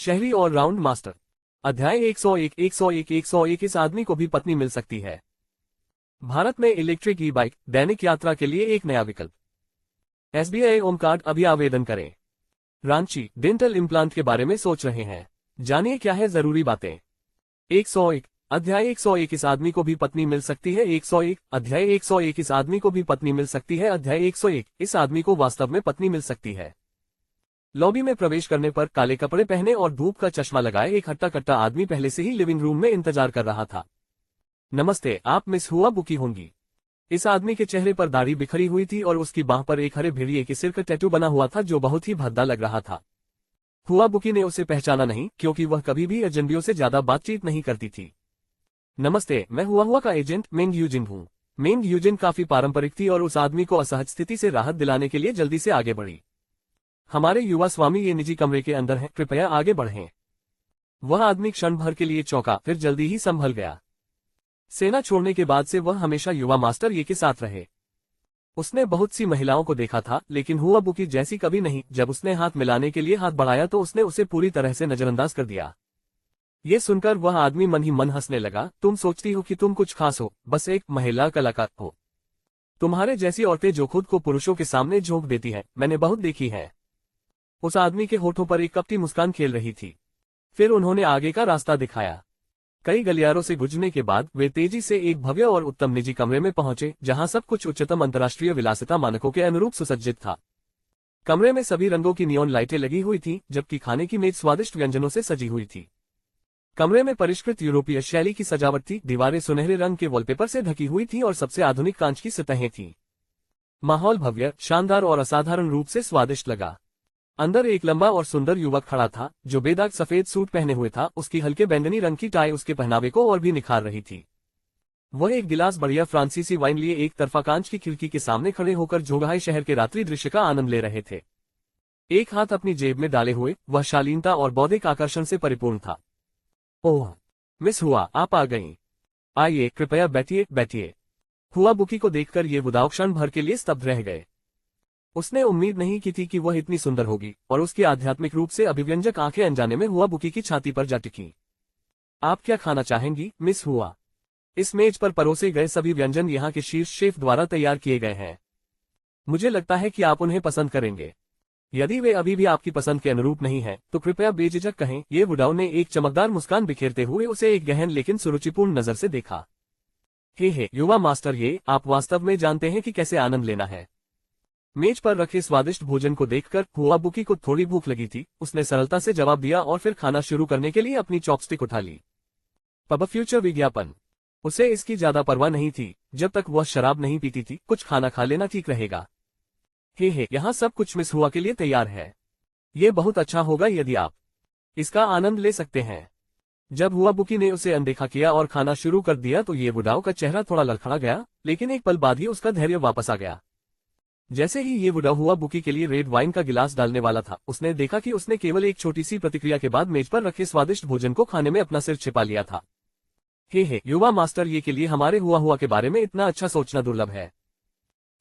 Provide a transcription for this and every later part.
शहरी और round master. अध्याय 101 इस आदमी को भी पत्नी मिल सकती है। भारत में इलेक्ट्रिक ई बाइक दैनिक यात्रा के लिए एक नया विकल्प। SBI ओम कार्ड अभी आवेदन करें। रांची डेंटल इम्प्लांट के बारे में सोच रहे हैं? जानिए क्या है जरूरी बातें। 101 अध्याय 101 इस आदमी को भी पत्नी मिल सकती है। 101 अध्याय 101 इस आदमी को भी पत्नी मिल सकती है। अध्याय 101 इस आदमी को वास्तव में पत्नी मिल सकती है। लॉबी में प्रवेश करने पर काले कपड़े पहने और धूप का चश्मा लगाए एक हट्टा कट्टा आदमी पहले से ही लिविंग रूम में इंतजार कर रहा था। नमस्ते, आप मिस हुआ बुकी होंगी। इस आदमी के चेहरे पर दाढ़ी बिखरी हुई थी और उसकी बाह पर एक हरे भेड़िए के सिर का टैटू बना हुआ था जो बहुत ही भद्दा लग रहा था। हुआ बुकी ने उसे पहचाना नहीं क्योंकि वह कभी भी अजनबियों से ज्यादा बातचीत नहीं करती थी। नमस्ते, मैं हुआ का एजेंट मेंग यूजिन हूँ। मेंग यूजिन काफी पारंपरिक थी और उस आदमी को असहज स्थिति से राहत दिलाने के लिए जल्दी से आगे बढ़ी। हमारे युवा स्वामी ये निजी कमरे के अंदर हैं, कृपया आगे बढ़ें। वह आदमी क्षण भर के लिए चौंका, फिर जल्दी ही संभल गया। सेना छोड़ने के बाद से वह हमेशा युवा मास्टर ये के साथ रहे। उसने बहुत सी महिलाओं को देखा था लेकिन हुआ बुकी जैसी कभी नहीं। जब उसने हाथ मिलाने के लिए हाथ बढ़ाया तो उसने उसे पूरी तरह से नजरअंदाज कर दिया। ये सुनकर वह आदमी मन ही मन हंसने लगा। तुम सोचती हो कि तुम कुछ खास हो, बस एक महिला कलाकार हो। तुम्हारे जैसी औरतें जो खुद को पुरुषों के सामने झोंक देती हैं, मैंने बहुत देखी है। उस आदमी के होठों पर एक कपटी मुस्कान खेल रही थी। फिर उन्होंने आगे का रास्ता दिखाया। कई गलियारों से गुजरने के बाद वे तेजी से एक भव्य और उत्तम निजी कमरे में पहुंचे जहां सब कुछ उच्चतम अंतर्राष्ट्रीय विलासिता मानकों के अनुरूप सुसज्जित था। कमरे में सभी रंगों की नियॉन लाइटें लगी हुई थीं, जबकि खाने की मेज स्वादिष्ट व्यंजनों से सजी हुई थी। कमरे में परिष्कृत यूरोपीय शैली की सजावट थी। दीवारें सुनहरे रंग के वॉलपेपर से ढकी हुई थीं और सबसे आधुनिक कांच की सतहें थीं। माहौल भव्य, शानदार और असाधारण रूप से स्वादिष्ट लगा। अंदर एक लंबा और सुंदर युवक खड़ा था जो बेदाग सफेद सूट पहने हुए था। उसकी हल्के बैंगनी रंग की टाई उसके पहनावे को और भी निखार रही थी। वह एक गिलास बढ़िया फ्रांसीसी वाइन लिए एक तरफा कांच की खिड़की के सामने खड़े होकर जोगहाई शहर के रात्रि दृश्य का आनंद ले रहे थे। एक हाथ अपनी जेब में डाले हुए वह शालीनता और बौद्धिक आकर्षण से परिपूर्ण था। ओह मिस हुआ, आप आ गईं। आइए, कृपया बैठिए बैठिए। हुआ बुकी को देखकर ये बुदाव क्षण भर के लिए स्तब्ध रह गए। उसने उम्मीद नहीं की थी कि वह इतनी सुंदर होगी और उसकी आध्यात्मिक रूप से अभिव्यंजक आंखें अनजाने में हुआ बुकी की छाती पर जा टिकी। आप क्या खाना चाहेंगी, मिस हुआ? इस मेज पर परोसे गए सभी व्यंजन यहाँ के शीर्ष शेफ द्वारा तैयार किए गए हैं। मुझे लगता है कि आप उन्हें पसंद करेंगे। यदि वे अभी भी आपकी पसंद के अनुरूप नहीं है तो कृपया बेझिझक कहें। ये बुढ़ाऊ ने एक चमकदार मुस्कान बिखेरते हुए उसे एक गहन लेकिन सुरुचिपूर्ण नजर से देखा। हे युवा मास्टर, ये आप वास्तव में जानते हैं कि कैसे आनंद लेना है। मेज पर रखे स्वादिष्ट भोजन को देखकर हुआ बुकी को थोड़ी भूख लगी थी। उसने सरलता से जवाब दिया और फिर खाना शुरू करने के लिए अपनी चॉपस्टिक उठा ली। पब फ्यूचर विज्ञापन। उसे इसकी ज्यादा परवाह नहीं थी। जब तक वह शराब नहीं पीती थी, कुछ खाना खा लेना ठीक रहेगा। यहाँ सब कुछ मिस हुआ के लिए तैयार है। ये बहुत अच्छा होगा यदि आप इसका आनंद ले सकते हैं। जब हुआ बुकी ने उसे अनदेखा किया और खाना शुरू कर दिया तो ये बुढ़ाऊ का चेहरा थोड़ा लड़खड़ा गया, लेकिन एक पल बाद ही उसका धैर्य वापस आ गया। जैसे ही ये बुढ़ा हुआ बुकी के लिए रेड वाइन का गिलास डालने वाला था, उसने देखा कि उसने केवल एक छोटी सी प्रतिक्रिया के बाद मेज पर रखे स्वादिष्ट भोजन को खाने में अपना सिर छिपा लिया था। युवा मास्टर, ये के लिए हमारे हुआ के बारे में इतना अच्छा सोचना दुर्लभ है।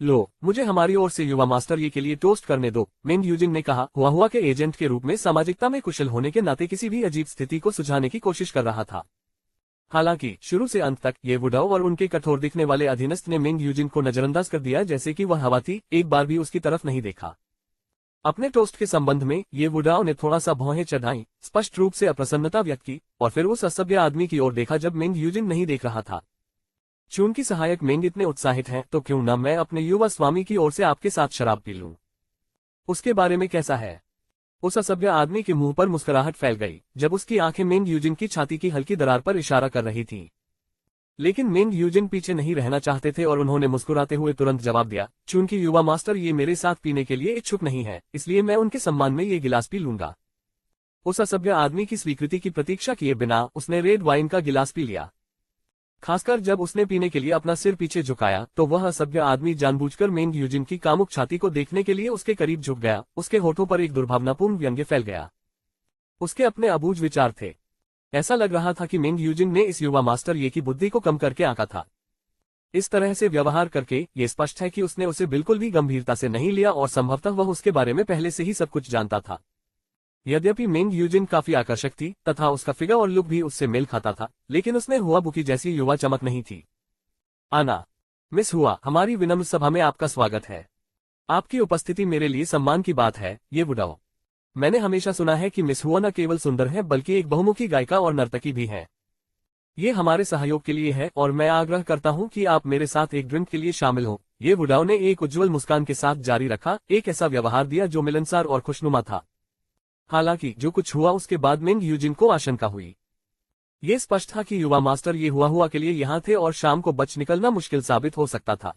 लो, मुझे हमारी ओर से युवा मास्टर ये के लिए टोस्ट करने दो, मेंग यूजिन ने कहा। हुआ के एजेंट के रूप में सामाजिकता में कुशल होने के नाते किसी भी अजीब स्थिति को सुझाने की कोशिश कर रहा था। हालांकि शुरू से अंत तक ये बुढ़ाऊ और उनके कठोर दिखने वाले अधीनस्थ ने मेंग यूजिन को नजरअंदाज कर दिया जैसे कि वह हवा थी। एक बार भी उसकी तरफ नहीं देखा। अपने टोस्ट के संबंध में ये बुढ़ाऊ ने थोड़ा सा भौहें चढ़ाई, स्पष्ट रूप से अप्रसन्नता व्यक्त की और फिर उस असभ्य आदमी की ओर देखा जब मेंग यूजिन नहीं देख रहा था। चूंकि सहायक मेंग इतने उत्साहित हैं तो क्यों न मैं अपने युवा स्वामी की ओर से आपके साथ शराब पी लूं। उसके बारे में कैसा है? उस असभ्य आदमी के मुंह पर मुस्कुराहट फैल गई जब उसकी आंखें मेंग यूजिन की छाती की हल्की दरार पर इशारा कर रही थीं। लेकिन मेंग यूजिन पीछे नहीं रहना चाहते थे और उन्होंने मुस्कुराते हुए तुरंत जवाब दिया, चूंकि युवा मास्टर ये मेरे साथ पीने के लिए इच्छुक नहीं है, इसलिए मैं उनके सम्मान में ये गिलास पी लूंगा। उस असभ्य आदमी की स्वीकृति की प्रतीक्षा किए बिना उसने रेड वाइन का गिलास पी लिया। खासकर जब उसने पीने के लिए अपना सिर पीछे झुकाया तो वह असभ्य आदमी जानबूझकर मेंग यूजिन की कामुक छाती को देखने के लिए उसके करीब झुक गया। उसके होठों पर एक दुर्भावनापूर्ण व्यंग्य फैल गया। उसके अपने अबूझ विचार थे। ऐसा लग रहा था कि मेंग यूजिन ने इस युवा मास्टर ये की बुद्धि को कम करके आंका था। इस तरह से व्यवहार करके ये स्पष्ट है कि उसने उसे बिल्कुल भी गंभीरता से नहीं लिया और संभवतः वह उसके बारे में पहले से ही सब कुछ जानता था। यद्यपि मेंग यूजिन काफी आकर्षक थी तथा उसका फिगर और लुक भी उससे मेल खाता था, लेकिन उसमें हुआ बुकी जैसी युवा चमक नहीं थी। आना। मिस हुआ, हमारी विनम्र सभा में आपका स्वागत है। आपकी उपस्थिति मेरे लिए सम्मान की बात है। ये बुढ़ाओ, मैंने हमेशा सुना है कि मिस हुआ न केवल सुंदर है बल्कि एक बहुमुखी गायिका और नर्तकी भी है। ये हमारे सहयोग के लिए है और मैं आग्रह करता हूँ कि आप मेरे साथ एक ड्रिंक के लिए शामिल हों। ये बुढ़ाओ ने एक उज्जवल मुस्कान के साथ जारी रखा, एक ऐसा व्यवहार दिया जो मिलनसार और खुशनुमा था। हालांकि जो कुछ हुआ उसके बाद मेंग यूजिन को आशंका हुई। ये स्पष्ट था कि युवा मास्टर ये हुआ के लिए यहाँ थे और शाम को बच निकलना मुश्किल साबित हो सकता था।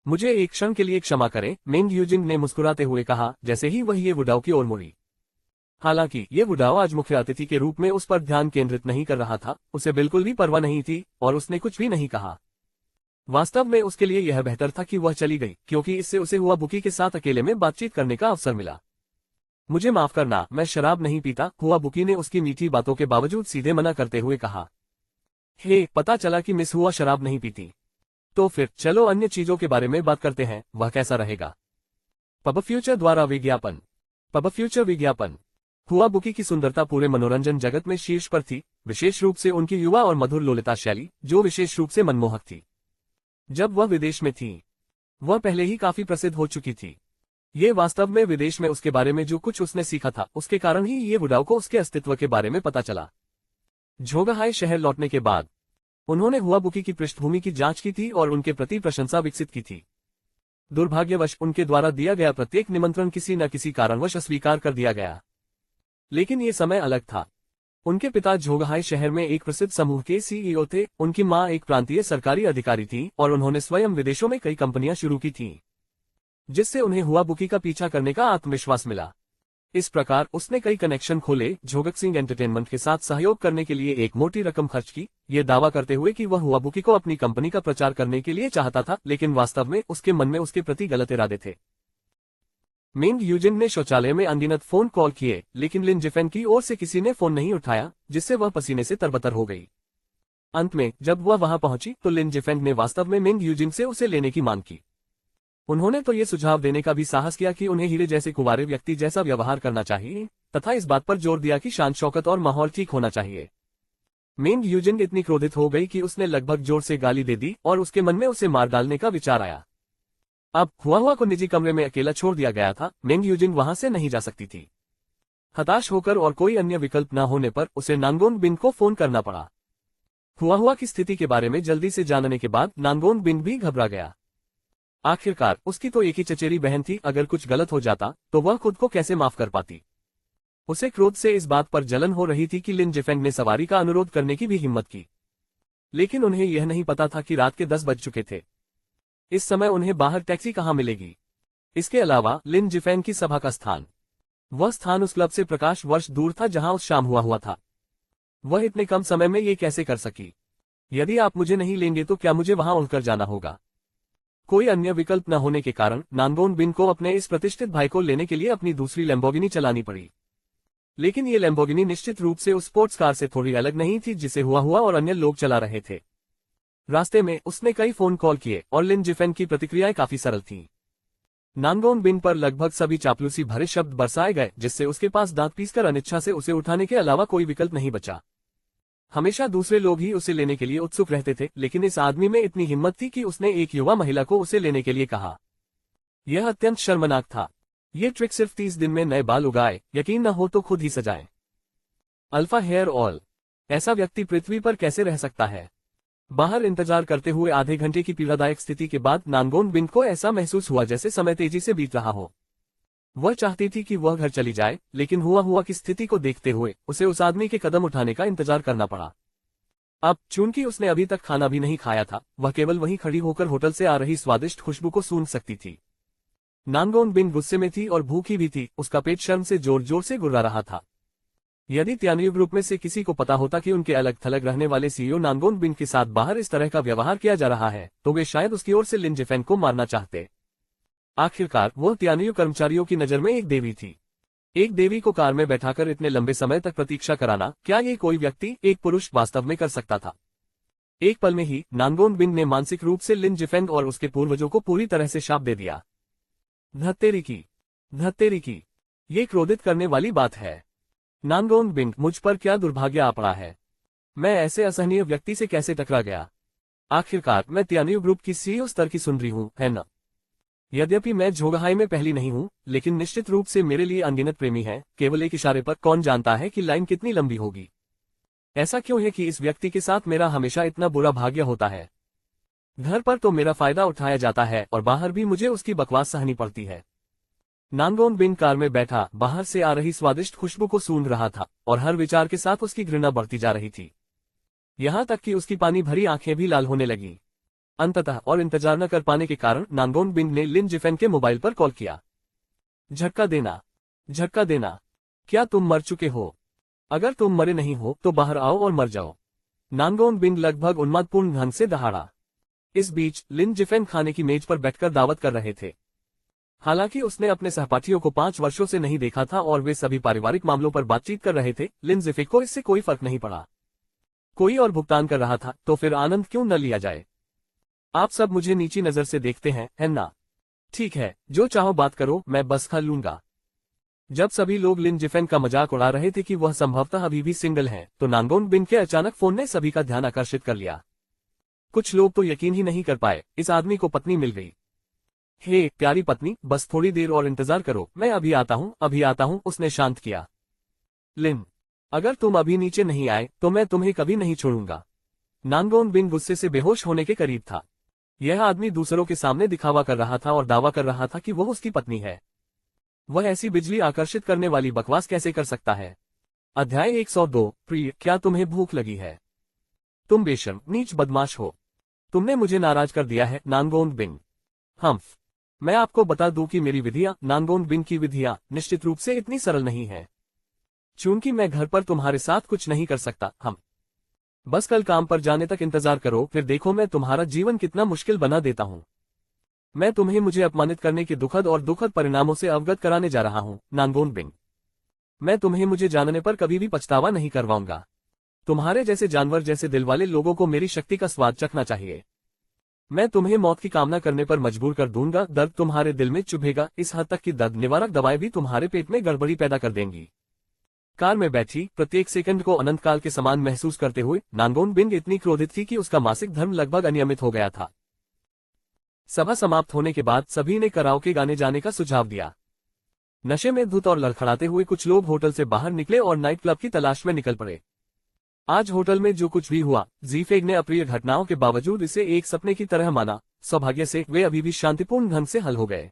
मुझे एक क्षण के लिए क्षमा करें, मेंग यूजिन ने मुस्कुराते हुए कहा, जैसे ही वह ये बुढ़ाओ की ओर मुड़ी। हालांकि ये बुढ़ाओ आज मुख्य अतिथि के रूप में उस पर ध्यान केंद्रित नहीं कर रहा था, उसे बिल्कुल भी परवाह नहीं थी और उसने कुछ भी नहीं कहा। वास्तव में उसके लिए यह बेहतर था कि वह चली गई, क्योंकि इससे उसे हुआ बुकी के साथ अकेले में बातचीत करने का अवसर मिला। मुझे माफ करना, मैं शराब नहीं पीता, हुआ बुकी ने उसकी मीठी बातों के बावजूद सीधे मना करते हुए कहा। हे, पता चला कि मिस हुआ शराब नहीं पीती। तो फिर चलो अन्य चीजों के बारे में बात करते हैं, वह कैसा रहेगा। पब फ्यूचर द्वारा विज्ञापन। पब फ्यूचर विज्ञापन। हुआ बुकी की सुंदरता पूरे मनोरंजन जगत में शीर्ष पर थी, विशेष रूप से उनकी युवा और मधुर लोलिता शैली, जो विशेष रूप से मनमोहक थी। जब वह विदेश में थी, वह पहले ही काफी प्रसिद्ध हो चुकी थी। ये वास्तव में विदेश में उसके बारे में जो कुछ उसने सीखा था उसके कारण ही ये बुढ़ाओ को उसके अस्तित्व के बारे में पता चला। झोंगहाई शहर लौटने के बाद उन्होंने हुआ बुकी की पृष्ठभूमि की जांच की थी और उनके प्रति प्रशंसा विकसित की थी। दुर्भाग्यवश उनके द्वारा दिया गया प्रत्येक निमंत्रण किसी न किसी कारणवश अस्वीकार कर दिया गया। लेकिन ये समय अलग था। उनके पिता झोंगहाई शहर में एक प्रसिद्ध समूह के सीईओ थे, उनकी मां एक प्रांतीय सरकारी अधिकारी थी और उन्होंने स्वयं विदेशों में कई कंपनियां शुरू की थीं, जिससे उन्हें हुआ बुकी का पीछा करने का आत्मविश्वास मिला। इस प्रकार उसने कई कनेक्शन खोले, झोगकसिंग एंटरटेनमेंट के साथ सहयोग करने के लिए एक मोटी रकम खर्च की, ये दावा करते हुए कि वह हुआ बुकी को अपनी कंपनी का प्रचार करने के लिए चाहता था, लेकिन वास्तव में उसके मन में उसके प्रति गलत इरादे थे। मेंग यूजिन ने शौचालय में अनगिनत फोन कॉल किए, लेकिन लिन जिफेन की ओर से किसी ने फोन नहीं उठाया, जिससे वह पसीने से तरबतर हो गई। अंत में जब वह वहां पहुंची तो लिन जिफेन ने वास्तव में मेंग यूजिन से उसे लेने की मांग की। उन्होंने तो ये सुझाव देने का भी साहस किया कि उन्हें हीरे जैसे कुंवारे व्यक्ति जैसा व्यवहार करना चाहिए, तथा इस बात पर जोर दिया कि शान शौकत और माहौल ठीक होना चाहिए। मेंग यूजिन इतनी क्रोधित हो गई कि उसने लगभग जोर से गाली दे दी और उसके मन में उसे मार डालने का विचार आया। अब हुआ को निजी कमरे में अकेला छोड़ दिया गया था, मेंग यूजिन वहां से नहीं जा सकती थी। हताश होकर और कोई अन्य विकल्प न होने पर उसे नांगोन बिन को फोन करना पड़ा। हुआ की स्थिति के बारे में जल्दी से जानने के बाद नांगोन बिन भी घबरा गया। आखिरकार उसकी तो एक ही चचेरी बहन थी, अगर कुछ गलत हो जाता तो वह खुद को कैसे माफ कर पाती। उसे क्रोध से इस बात पर जलन हो रही थी कि लिन जिफेंग ने सवारी का अनुरोध करने की भी हिम्मत की, लेकिन उन्हें यह नहीं पता था कि रात के 10 बज चुके थे। इस समय उन्हें बाहर टैक्सी कहाँ मिलेगी। इसके अलावा लिन जिफेंग की सभा का स्थान, वह स्थान उस क्लब से प्रकाश वर्ष दूर था जहां उस शाम हुआ था। वह इतने कम समय में ये कैसे कर सकी। यदि आप मुझे नहीं लेंगे तो क्या मुझे वहां उड़कर जाना होगा। कोई अन्य विकल्प न होने के कारण नांगोन बिन को अपने इस प्रतिष्ठित भाई को लेने के लिए अपनी दूसरी लैम्बोर्गिनी चलानी पड़ी। लेकिन ये लैम्बोर्गिनी निश्चित रूप से उस स्पोर्ट्स कार से थोड़ी अलग नहीं थी जिसे हुआ और अन्य लोग चला रहे थे। रास्ते में उसने कई फोन कॉल किए और लिन जिफेन की प्रतिक्रियाएं काफी सरल थीं। नांगोन बिन पर लगभग सभी चापलूसी भरे शब्द बरसाए गए, जिससे उसके पास दांत पीसकर अनिच्छा से उसे उठाने के अलावा कोई विकल्प नहीं बचा। हमेशा दूसरे लोग ही उसे लेने के लिए उत्सुक रहते थे, लेकिन इस आदमी में इतनी हिम्मत थी कि उसने एक युवा महिला को उसे लेने के लिए कहा। यह अत्यंत शर्मनाक था। ये ट्रिक सिर्फ 30 दिन में नए बाल उगाए, यकीन न हो तो खुद ही सजाएं। अल्फा हेयर ऑयल, ऐसा व्यक्ति पृथ्वी पर कैसे रह सकता है। बाहर इंतजार करते हुए आधे घंटे की पीड़ादायक स्थिति के बाद नांगोन बिन को ऐसा महसूस हुआ जैसे समय तेजी से बीत रहा हो। वह चाहती थी कि वह घर चली जाए, लेकिन हुआ की स्थिति को देखते हुए उसे उस आदमी के कदम उठाने का इंतजार करना पड़ा। अब चूंकि उसने अभी तक खाना भी नहीं खाया था, वह केवल वहीं खड़ी होकर होटल से आ रही स्वादिष्ट खुशबू को सूंघ सकती थी। नांगोन बिन गुस्से में थी और भूखी भी थी, उसका पेट शर्म से जोर जोर से गुर्रा रहा था। यदि त्यानियो ग्रुप में से किसी को पता होता कि उनके अलग थलग रहने वाले सीईओ नांगोन बिन के साथ बाहर इस तरह का व्यवहार किया जा रहा है, तो वे शायद उसकी ओर से लिन जिफेन को मारना चाहते। आखिरकार वो त्यानियो कर्मचारियों की नजर में एक देवी थी। एक देवी को कार में बैठाकर इतने लंबे समय तक प्रतीक्षा कराना, क्या ये कोई व्यक्ति, एक पुरुष वास्तव में कर सकता था। एक पल में ही नांगोन बिन ने मानसिक रूप से लिन जिफेंग और उसके पूर्वजों को पूरी तरह से शाप दे दिया। धत्तेरी की, ये क्रोधित करने वाली बात है। नानगोन बिंग, मुझ पर क्या दुर्भाग्य आ पड़ा है। मैं ऐसे असहनीय व्यक्ति से कैसे टकरा गया। आखिरकार मैं त्यान्यू ग्रुप की सीईओ स्तर की सुन रही हूँ, है न? यद्यपि मैं झोगहाई में पहली नहीं हूँ, लेकिन निश्चित रूप से मेरे लिए अनगिनत प्रेमी हैं। केवल एक इशारे पर कौन जानता है कि लाइन कितनी लंबी होगी। ऐसा क्यों है कि इस व्यक्ति के साथ मेरा हमेशा इतना बुरा भाग्य होता है। घर पर तो मेरा फायदा उठाया जाता है और बाहर भी मुझे उसकी बकवास सहनी पड़ती है। नानगोन बिंग कार में बैठा बाहर से आ रही स्वादिष्ट खुशबू को सूंघ रहा था और हर विचार के साथ उसकी घृणा बढ़ती जा रही थी। यहां तक कि उसकी पानी भरी आंखें भी लाल होने लगी। अंततः और इंतजार न कर पाने के कारण नानगोन बिंग ने लिन जिफेन के मोबाइल पर कॉल किया। झटका देना, झटका देना। क्या तुम मर चुके हो? अगर तुम मरे नहीं हो तो बाहर आओ और मर जाओ। नानगोन बिंग लगभग उन्मादपूर्ण ढंग से दहाड़ा। इस बीच लिन जिफेन खाने की मेज पर बैठकर दावत कर रहे थे। हालांकि उसने अपने सहपाठियों को 5 वर्षों से नहीं देखा था और वे सभी पारिवारिक मामलों पर बातचीत कर रहे थे। लिन जिफे को इससे कोई फर्क नहीं पड़ा। कोई और भुगतान कर रहा था तो फिर आनंद क्यों न लिया जाए। आप सब मुझे नीची नजर से देखते हैं, है ना? ठीक है, जो चाहो बात करो, मैं बस खा लूंगा। जब सभी लोग लिन जिफेन का मजाक उड़ा रहे थे कि वह संभवतः अभी भी सिंगल हैं, तो नानगोन बिंग के अचानक फोन ने सभी का ध्यान आकर्षित कर लिया। कुछ लोग तो यकीन ही नहीं कर पाए, इस आदमी को पत्नी मिल गई। हे प्यारी पत्नी, बस थोड़ी देर और इंतजार करो, मैं अभी आता हूँ, उसने शांत किया। लिन, अगर तुम अभी नीचे नहीं आए तो मैं तुम्हें कभी नहीं छोड़ूंगा। नानगोन बिंग गुस्से से बेहोश होने के करीब था। यह आदमी दूसरों के सामने दिखावा कर रहा था और दावा कर रहा था कि वह उसकी पत्नी है। वह ऐसी बिजली आकर्षित करने वाली बकवास कैसे कर सकता है। अध्याय 102। प्रिय, क्या तुम्हें भूख लगी है? तुम बेशर्म, नीच बदमाश हो। तुमने मुझे नाराज कर दिया है, नानगोन बिंग। हम्फ, मैं आपको बता दूं कि मेरी विधियां, नानगोन बिंग की विधियां, निश्चित रूप से इतनी सरल नहीं है। चूंकि मैं घर पर तुम्हारे साथ कुछ नहीं कर सकता, हम बस कल काम पर जाने तक इंतजार करो, फिर देखो मैं तुम्हारा जीवन कितना मुश्किल बना देता हूँ। मैं तुम्हें मुझे अपमानित करने के दुखद परिणामों से अवगत कराने जा रहा हूँ, नानगोन बिंग। मैं तुम्हें मुझे जानने पर कभी भी पछतावा नहीं करवाऊंगा। तुम्हारे जैसे जानवर जैसे दिल वाले लोगों को मेरी शक्ति का स्वाद चखना चाहिए। मैं तुम्हें मौत की कामना करने पर मजबूर कर दूंगा। दर्द तुम्हारे दिल में चुभेगा, इस हद तक कि दर्द निवारक दवाएं भी तुम्हारे पेट में गड़बड़ी पैदा कर देंगी। कार में बैठी प्रत्येक सेकंड को अनंत काल के समान महसूस करते हुए नानगोन बिंग इतनी क्रोधित थी कि उसका मासिक धर्म लगभग अनियमित हो गया था। सभा समाप्त होने के बाद सभी ने कराओके गाने जाने का सुझाव दिया। नशे में धुत और लड़खड़ाते हुए कुछ लोग होटल से बाहर निकले और नाइट क्लब की तलाश में निकल पड़े। आज होटल में जो कुछ भी हुआ, जीफेग ने अप्रिय घटनाओं के बावजूद इसे एक सपने की तरह माना। सौभाग्य से वे अभी भी शांतिपूर्ण ढंग से हल हो गए।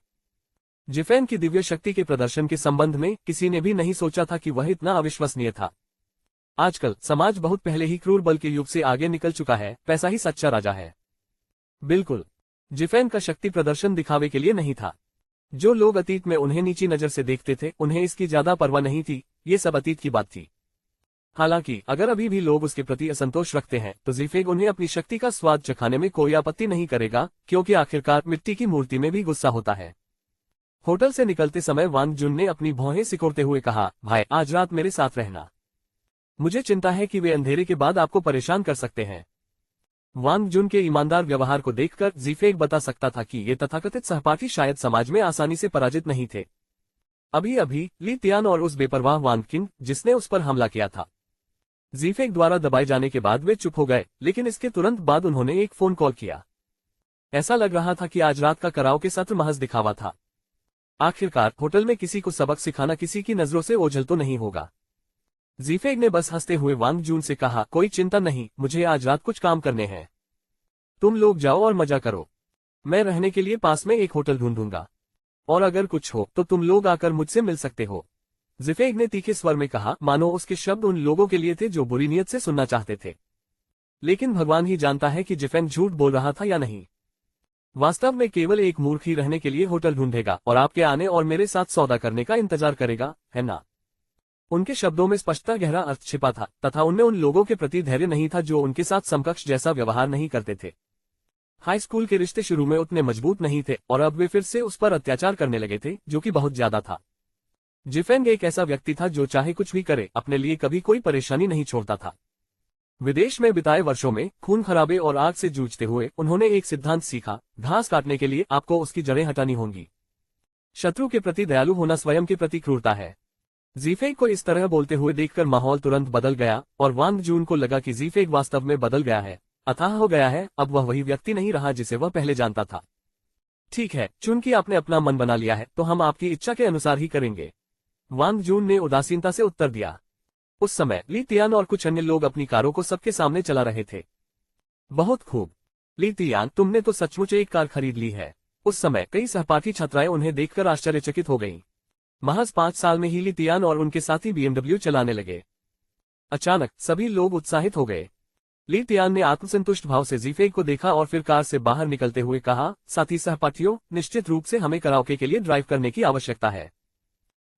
जिफेन की दिव्य शक्ति के प्रदर्शन के संबंध में किसी ने भी नहीं सोचा था कि वह इतना अविश्वसनीय था। आजकल समाज बहुत पहले ही क्रूर बल के युग से आगे निकल चुका है, पैसा ही सच्चा राजा है। बिल्कुल, जिफेन का शक्ति प्रदर्शन दिखावे के लिए नहीं था। जो लोग अतीत में उन्हें नीची नजर से देखते थे, उन्हें इसकी ज्यादा परवाह नहीं थी। ये सब अतीत की बात थी। हालांकि अगर अभी भी लोग उसके प्रति असंतोष रखते हैं तो जीफेग उन्हें अपनी शक्ति का स्वाद चखाने में कोई आपत्ति नहीं करेगा, क्योंकि आखिरकार मिट्टी की मूर्ति में भी गुस्सा होता है। होटल से निकलते समय वांग जुन ने अपनी भौहें सिकोड़ते हुए कहा, भाई आज रात मेरे साथ रहना। मुझे चिंता है कि वे अंधेरे के बाद आपको परेशान कर सकते हैं। वांग जुन के ईमानदार व्यवहार को देखकर जीफेग बता सकता था कि ये तथाकथित सहपाठी शायद समाज में आसानी से पराजित नहीं थे। अभी अभी ली तियान और उस बेपरवाह वांग किंग जिसने उस पर हमला किया था, जीफेग द्वारा दबाए जाने के बाद वे चुप हो गए, लेकिन इसके तुरंत बाद उन्होंने एक फोन कॉल किया। ऐसा लग रहा था कि आज रात का कराओके सत्र महज दिखावा था। आखिरकार होटल में किसी को सबक सिखाना किसी की नजरों से ओझल तो नहीं होगा। जीफेग ने बस हंसते हुए वांग जून से कहा, कोई चिंता नहीं, मुझे आज रात कुछ काम करने हैं। तुम लोग जाओ और मजा करो। मैं रहने के लिए पास में एक होटल ढूंढूंगा, और अगर कुछ हो तो तुम लोग आकर मुझसे मिल सकते हो। जीफेग ने तीखे स्वर में कहा, मानो उसके शब्द उन लोगों के लिए थे जो बुरी नीयत से सुनना चाहते थे। लेकिन भगवान ही जानता है कि जिफेंग झूठ बोल रहा था या नहीं। वास्तव में केवल एक मूर्ख ही रहने के लिए होटल ढूंढेगा और आपके आने और मेरे साथ सौदा करने का इंतजार करेगा, है ना? उनके शब्दों में स्पष्टता गहरा अर्थ छिपा था, तथा उनमें उन लोगों के प्रति धैर्य नहीं था जो उनके साथ समकक्ष जैसा व्यवहार नहीं करते थे। हाई स्कूल के रिश्ते शुरू में उतने मजबूत नहीं थे और अब वे फिर से उस पर अत्याचार करने लगे थे, जो कि बहुत ज्यादा था। जिफेंग एक ऐसा व्यक्ति था जो चाहे कुछ भी करे, अपने लिए कभी कोई परेशानी नहीं छोड़ता था। विदेश में बिताए वर्षों में खून खराबे और आग से जूझते हुए उन्होंने एक सिद्धांत सीखा, घास काटने के लिए आपको उसकी जड़ें हटानी होंगी। शत्रु के प्रति दयालु होना स्वयं के प्रति क्रूरता है। ज़ीफेंग को इस तरह बोलते हुए देखकर माहौल तुरंत बदल गया और वांग जून को लगा कि ज़ीफेंग वास्तव में बदल गया है, अथाह हो गया है। अब वह वही व्यक्ति नहीं रहा जिसे वह पहले जानता था। ठीक है, चूंकि आपने अपना मन बना लिया है तो हम आपकी इच्छा के अनुसार ही करेंगे, वांग जून ने उदासीनता से उत्तर दिया। उस समय ली तियान और कुछ अन्य लोग अपनी कारों को सबके सामने चला रहे थे। बहुत खूब ली तियान, तुमने तो सचमुच एक कार खरीद ली है। उस समय कई सहपाठी छात्राएं उन्हें देखकर आश्चर्यचकित हो गईं। महज 5 साल में ही ली तियान और उनके साथी BMW चलाने लगे। अचानक सभी लोग उत्साहित हो गए। ली तियान ने आत्मसंतुष्ट भाव से ज़ीफेंग को देखा और फिर कार से बाहर निकलते हुए कहा, साथी सहपाठियों, निश्चित रूप से हमें कराओके के लिए ड्राइव करने की आवश्यकता है।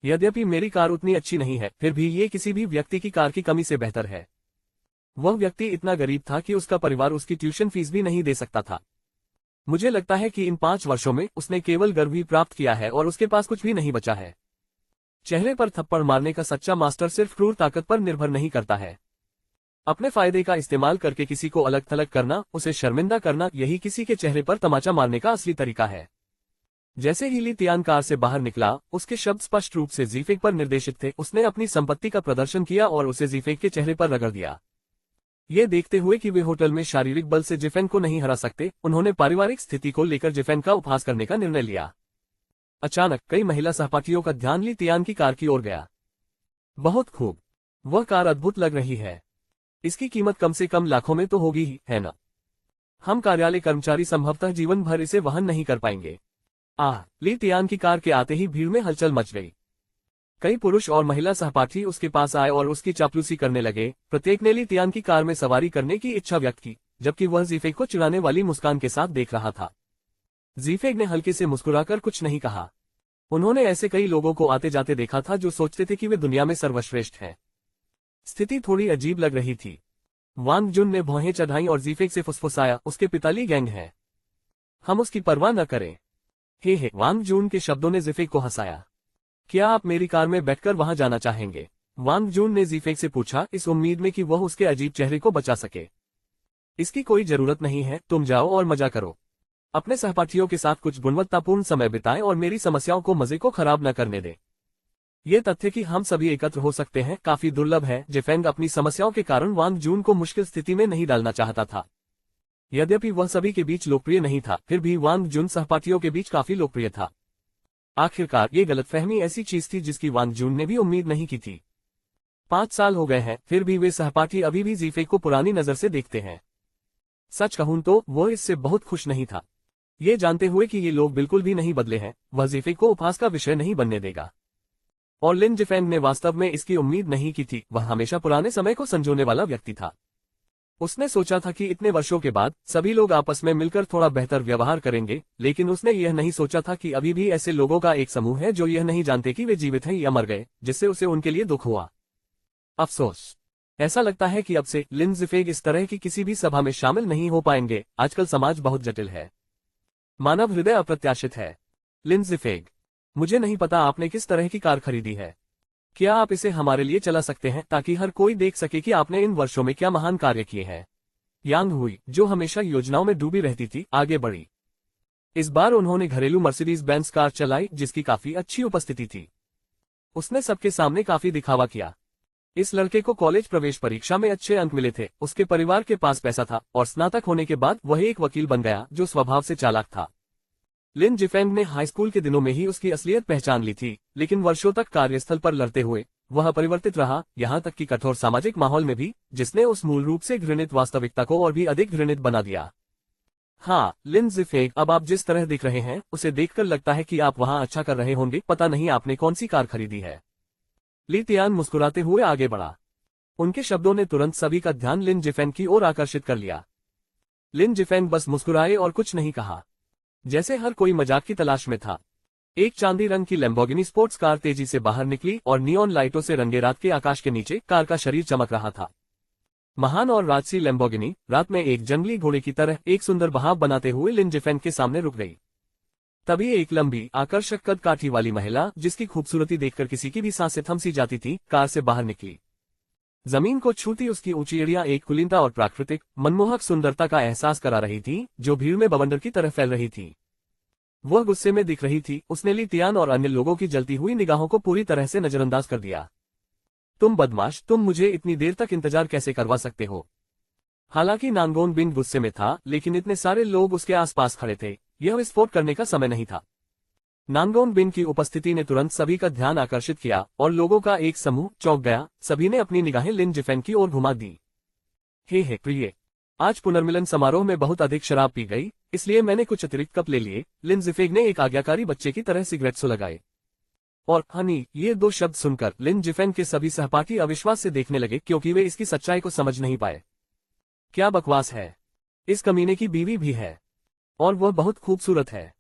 यद्यपि मेरी कार उतनी अच्छी नहीं है, फिर भी ये किसी भी व्यक्ति की कार की कमी से बेहतर है। वह व्यक्ति इतना गरीब था कि उसका परिवार उसकी ट्यूशन फीस भी नहीं दे सकता था। मुझे लगता है कि इन 5 वर्षों में उसने केवल गर्व ही प्राप्त किया है और उसके पास कुछ भी नहीं बचा है। चेहरे पर थप्पड़ मारने का सच्चा मास्टर सिर्फ क्रूर ताकत पर निर्भर नहीं करता है। अपने फायदे का इस्तेमाल करके किसी को अलग थलग करना, उसे शर्मिंदा करना, यही किसी के चेहरे पर तमाचा मारने का असली तरीका है। जैसे ही ली तियान कार से बाहर निकला, उसके शब्द स्पष्ट रूप से ज़ीफेंग पर निर्देशित थे। उसने अपनी संपत्ति का प्रदर्शन किया और उसे ज़ीफेंग के चेहरे पर रगड़ दिया। ये देखते हुए कि वे होटल में शारीरिक बल से ज़ीफेंग को नहीं हरा सकते, उन्होंने पारिवारिक स्थिति को लेकर ज़ीफेंग का उपहास करने का निर्णय लिया। अचानक कई महिला सहपाठियों का ध्यान ली तियान की कार की ओर गया। बहुत खूब, वह कार अद्भुत लग रही है। इसकी कीमत कम से कम लाखों में तो होगी ही, है ना? हम कार्यालय कर्मचारी संभवतः जीवन भर इसे वहन नहीं कर पाएंगे। ली तियान की कार के आते ही भीड़ में हलचल मच गई। कई पुरुष और महिला सहपाठी उसके पास आए और उसकी चापलूसी करने लगे। प्रत्येक ने ली तियान की कार में सवारी करने की इच्छा व्यक्त की, जबकि वह ज़ीफेंग को चिढ़ाने वाली मुस्कान के साथ देख रहा था। ज़ीफेंग ने हल्के से मुस्कुराकर कुछ नहीं कहा। उन्होंने ऐसे कई लोगों को आते जाते देखा था जो सोचते थे कि वे दुनिया में सर्वश्रेष्ठ हैं। स्थिति थोड़ी अजीब लग रही थी। वांग जुन ने भौहें चढ़ाई और ज़ीफेंग से फुसफुसाया, उसके पिता ली गैंग है, हम उसकी परवाह न करें। हे, वांग जून के शब्दों ने ज़ीफेंग को हंसाया। क्या आप मेरी कार में बैठकर वहां जाना चाहेंगे? वांग जून ने ज़ीफेंग से पूछा, इस उम्मीद में कि वह उसके अजीब चेहरे को बचा सके। इसकी कोई जरूरत नहीं है, तुम जाओ और मजा करो। अपने सहपाठियों के साथ कुछ गुणवत्तापूर्ण समय बिताएं और मेरी समस्याओं को मजे को खराब न करने दें। ये तथ्य कि हम सभी एकत्र हो सकते हैं काफी दुर्लभ है। ज़ीफेंग अपनी समस्याओं के कारण वांग जून को मुश्किल स्थिति में नहीं डालना चाहता था। यद्यपि वह सभी के बीच लोकप्रिय नहीं था, फिर भी वांग जुन सहपाठियों के बीच काफी लोकप्रिय था। आखिरकार ये गलतफहमी ऐसी चीज थी जिसकी वांग जून ने भी उम्मीद नहीं की थी। 5 साल हो गए हैं, फिर भी वे सहपाठी अभी भी ज़ीफेंग को पुरानी नजर से देखते हैं। सच कहूं तो वो इससे बहुत खुश नहीं था। ये जानते हुए कि ये लोग बिल्कुल भी नहीं बदले हैं, वह ज़ीफेंग को उपहास का विषय नहीं बनने देगा। और लिन ज़ीफेंग ने वास्तव में इसकी उम्मीद नहीं की थी। वह हमेशा पुराने समय को संजोने वाला व्यक्ति था। उसने सोचा था कि इतने वर्षों के बाद सभी लोग आपस में मिलकर थोड़ा बेहतर व्यवहार करेंगे, लेकिन उसने यह नहीं सोचा था कि अभी भी ऐसे लोगों का एक समूह है जो यह नहीं जानते कि वे जीवित हैं या मर गए, जिससे उसे उनके लिए दुख हुआ। अफसोस, ऐसा लगता है कि अब से लिन ज़ीफेंग इस तरह की किसी भी सभा में शामिल नहीं हो पाएंगे। आजकल समाज बहुत जटिल है, मानव हृदय अप्रत्याशित है। लिन ज़ीफेंग, मुझे नहीं पता आपने किस तरह की कार खरीदी है। क्या आप इसे हमारे लिए चला सकते हैं ताकि हर कोई देख सके कि आपने इन वर्षों में क्या महान कार्य किए हैं? यांग हुई, जो हमेशा योजनाओं में डूबी रहती थी, आगे बढ़ी। इस बार उन्होंने घरेलू मर्सिडीज बेंज कार चलाई जिसकी काफी अच्छी उपस्थिति थी। उसने सबके सामने काफी दिखावा किया। इस लड़के को कॉलेज प्रवेश परीक्षा में अच्छे अंक मिले थे, उसके परिवार के पास पैसा था और स्नातक होने के बाद वह एक वकील बन गया जो स्वभाव से चालाक था। लिन ज़ीफेंग ने हाई स्कूल के दिनों में ही उसकी असलियत पहचान ली थी, लेकिन वर्षों तक कार्यस्थल पर लड़ते हुए वह परिवर्तित रहा, यहाँ तक कि कठोर सामाजिक माहौल में भी, जिसने उस मूल रूप से घृणित वास्तविकता को और भी अधिक घृणित बना दिया। हाँ, लिन ज़ीफेंग, अब आप जिस तरह दिख रहे हैं उसे देखकर लगता है कि आप वहाँ अच्छा कर रहे होंगे। पता नहीं आपने कौन सी कार खरीदी है। ली तियान मुस्कुराते हुए आगे बढ़ा। उनके शब्दों ने तुरंत सभी का ध्यान लिन ज़ीफेंग की ओर आकर्षित कर लिया। लिन ज़ीफेंग बस मुस्कुराए और कुछ नहीं कहा, जैसे हर कोई मजाक की तलाश में था। एक चांदी रंग की लैम्बोर्गिनी स्पोर्ट्स कार तेजी से बाहर निकली और नियॉन लाइटों से रंगे रात के आकाश के नीचे कार का शरीर चमक रहा था। महान और राजसी लैम्बोर्गिनी रात में एक जंगली घोड़े की तरह एक सुंदर बहाव बनाते हुए लिन ज़ीफेंग के सामने रुक गई। तभी एक लंबी आकर्षक कद काठी वाली महिला, जिसकी खूबसूरती देखकर किसी की भी सांसें थम सी जाती थी, कार से बाहर निकली। जमीन को छूती उसकी ऊंची एड़ियां एक कुलीनता और प्राकृतिक मनमोहक सुंदरता का एहसास करा रही थी, जो भीड़ में बवंडर की तरह फैल रही थी। वह गुस्से में दिख रही थी। उसने ली तियान और अन्य लोगों की जलती हुई निगाहों को पूरी तरह से नजरअंदाज कर दिया। तुम बदमाश, तुम मुझे इतनी देर तक इंतजार कैसे करवा सकते हो? हालांकि नांगोन बिन गुस्से में था, लेकिन इतने सारे लोग उसके आसपास खड़े थे, यह विस्फोट करने का समय नहीं था। नांगोन बिन की उपस्थिति ने तुरंत सभी का ध्यान आकर्षित किया और लोगों का एक समूह चौंक गया। सभी ने अपनी निगाहें लिन जिफेंग की ओर घुमा दी। हे प्रिय, आज पुनर्मिलन समारोह में बहुत अधिक शराब पी गई, इसलिए मैंने कुछ अतिरिक्त कप ले लिए। लिन जिफेंग ने एक आज्ञाकारी बच्चे की तरह सिगरेट सुलगाए। और हनी, ये दो शब्द सुनकर लिन जिफेंग के सभी सहपाठी अविश्वास से देखने लगे, क्योंकि वे इसकी सच्चाई को समझ नहीं पाए। क्या बकवास है, इस कमीने की बीवी भी है और वह बहुत खूबसूरत है।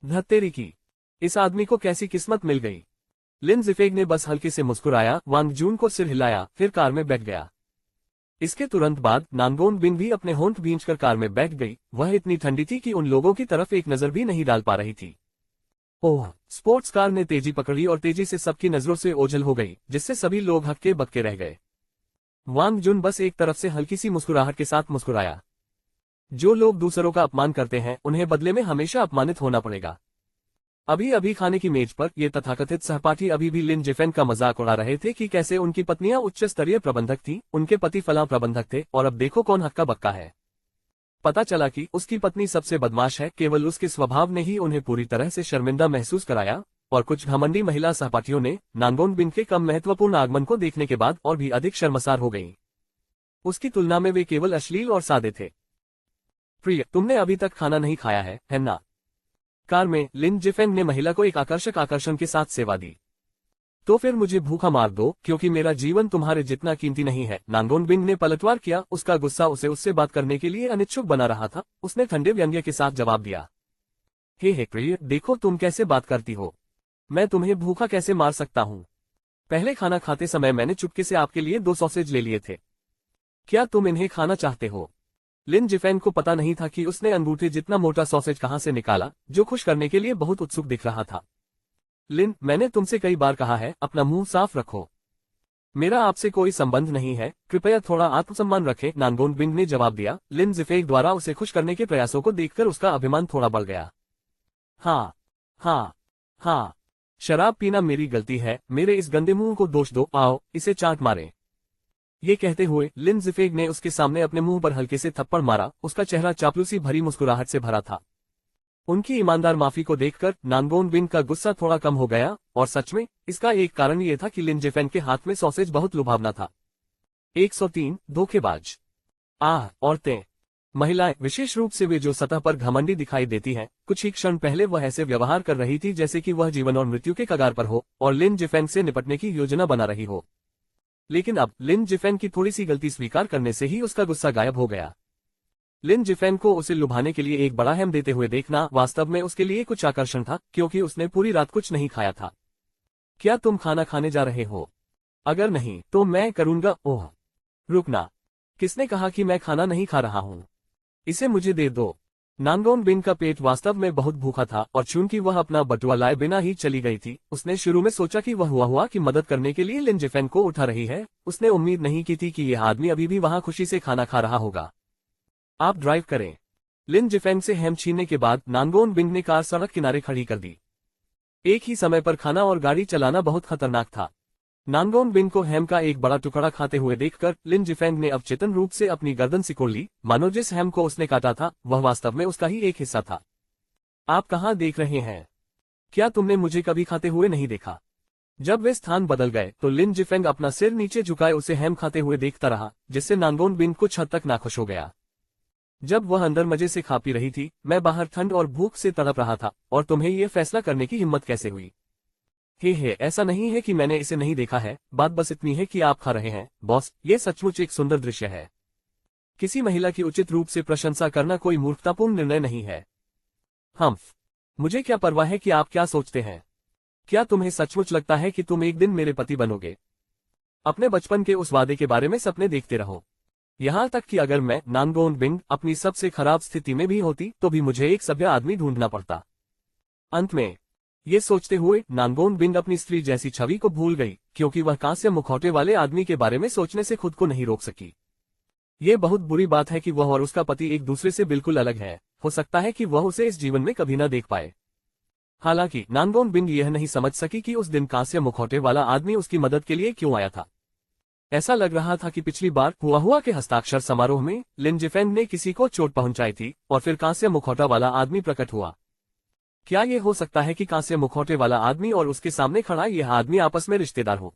धत्तेरी की, इस आदमी को कैसी किस्मत मिल गई। लिन जिफेंग ने बस हल्के से मुस्कुराया, वांग जून को सिर हिलाया, फिर कार में बैठ गया। इसके तुरंत बाद नांगोन बिन भी अपने होंठ भींचकर कार में बैठ गई। वह इतनी ठंडी थी कि उन लोगों की तरफ एक नजर भी नहीं डाल पा रही थी। ओह! स्पोर्ट्स कार ने तेजी पकड़ी और तेजी से सबकी नजरों से ओझल हो गई, जिससे सभी लोग हक्के बक्के रह गए। वांग जुन बस एक तरफ से हल्की सी मुस्कुराहट के साथ मुस्कुराया। जो लोग दूसरों का अपमान करते हैं, उन्हें बदले में हमेशा अपमानित होना पड़ेगा। अभी अभी खाने की मेज पर ये तथाकथित सहपाठी अभी भी लिन जिफेंग का मजाक उड़ा रहे थे कि कैसे उनकी पत्नियां उच्च स्तरीय प्रबंधक थीं, उनके पति फलां प्रबंधक थे, और अब देखो कौन हक्का बक्का है। पता चला कि उसकी पत्नी सबसे बदमाश है। केवल उसके स्वभाव ने ही उन्हें पूरी तरह से शर्मिंदा महसूस कराया, और कुछ घमंडी महिला सहपाठियों ने नांगोन बिन के कम महत्वपूर्ण आगमन को देखने के बाद और भी अधिक शर्मसार हो गईं। उसकी तुलना में वे केवल अश्लील और सादे थे। प्रिय, तुमने अभी तक खाना नहीं खाया है ना? कार में लिन जिफेंग ने महिला को एक आकर्षक आकर्षण के साथ सेवा दी। तो फिर मुझे भूखा मार दो, क्योंकि मेरा जीवन तुम्हारे जितना कीमती नहीं है। नांगोन बिन ने पलटवार किया। उसका गुस्सा उसे उससे बात करने के लिए अनिच्छुक बना रहा था। उसने ठंडे व्यंग्य के साथ जवाब दिया, हे प्रिय, देखो तुम कैसे बात करती हो। मैं तुम्हें भूखा कैसे मार सकता हूँ? पहले खाना खाते समय मैंने चुपके से आपके लिए 2 सॉसेज ले लिए थे। क्या तुम इन्हें खाना चाहते हो? लिन जिफेंग को पता नहीं था कि उसने अंगूठे जितना मोटा सॉसेज कहां से निकाला, जो खुश करने के लिए बहुत उत्सुक दिख रहा था। लिन, मैंने तुमसे कई बार कहा है, अपना मुंह साफ रखो। मेरा आपसे कोई संबंध नहीं है, कृपया थोड़ा आत्मसम्मान रखें, नांगोन बिन ने जवाब दिया। लिन जिफेंग द्वारा उसे खुश करने के प्रयासों को देखकर उसका अभिमान थोड़ा बढ़ गया। हाँ, शराब पीना मेरी गलती है, मेरे इस गंदे मुंह को दोष दो, आओ इसे चाट मारें। ये कहते हुए लिन जिफेंग ने उसके सामने अपने मुंह पर हल्के से थप्पड़ मारा। उसका चेहरा चापलूसी भरी मुस्कुराहट से भरा था। उनकी ईमानदार माफी को देखकर नांगोन बिन का गुस्सा थोड़ा कम हो गया, और सच में इसका एक कारण ये था कि लिन जिफेंग के हाथ में सॉसेज बहुत लुभावना था। 103 धोखेबाज। औरतें, महिलाएं, विशेष रूप से वे जो सतह पर घमंडी दिखाई देती हैं, कुछ ही क्षण पहले वह ऐसे व्यवहार कर रही थी जैसे कि वह जीवन और मृत्यु के कगार पर हो और लिन जिफेंग से निपटने की योजना बना रही हो। लेकिन अब लिन जिफेंग की थोड़ी सी गलती स्वीकार करने से ही उसका गुस्सा गायब हो गया। लिन जिफेंग को उसे लुभाने के लिए एक बड़ा हैम देते हुए देखना वास्तव में उसके लिए कुछ आकर्षण था, क्योंकि उसने पूरी रात कुछ नहीं खाया था। क्या तुम खाना खाने जा रहे हो? अगर नहीं तो मैं करूंगा। ओह, रुकना, किसने कहा कि मैं खाना नहीं खा रहा हूं? इसे मुझे दे दो। नांगोन बिन का पेट वास्तव में बहुत भूखा था, और चूंकि वह अपना बटुआ लाए बिना ही चली गई थी, उसने शुरू में सोचा कि वह हुआ कि मदद करने के लिए लिन जिफेंग को उठा रही है। उसने उम्मीद नहीं की थी कि यह आदमी अभी भी वहां खुशी से खाना खा रहा होगा। आप ड्राइव करें। लिन जिफेंग से हैम छीनने के बाद नांगोन बिन ने कार सड़क किनारे खड़ी कर दी। एक ही समय पर खाना और गाड़ी चलाना बहुत खतरनाक था। नांगोन बिन को हैम का एक बड़ा टुकड़ा खाते हुए देखकर लिन जिफेंग ने अवचेतन रूप से अपनी गर्दन सिकोड़ ली, मानो जिस हैम को उसने काटा था वह वास्तव में उसका ही एक हिस्सा था। आप कहां देख रहे हैं? क्या तुमने मुझे कभी खाते हुए नहीं देखा? जब वे स्थान बदल गए तो लिन जिफेंग अपना सिर नीचे झुकाए उसे हैम खाते हुए देखता रहा, जिससे नांगोन बिन कुछ हद तक नाखुश हो गया। जब वह अंदर मजे से खा पी रही थी, मैं बाहर ठंड और भूख से तड़प रहा था, और तुम्हें ये फैसला करने की हिम्मत कैसे हुई? ऐसा नहीं है कि मैंने इसे नहीं देखा है, बात बस इतनी है कि आप खा रहे हैं। बॉस, ये सचमुच एक सुंदर दृश्य है। किसी महिला की उचित रूप से प्रशंसा करना कोई मूर्खतापूर्ण निर्णय नहीं है। मुझे क्या परवाह है कि आप क्या सोचते हैं? क्या तुम्हें सचमुच लगता है कि तुम एक दिन मेरे पति बनोगे? अपने बचपन के उस वादे के बारे में सपने देखते रहो। यहां तक कि अगर मैं नांगोन बिन अपनी सबसे खराब स्थिति में भी होती तो भी मुझे एक सभ्य आदमी ढूंढना पड़ता। अंत में ये सोचते हुए नांगोन बिन अपनी स्त्री जैसी छवि को भूल गई, क्योंकि वह कांस्य मुखौटे वाले आदमी के बारे में सोचने से खुद को नहीं रोक सकी। ये बहुत बुरी बात है कि वह और उसका पति एक दूसरे से बिल्कुल अलग है। हो सकता है कि वह उसे इस जीवन में कभी न देख पाए। हालांकि नानगोन बिन यह नहीं समझ सकी कि उस दिन कांस्य मुखौटे वाला आदमी उसकी मदद के लिए क्यों आया था। ऐसा लग रहा था कि पिछली बार हुआ के हस्ताक्षर समारोह में लिन जिफेंग ने किसी को चोट पहुंचाई थी और फिर कांस्य मुखौटा वाला आदमी प्रकट हुआ। क्या यह हो सकता है कि कांस्य मुखौटे वाला आदमी और उसके सामने खड़ा यह आदमी आपस में रिश्तेदार हो?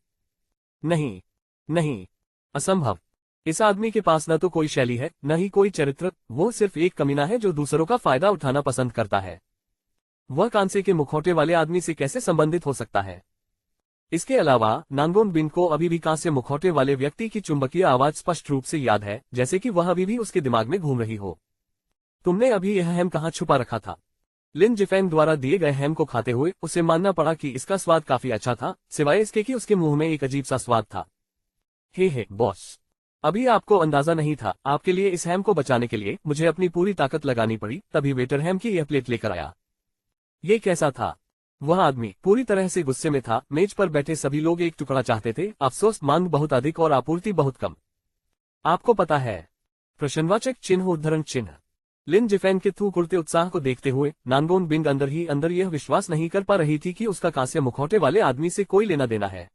नहीं, नहीं, असंभव। इस आदमी के पास न तो कोई शैली है, न ही कोई चरित्र, वो सिर्फ एक कमीना है जो दूसरों का फायदा उठाना पसंद करता है। वह कांसे के मुखौटे वाले आदमी से कैसे संबंधित हो सकता है? इसके अलावा नानगोन बिन को अभी भी कांसे मुखौटे वाले व्यक्ति की चुंबकीय आवाज स्पष्ट रूप से याद है, जैसे कि वह अभी भी उसके दिमाग में घूम रही हो। तुमने अभी यह हैम कहाँ छुपा रखा था? लिन जिफेंग द्वारा दिए गए हैम को खाते हुए उसे मानना पड़ा कि इसका स्वाद काफी अच्छा था, सिवाय इसके कि उसके मुंह में एक अजीब सा स्वाद था। हे बॉस, अभी आपको अंदाजा नहीं था। आपके लिए इस हैम को बचाने के लिए मुझे अपनी पूरी ताकत लगानी पड़ी, तभी वेटर हैम की यह प्लेट लेकर आया। ये कैसा था? वह आदमी पूरी तरह से गुस्से में था। मेज पर बैठे सभी लोग एक टुकड़ा चाहते थे, अफसोस मांग बहुत अधिक और आपूर्ति बहुत कम। आपको पता है? प्रश्नवाचक चिन्ह उद्धरण चिन्ह। लिन जिफेंग के थूक उड़ते उत्साह को देखते हुए नानगोन बिंग अंदर ही अंदर यह विश्वास नहीं कर पा रही थी कि उसका कांस्य मुखौटे वाले आदमी से कोई लेना देना है।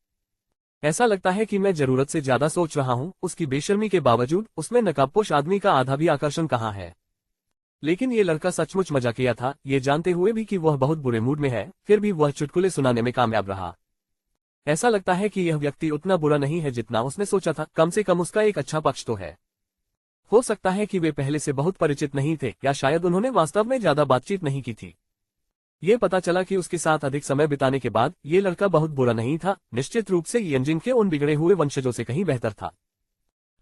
ऐसा लगता है कि मैं जरूरत से ज्यादा सोच रहा हूँ। उसकी बेशर्मी के बावजूद उसमें नकाबपोश आदमी का आधा भी आकर्षण कहाँ है? लेकिन ये लड़का सचमुच मजाकिया था, ये जानते हुए भी कि वह बहुत बुरे मूड में है, फिर भी वह चुटकुले सुनाने में कामयाब रहा। ऐसा लगता है कि यह व्यक्ति उतना बुरा नहीं है जितना उसने सोचा था, कम से कम उसका एक अच्छा पक्ष तो है। हो सकता है कि वे पहले से बहुत परिचित नहीं थे, या शायद उन्होंने वास्तव में ज्यादा बातचीत नहीं की थी। ये पता चला कि उसके साथ अधिक समय बिताने के बाद ये लड़का बहुत बुरा नहीं था, निश्चित रूप से यंजिन के उन बिगड़े हुए वंशजों से कहीं बेहतर था।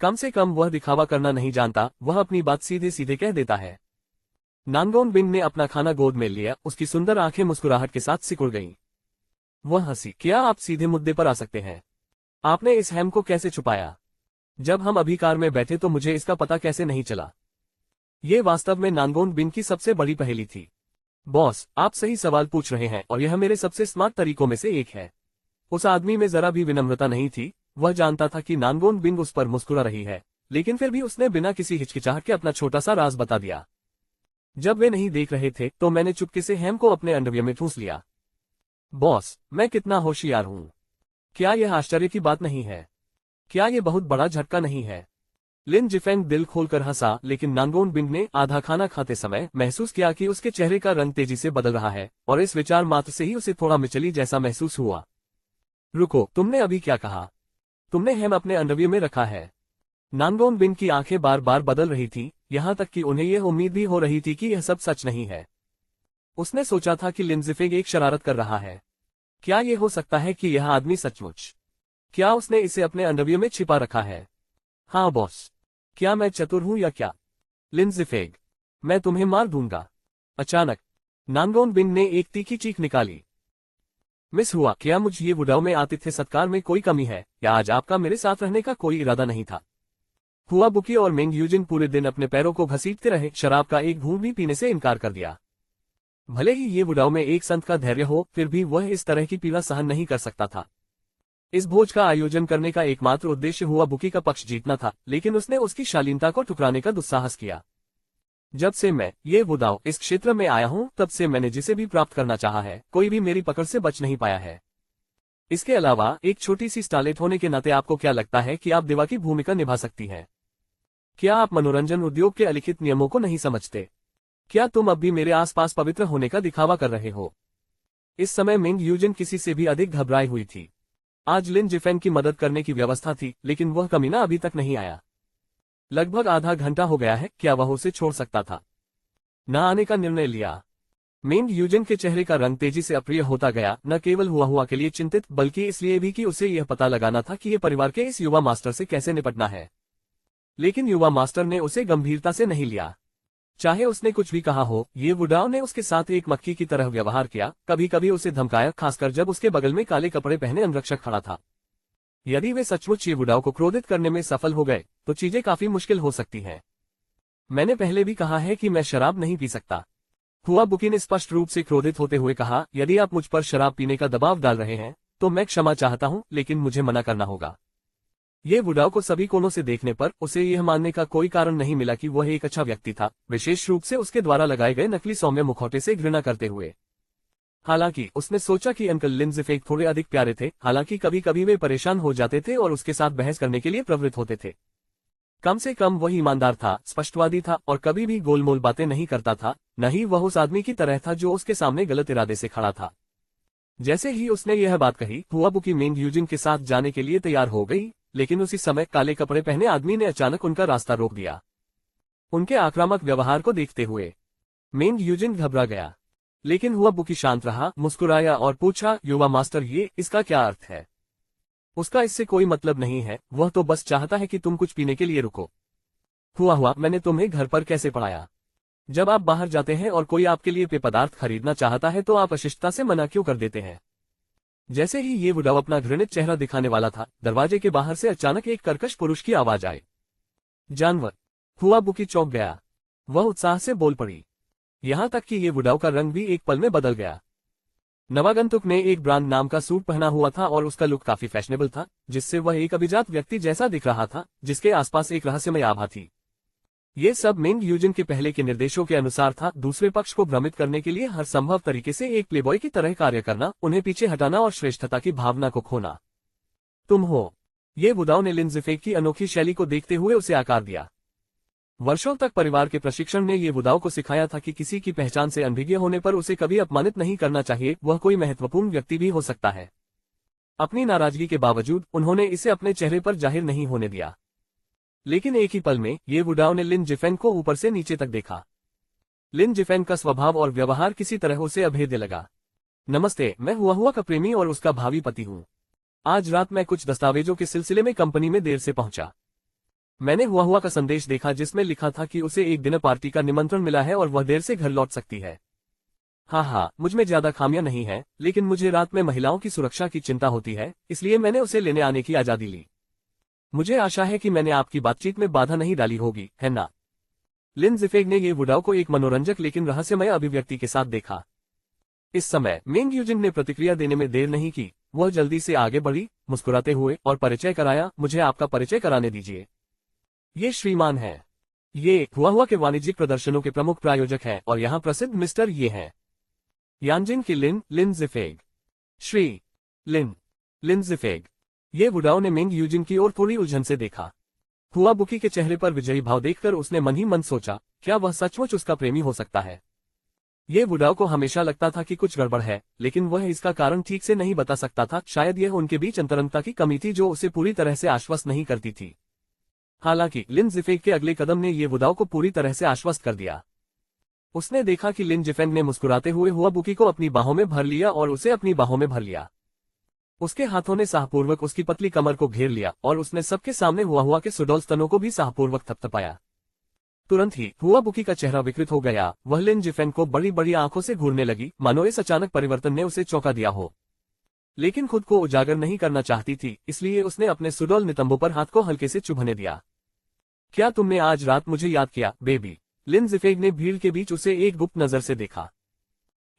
कम से कम वह दिखावा करना नहीं जानता, वह अपनी बात सीधे सीधे कह देता है। नानगोन बिन ने अपना खाना गोद में लिया, उसकी सुंदर आंखें मुस्कुराहट के साथ सिकुड़ गईं। वह हंसी। क्या आप सीधे मुद्दे पर आ सकते हैं? आपने इस हैम को कैसे छुपाया? जब हम अभी कार में बैठे तो मुझे इसका पता कैसे नहीं चला? ये वास्तव में नानगोन बिन की सबसे बड़ी पहेली थी। बॉस, आप सही सवाल पूछ रहे हैं और यह मेरे सबसे स्मार्ट तरीकों में से एक है। उस आदमी में जरा भी विनम्रता नहीं थी। वह जानता था कि नानगोन बिन उस पर मुस्कुरा रही है, लेकिन फिर भी उसने बिना किसी हिचकिचाहट के अपना छोटा सा राज बता दिया। जब वे नहीं देख रहे थे तो मैंने चुपके से हैम को अपने अंडरवियर में ठूंस लिया। बॉस, मैं कितना होशियार हूँ। क्या यह आश्चर्य की बात नहीं है? क्या यह बहुत बड़ा झटका नहीं है? लिन जिफेंग दिल खोलकर हंसा, लेकिन नानगोन बिन ने आधा खाना खाते समय महसूस किया कि उसके चेहरे का रंग तेजी से बदल रहा है, और इस विचार मात्र से ही उसे थोड़ा मिचली जैसा महसूस हुआ। रुको, तुमने अभी क्या कहा? तुमने हैम अपने अंडरवियर में रखा है? नानगोन बिन की आंखें बार बार बदल रही थी, यहां तक कि उन्हें यह उम्मीद भी हो रही थी कि यह सब सच नहीं है। उसने सोचा था कि लिन जिफेंग एक शरारत कर रहा है। क्या यह हो सकता है कि यह आदमी सचमुच? क्या उसने इसे अपने अंडरवियर में छिपा रखा है? हाँ बॉस, क्या मैं चतुर हूं या क्या? लिन जिफेंग, मैं तुम्हें मार दूंगा। अचानक नानगोन बिन ने एक तीखी चीख निकाली। मिस हुआ, क्या मुझ ये वुडाओ में आतिथ्य सत्कार में कोई कमी है, या आज आपका मेरे साथ रहने का कोई इरादा नहीं था? हुआ बुकी और मेंग यूजिन पूरे दिन अपने पैरों को घसीटते रहे, शराब का एक घूंट भी पीने से इनकार कर दिया। भले ही ये वुडाओ में एक संत का धैर्य हो, फिर भी वह इस तरह की पीड़ा सहन नहीं कर सकता था। इस भोज का आयोजन करने का एकमात्र उद्देश्य हुआ बुकी का पक्ष जीतना था, लेकिन उसने उसकी शालीनता को ठुकराने का दुस्साहस किया। जब से मैं ये वुडाओ इस क्षेत्र में आया हूं, तब से मैंने जिसे भी प्राप्त करना चाहा है, कोई भी मेरी पकड़ से बच नहीं पाया है। इसके अलावा एक छोटी सी स्टारलेट होने के नाते आपको क्या लगता है कि आप दिवा की भूमिका निभा सकती हैं? क्या आप मनोरंजन उद्योग के अलिखित नियमों को नहीं समझते? क्या तुम अब भी मेरे आसपास पवित्र होने का दिखावा कर रहे हो? इस समय मेंग यूजिन किसी से भी अधिक घबराई हुई थी। आज लिन जिफेंग की मदद करने की व्यवस्था थी, लेकिन वह कमीना अभी तक नहीं आया। लगभग आधा घंटा हो गया है, क्या वह उसे छोड़ सकता था? न आने का निर्णय लिया। मेंग यूजिन के चेहरे का रंग तेजी से अप्रिय होता गया, न केवल हुआ के लिए चिंतित, बल्कि इसलिए भी कि उसे यह पता लगाना था कि यह परिवार के इस युवा मास्टर से कैसे निपटना है। लेकिन युवा मास्टर ने उसे गंभीरता से नहीं लिया। चाहे उसने कुछ भी कहा हो, ये वुडाओ ने उसके साथ एक मक्खी की तरह व्यवहार किया, कभी कभी उसे धमकाया, खासकर जब उसके बगल में काले कपड़े पहने अंगरक्षक खड़ा था। यदि वे सचमुच ये वुडाओ को क्रोधित करने में सफल हो गए, तो चीजें काफी मुश्किल हो सकती हैं। मैंने पहले भी कहा है कि मैं शराब नहीं पी सकता। हुआ बुकी ने स्पष्ट रूप से क्रोधित होते हुए कहा, यदि आप मुझ पर शराब पीने का दबाव डाल रहे हैं, तो मैं क्षमा चाहता हूं, लेकिन मुझे मना करना होगा। ये वुडाओ को सभी कोनों से देखने पर उसे यह मानने का कोई कारण नहीं मिला कि वह एक अच्छा व्यक्ति था, विशेष रूप से उसके द्वारा लगाए गए नकली सौम्य मुखौटे से घृणा करते हुए। हालांकि उसने सोचा कि अंकल लिन ज़िफेग थोड़े अधिक प्यारे थे, हालांकि कभी कभी वे परेशान हो जाते थे और उसके साथ बहस करने के लिए प्रवृत्त होते थे। कम से कम वह ईमानदार था, स्पष्टवादी था और कभी भी गोलमोल बातें नहीं करता था, न ही वह उस आदमी की तरह था जो उसके सामने गलत इरादे से खड़ा था। जैसे ही उसने यह बात कही, हुआबुकी मेंग यूजिन के साथ जाने के लिए तैयार हो गई, लेकिन उसी समय काले कपड़े पहने आदमी ने अचानक उनका रास्ता रोक दिया। उनके आक्रामक व्यवहार को देखते हुए मेंग यूजिन घबरा गया, लेकिन हुआबुकी शांत रहा, मुस्कुराया और पूछा, युवा मास्टर, ये इसका क्या अर्थ है? उसका इससे कोई मतलब नहीं है, वह तो बस चाहता है कि तुम कुछ पीने के लिए रुको। हुआ मैंने तुम्हें घर पर कैसे पढ़ाया? जब आप बाहर जाते हैं और कोई आपके लिए पेय पदार्थ खरीदना चाहता है तो आप अशिष्टता से मना क्यों कर देते हैं? जैसे ही ये बुढ़ा अपना घृणित चेहरा दिखाने वाला था, दरवाजे के बाहर से अचानक एक कर्कश पुरुष की आवाज आई। जानवर! हुआबुकी चौंक गया। वह उत्साह से बोल पड़ी, यहां तक कि ये बुढ़ाओ का रंग भी एक पल में बदल गया। नवागंतुक ने एक ब्रांड नाम का सूट पहना हुआ था और उसका लुक काफी फैशनेबल था, जिससे वह एक अभिजात व्यक्ति जैसा दिख रहा था, जिसके आसपास एक रहस्यमय आभा थी। ये सब मेंग यूजिन के पहले के निर्देशों के अनुसार था, दूसरे पक्ष को भ्रमित करने के लिए हर संभव तरीके से एक प्लेबॉय की तरह कार्य करना, उन्हें पीछे हटाना और श्रेष्ठता की भावना को खोना। तुम हो। ये बुढ़ाओ ने लिन ज़िफेग की अनोखी शैली को देखते हुए उसे आकार दिया। वर्षों तक परिवार के प्रशिक्षण ने ये बुढ़ाओ को सिखाया था कि किसी की पहचान से अनभिज्ञ होने पर उसे कभी अपमानित नहीं करना चाहिए, वह कोई महत्वपूर्ण व्यक्ति भी हो सकता है। अपनी नाराजगी के बावजूद उन्होंने इसे अपने चेहरे पर जाहिर नहीं होने दिया। लेकिन एक ही पल में ये बुढ़ाओ ने लिन जिफेंग को ऊपर से नीचे तक देखा। लिन जिफेंग का स्वभाव और व्यवहार किसी तरह उसे अभेद्य लगा। नमस्ते, मैं हुआ का प्रेमी और उसका भावी पति हूँ। आज रात मैं कुछ दस्तावेजों के सिलसिले में कंपनी में देर से पहुंचा। मैंने हुआ का संदेश देखा जिसमें लिखा था कि उसे एक डिनर पार्टी का निमंत्रण मिला है और वह देर से घर लौट सकती है। हाँ, मुझमें ज्यादा खामियां नहीं है, लेकिन मुझे रात में महिलाओं की सुरक्षा की चिंता होती है, इसलिए मैंने उसे लेने आने की आजादी ली। मुझे आशा है कि मैंने आपकी बातचीत में बाधा नहीं डाली होगी, है ना? लिन ज़िफेग ने ये बुढ़ाओ को एक मनोरंजक लेकिन रहस्यमय अभिव्यक्ति के साथ देखा। इस समय मेंग यूजिन ने प्रतिक्रिया देने में देर नहीं की, वह जल्दी से आगे बढ़ी, मुस्कुराते हुए, और परिचय कराया। मुझे आपका परिचय कराने दीजिए। ये श्रीमान है। ये हुआ के वाणिज्यिक प्रदर्शनों के प्रमुख प्रायोजक हैं और यहाँ प्रसिद्ध मिस्टर ये हैं यानजिन की लिन ज़िफेग। श्री लिन ज़िफेग। ये बुढ़ाओ ने मेंग यूजिन की ओर थोड़ी उलझन से देखा। हुआबुकी के चेहरे पर विजयी भाव देखकर उसने मन ही मन सोचा, क्या वह सचमुच उसका प्रेमी हो सकता है? ये बुढ़ाओ को हमेशा लगता था कि कुछ गड़बड़ है, लेकिन वह इसका कारण ठीक से नहीं बता सकता था। शायद यह उनके बीच अंतरंगता की कमी थी जो उसे पूरी तरह से आश्वस्त नहीं करती थी। हालांकि लिन ज़िफेग के अगले कदम ने ये बुढ़ाओ को पूरी तरह से आश्वस्त कर दिया। उसने देखा कि लिन ज़िफेग ने मुस्कुराते हुए हुआबुकी को अपनी बाहों में भर लिया और उसे अपनी बाहों में भर लिया। उसके हाथों ने साहपूर्वक उसकी पतली कमर को घेर लिया और उसने सबके सामने हुआ के सुडौल स्तनों को भी साहपूर्वक थपथपाया। तुरंत ही हुआबुकी का चेहरा विकृत हो गया। वह लिन ज़िफेग को बड़ी बड़ी आंखों से घूरने लगी, मानो इस अचानक परिवर्तन ने उसे चौंका दिया हो। लेकिन खुद को उजागर नहीं करना चाहती थी, इसलिए उसने अपने सुडौल नितंबों पर हाथ को हल्के से चुभने दिया। क्या तुमने आज रात मुझे याद किया, बेबी? लिन ज़िफेग ने भीड़ के बीच उसे एक गुप्त नजर से देखा।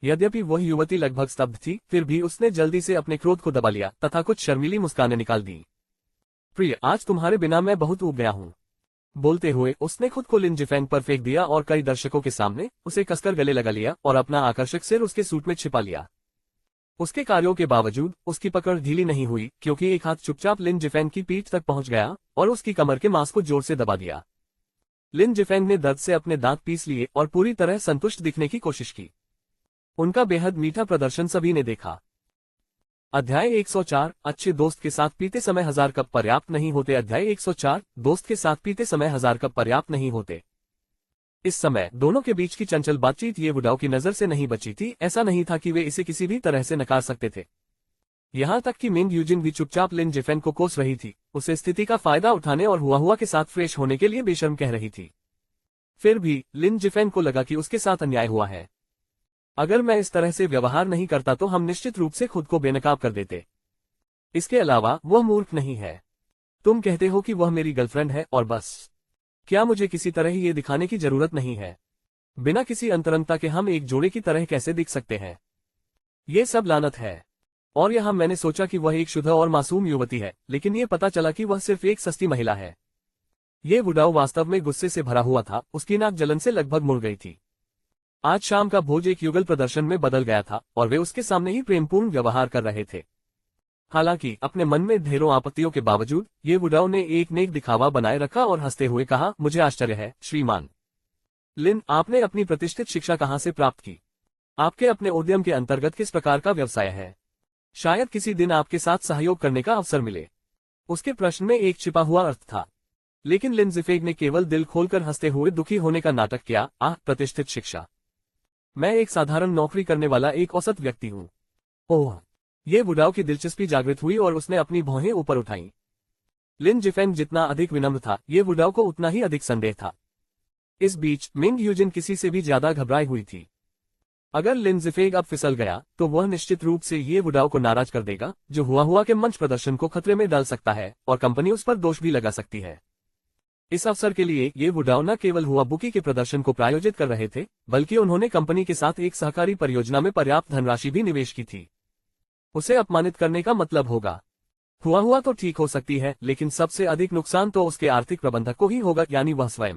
यद्यपि वह युवती लगभग स्तब्ध थी, फिर भी उसने जल्दी से अपने क्रोध को दबा लिया तथा कुछ शर्मीली मुस्कानें निकाल दी। प्रिय, आज तुम्हारे बिना मैं बहुत ऊब गया हूँ। बोलते हुए उसने खुद को लिन ज़िफेग पर फेंक दिया और कई दर्शकों के सामने उसे कसकर गले लगा लिया और अपना आकर्षक सिर उसके सूट में छिपा लिया। उसके कार्यों के बावजूद उसकी पकड़ ढीली नहीं हुई, क्योंकि एक हाथ चुपचाप लिन ज़िफेग की पीठ तक पहुंच गया और उसकी कमर के मांस को जोर से दबा दिया। लिन ज़िफेग ने दर्द से अपने दांत पीस लिए और पूरी तरह संतुष्ट दिखने की कोशिश की। उनका बेहद मीठा प्रदर्शन सभी ने देखा। अध्याय 104, अच्छे दोस्त के साथ पीते समय 1000 कप पर्याप्त नहीं होते। अध्याय 104, दोस्त के साथ पीते समय 1000 कप पर्याप्त नहीं होते। इस समय दोनों के बीच की चंचल बातचीत ये बुढ़ाओ की नजर से नहीं बची थी। ऐसा नहीं था कि वे इसे किसी भी तरह से नकार सकते थे। यहाँ तक कि मेंग यूजिन भी चुपचाप लिन ज़िफेग को कोस रही थी, उसे स्थिति का फायदा उठाने और हुआ के साथ फ्रेश होने के लिए बेशर्म कह रही थी। फिर भी लिन ज़िफेग को लगा कि उसके साथ अन्याय हुआ है। अगर मैं इस तरह से व्यवहार नहीं करता तो हम निश्चित रूप से खुद को बेनकाब कर देते। इसके अलावा वह मूर्ख नहीं है। तुम कहते हो कि वह मेरी गर्लफ्रेंड है और बस। क्या मुझे किसी तरह ये दिखाने की जरूरत नहीं है? बिना किसी अंतरंगता के हम एक जोड़े की तरह कैसे दिख सकते हैं? ये सब लानत है। और यहाँ मैंने सोचा कि वह एक शुद्ध और मासूम युवती है, लेकिन ये पता चला कि वह सिर्फ एक सस्ती महिला है। ये बुढ़ाओ वास्तव में गुस्से से भरा हुआ था, उसकी नाक जलन से लगभग मुड़ गई थी। आज शाम का भोज एक युगल प्रदर्शन में बदल गया था और वे उसके सामने ही प्रेमपूर्ण व्यवहार कर रहे थे। हालांकि अपने मन में ढेरों आपत्तियों के बावजूद ये बुढ़ाऊ ने एक नेक दिखावा बनाए रखा और हंसते हुए कहा, मुझे आश्चर्य है श्रीमान लिन, आपने अपनी प्रतिष्ठित शिक्षा कहाँ से प्राप्त की? आपके अपने उद्यम के अंतर्गत किस प्रकार का व्यवसाय है? शायद किसी दिन आपके साथ सहयोग करने का अवसर मिले। उसके प्रश्न में एक छिपा हुआ अर्थ था, लेकिन लिन ज़िफेग ने केवल दिल खोलकर हंसते हुए दुखी होने का नाटक किया। प्रतिष्ठित शिक्षा? मैं एक साधारण नौकरी करने वाला एक औसत व्यक्ति हूँ। ओह! ये बुढ़ाऊ की दिलचस्पी जागृत हुई और उसने अपनी भौहें ऊपर उठाईं। लिन जिफेंग जितना अधिक विनम्र था, ये बुढ़ाऊ को उतना ही अधिक संदेह था। इस बीच मिंग यूजिन किसी से भी ज्यादा घबराई हुई थी। अगर लिन जिफेग अब फिसल गया तो वह निश्चित रूप से ये बुढ़ाऊ को नाराज कर देगा, जो हुआ के मंच प्रदर्शन को खतरे में डाल सकता है और कंपनी उस पर दोष भी लगा सकती है। इस अवसर के लिए ये बुढ़ाऊ न केवल हुआ बुकी के प्रदर्शन को प्रायोजित कर रहे थे, बल्कि उन्होंने कंपनी के साथ एक सहकारी परियोजना में पर्याप्त धनराशि भी निवेश की थी। उसे अपमानित करने का मतलब होगा। हुआ तो ठीक हो सकती है, लेकिन सबसे अधिक नुकसान तो उसके आर्थिक प्रबंधक को ही होगा, यानी वह स्वयं।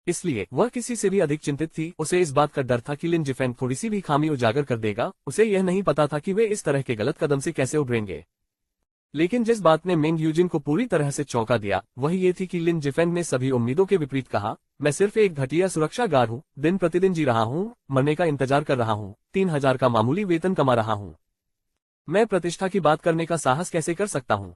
इसलिए वह किसी से भी अधिक चिंतित थी। उसे इस बात का डर था कि लिन जिफेंग थोड़ी सी भी खामी उजागर कर देगा। उसे यह नहीं पता था कि वे इस तरह के गलत कदम से कैसे उभरेंगे। लेकिन जिस बात ने मिंग यूजिन को पूरी तरह से चौंका दिया वह ये थी कि लिन जिफेंग ने सभी उम्मीदों के विपरीत कहा, मैं सिर्फ एक घटिया सुरक्षा गार्ड हूँ, दिन प्रतिदिन जी रहा हूँ, मरने का इंतजार कर रहा हूँ, 3000 का मामूली वेतन कमा रहा हूँ। मैं प्रतिष्ठा की बात करने का साहस कैसे कर सकता हूँ?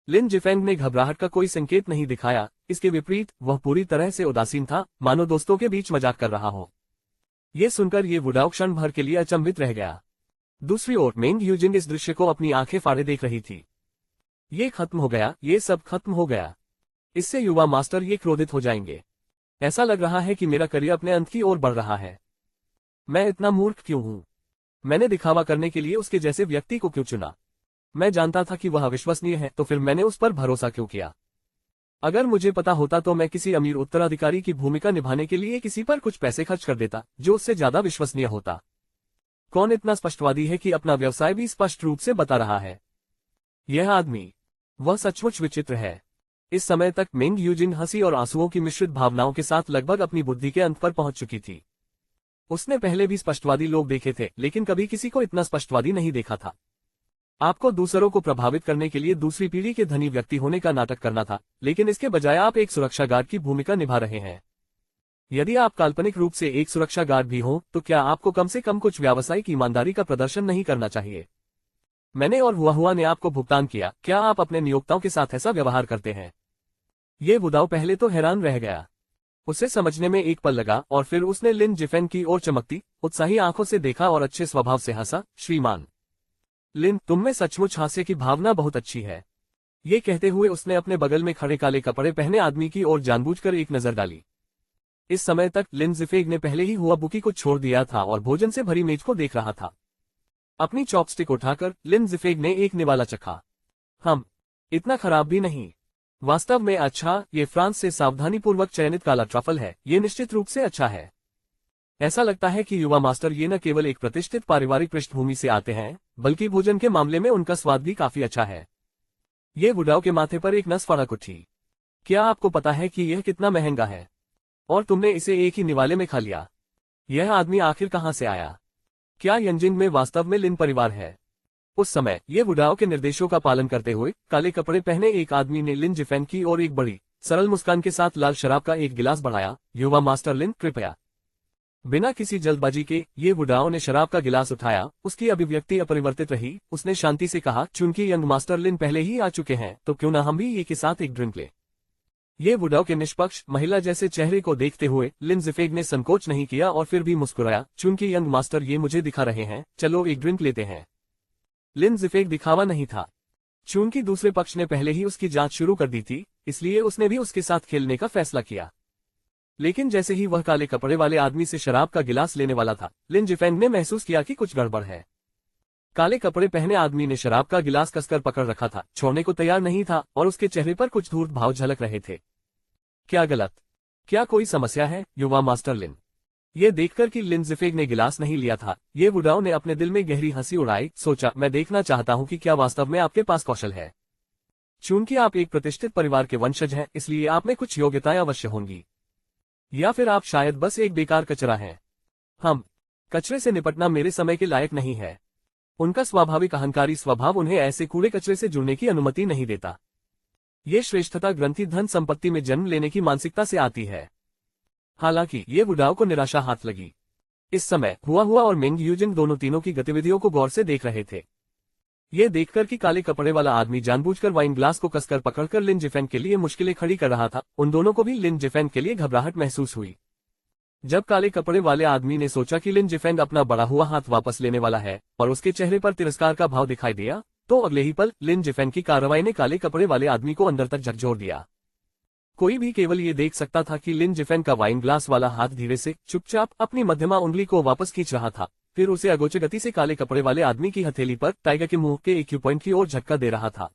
लिन जिफेंग ने घबराहट का कोई संकेत नहीं दिखाया। इसके विपरीत वह पूरी तरह से उदासीन था, मानो दोस्तों के बीच मजाक कर रहा हो। ये सुनकर ये बुढ़ाऊ क्षण भर के लिए अचंभित रह गया। दूसरी ओर मिंग यूजिन इस दृश्य को अपनी आंखें फाड़े देख रही थी। ये खत्म हो गया, ये सब खत्म हो गया। इससे युवा मास्टर ये क्रोधित हो जाएंगे। ऐसा लग रहा है कि मेरा करियर अपने अंत की ओर बढ़ रहा है। मैं इतना मूर्ख क्यों हूँ? मैंने दिखावा करने के लिए उसके जैसे व्यक्ति को क्यों चुना? मैं जानता था कि वह अविश्वसनीय है, तो फिर मैंने उस पर भरोसा क्यों किया? अगर मुझे पता होता तो मैं किसी अमीर उत्तराधिकारी की भूमिका निभाने के लिए किसी पर कुछ पैसे खर्च कर देता जो उससे ज्यादा विश्वसनीय होता। कौन इतना स्पष्टवादी है कि अपना व्यवसाय भी स्पष्ट रूप से बता रहा है? यह आदमी, वह सचमुच विचित्र है। इस समय तक मिंग यूजिन हंसी और आंसुओं की मिश्रित भावनाओं के साथ लगभग अपनी बुद्धि के अंत पर पहुंच चुकी थी। उसने पहले भी स्पष्टवादी लोग देखे थे, लेकिन कभी किसी को इतना स्पष्टवादी नहीं देखा था। आपको दूसरों को प्रभावित करने के लिए दूसरी पीढ़ी के धनी व्यक्ति होने का नाटक करना था, लेकिन इसके बजाय आप एक सुरक्षा गार्ड की भूमिका निभा रहे हैं। यदि आप काल्पनिक रूप से एक सुरक्षा गार्ड भी हो, तो क्या आपको कम से कम कुछ व्यावसायिक ईमानदारी का प्रदर्शन नहीं करना चाहिए? मैंने और हुआ ने आपको भुगतान किया, क्या आप अपने नियोक्ताओं के साथ ऐसा व्यवहार करते हैं? ये बुढ़ाऊ पहले तो हैरान रह गया। उसे समझने में एक पल लगा और फिर उसने लिन जिफेंग की ओर चमकती उत्साही आंखों से देखा और अच्छे स्वभाव से हंसा, श्रीमान लिन, तुम में सचमुच हास्य की भावना बहुत अच्छी है। ये कहते हुए उसने अपने बगल में खड़े काले कपड़े पहने आदमी की ओर जानबूझकर एक नजर डाली। इस समय तक लिन जिफेग ने पहले ही हुआ बुकी को छोड़ दिया था और भोजन से भरी मेज को देख रहा था। अपनी चॉपस्टिक उठाकर लिन जिफेग ने एक निवाला चखा। इतना खराब भी नहीं। वास्तव में अच्छा, ये फ्रांस से सावधानीपूर्वक चयनित काला ट्रफल है, ये निश्चित रूप से अच्छा है। ऐसा लगता है कि युवा मास्टर ये न केवल एक प्रतिष्ठित पारिवारिक पृष्ठभूमि से आते हैं, बल्कि भोजन के मामले में उनका स्वाद भी काफी अच्छा है। ये बुढ़ाऊ के माथे पर एक नस फड़क उठी। क्या आपको पता है कि यह कितना महंगा है? और तुमने इसे एक ही निवाले में खा लिया। यह आदमी आखिर कहाँ से आया? क्या यंजिंग में वास्तव में लिन परिवार है? उस समय ये बुढ़ाऊ के निर्देशों का पालन करते हुए काले कपड़े पहने एक आदमी ने लिन जिफेंग की और एक बड़ी सरल मुस्कान के साथ लाल शराब का एक गिलास बढ़ाया। युवा मास्टर लिन, कृपया। बिना किसी जल्दबाजी के ये बुढ़ाऊ ने शराब का गिलास उठाया। उसकी अभिव्यक्ति अपरिवर्तित रही। उसने शांति से कहा, चूंकि यंग मास्टर लिन पहले ही आ चुके हैं, तो क्यों न हम भी ये के साथ एक ड्रिंक ले। ये बुढ़ाऊ के निष्पक्ष महिला जैसे चेहरे को देखते हुए लिन जिफेग ने संकोच नहीं किया और फिर भी मुस्कुराया, चूंकि यंग मास्टर ये मुझे दिखा रहे हैं, चलो एक ड्रिंक लेते हैं। लिन जिफेग दिखावा नहीं था। चूंकि दूसरे पक्ष ने पहले ही उसकी जांच शुरू कर दी थी, इसलिए उसने भी उसके साथ खेलने का फैसला किया। लेकिन जैसे ही वह काले कपड़े वाले आदमी से शराब का गिलास लेने वाला था, लिन जिफेंग ने महसूस किया कि कुछ गड़बड़ है। काले कपड़े पहने आदमी ने शराब का गिलास कसकर पकड़ रखा था, छोड़ने को तैयार नहीं था और उसके चेहरे पर कुछ धूर्त भाव झलक रहे थे। क्या गलत? क्या कोई समस्या है, युवा मास्टर लिन? ये देखकर कि लिन जिफेग ने गिलास नहीं लिया था, ये बुढ़ाऊ ने अपने दिल में गहरी हंसी उड़ाई। सोचा, मैं देखना चाहता हूं कि क्या वास्तव में आपके पास कौशल है। चूंकि आप एक प्रतिष्ठित परिवार के वंशज हैं, इसलिए आप में कुछ योग्यताएं अवश्य होंगी। या फिर आप शायद बस एक बेकार कचरा हैं। हम कचरे से निपटना मेरे समय के लायक नहीं है। उनका स्वाभाविक अहंकारी स्वभाव उन्हें ऐसे कूड़े कचरे से जुड़ने की अनुमति नहीं देता। ये श्रेष्ठता ग्रंथि धन संपत्ति में जन्म लेने की मानसिकता से आती है। हालांकि ये बुढ़ाओं को निराशा हाथ लगी। इस समय हुआ और मेंग यूजिन दोनों तीनों की गतिविधियों को गौर से देख रहे थे। ये देखकर कि काले कपड़े वाला आदमी जानबूझकर वाइन ग्लास को कसकर पकड़कर लिन जिफेन के लिए मुश्किलें खड़ी कर रहा था, उन दोनों को भी लिन जिफेन के लिए घबराहट महसूस हुई। जब काले कपड़े वाले आदमी ने सोचा कि लिन जिफेन अपना बढ़ा हुआ हाथ वापस लेने वाला है और उसके चेहरे पर तिरस्कार का भाव दिखाई दिया, तो अगले ही पल लिन जिफेन की कार्रवाई ने काले कपड़े वाले आदमी को अंदर तक झकझोर दिया। कोई भी केवल ये देख सकता था कि लिन जिफेन का वाइन ग्लास वाला हाथ धीरे से चुपचाप अपनी मध्यमा उंगली को वापस खींच रहा था, फिर उसे अगोचर गति से काले कपड़े वाले आदमी की हथेली पर टाइगर के मुंह के एक्यू पॉइंट की ओर झटका दे रहा था।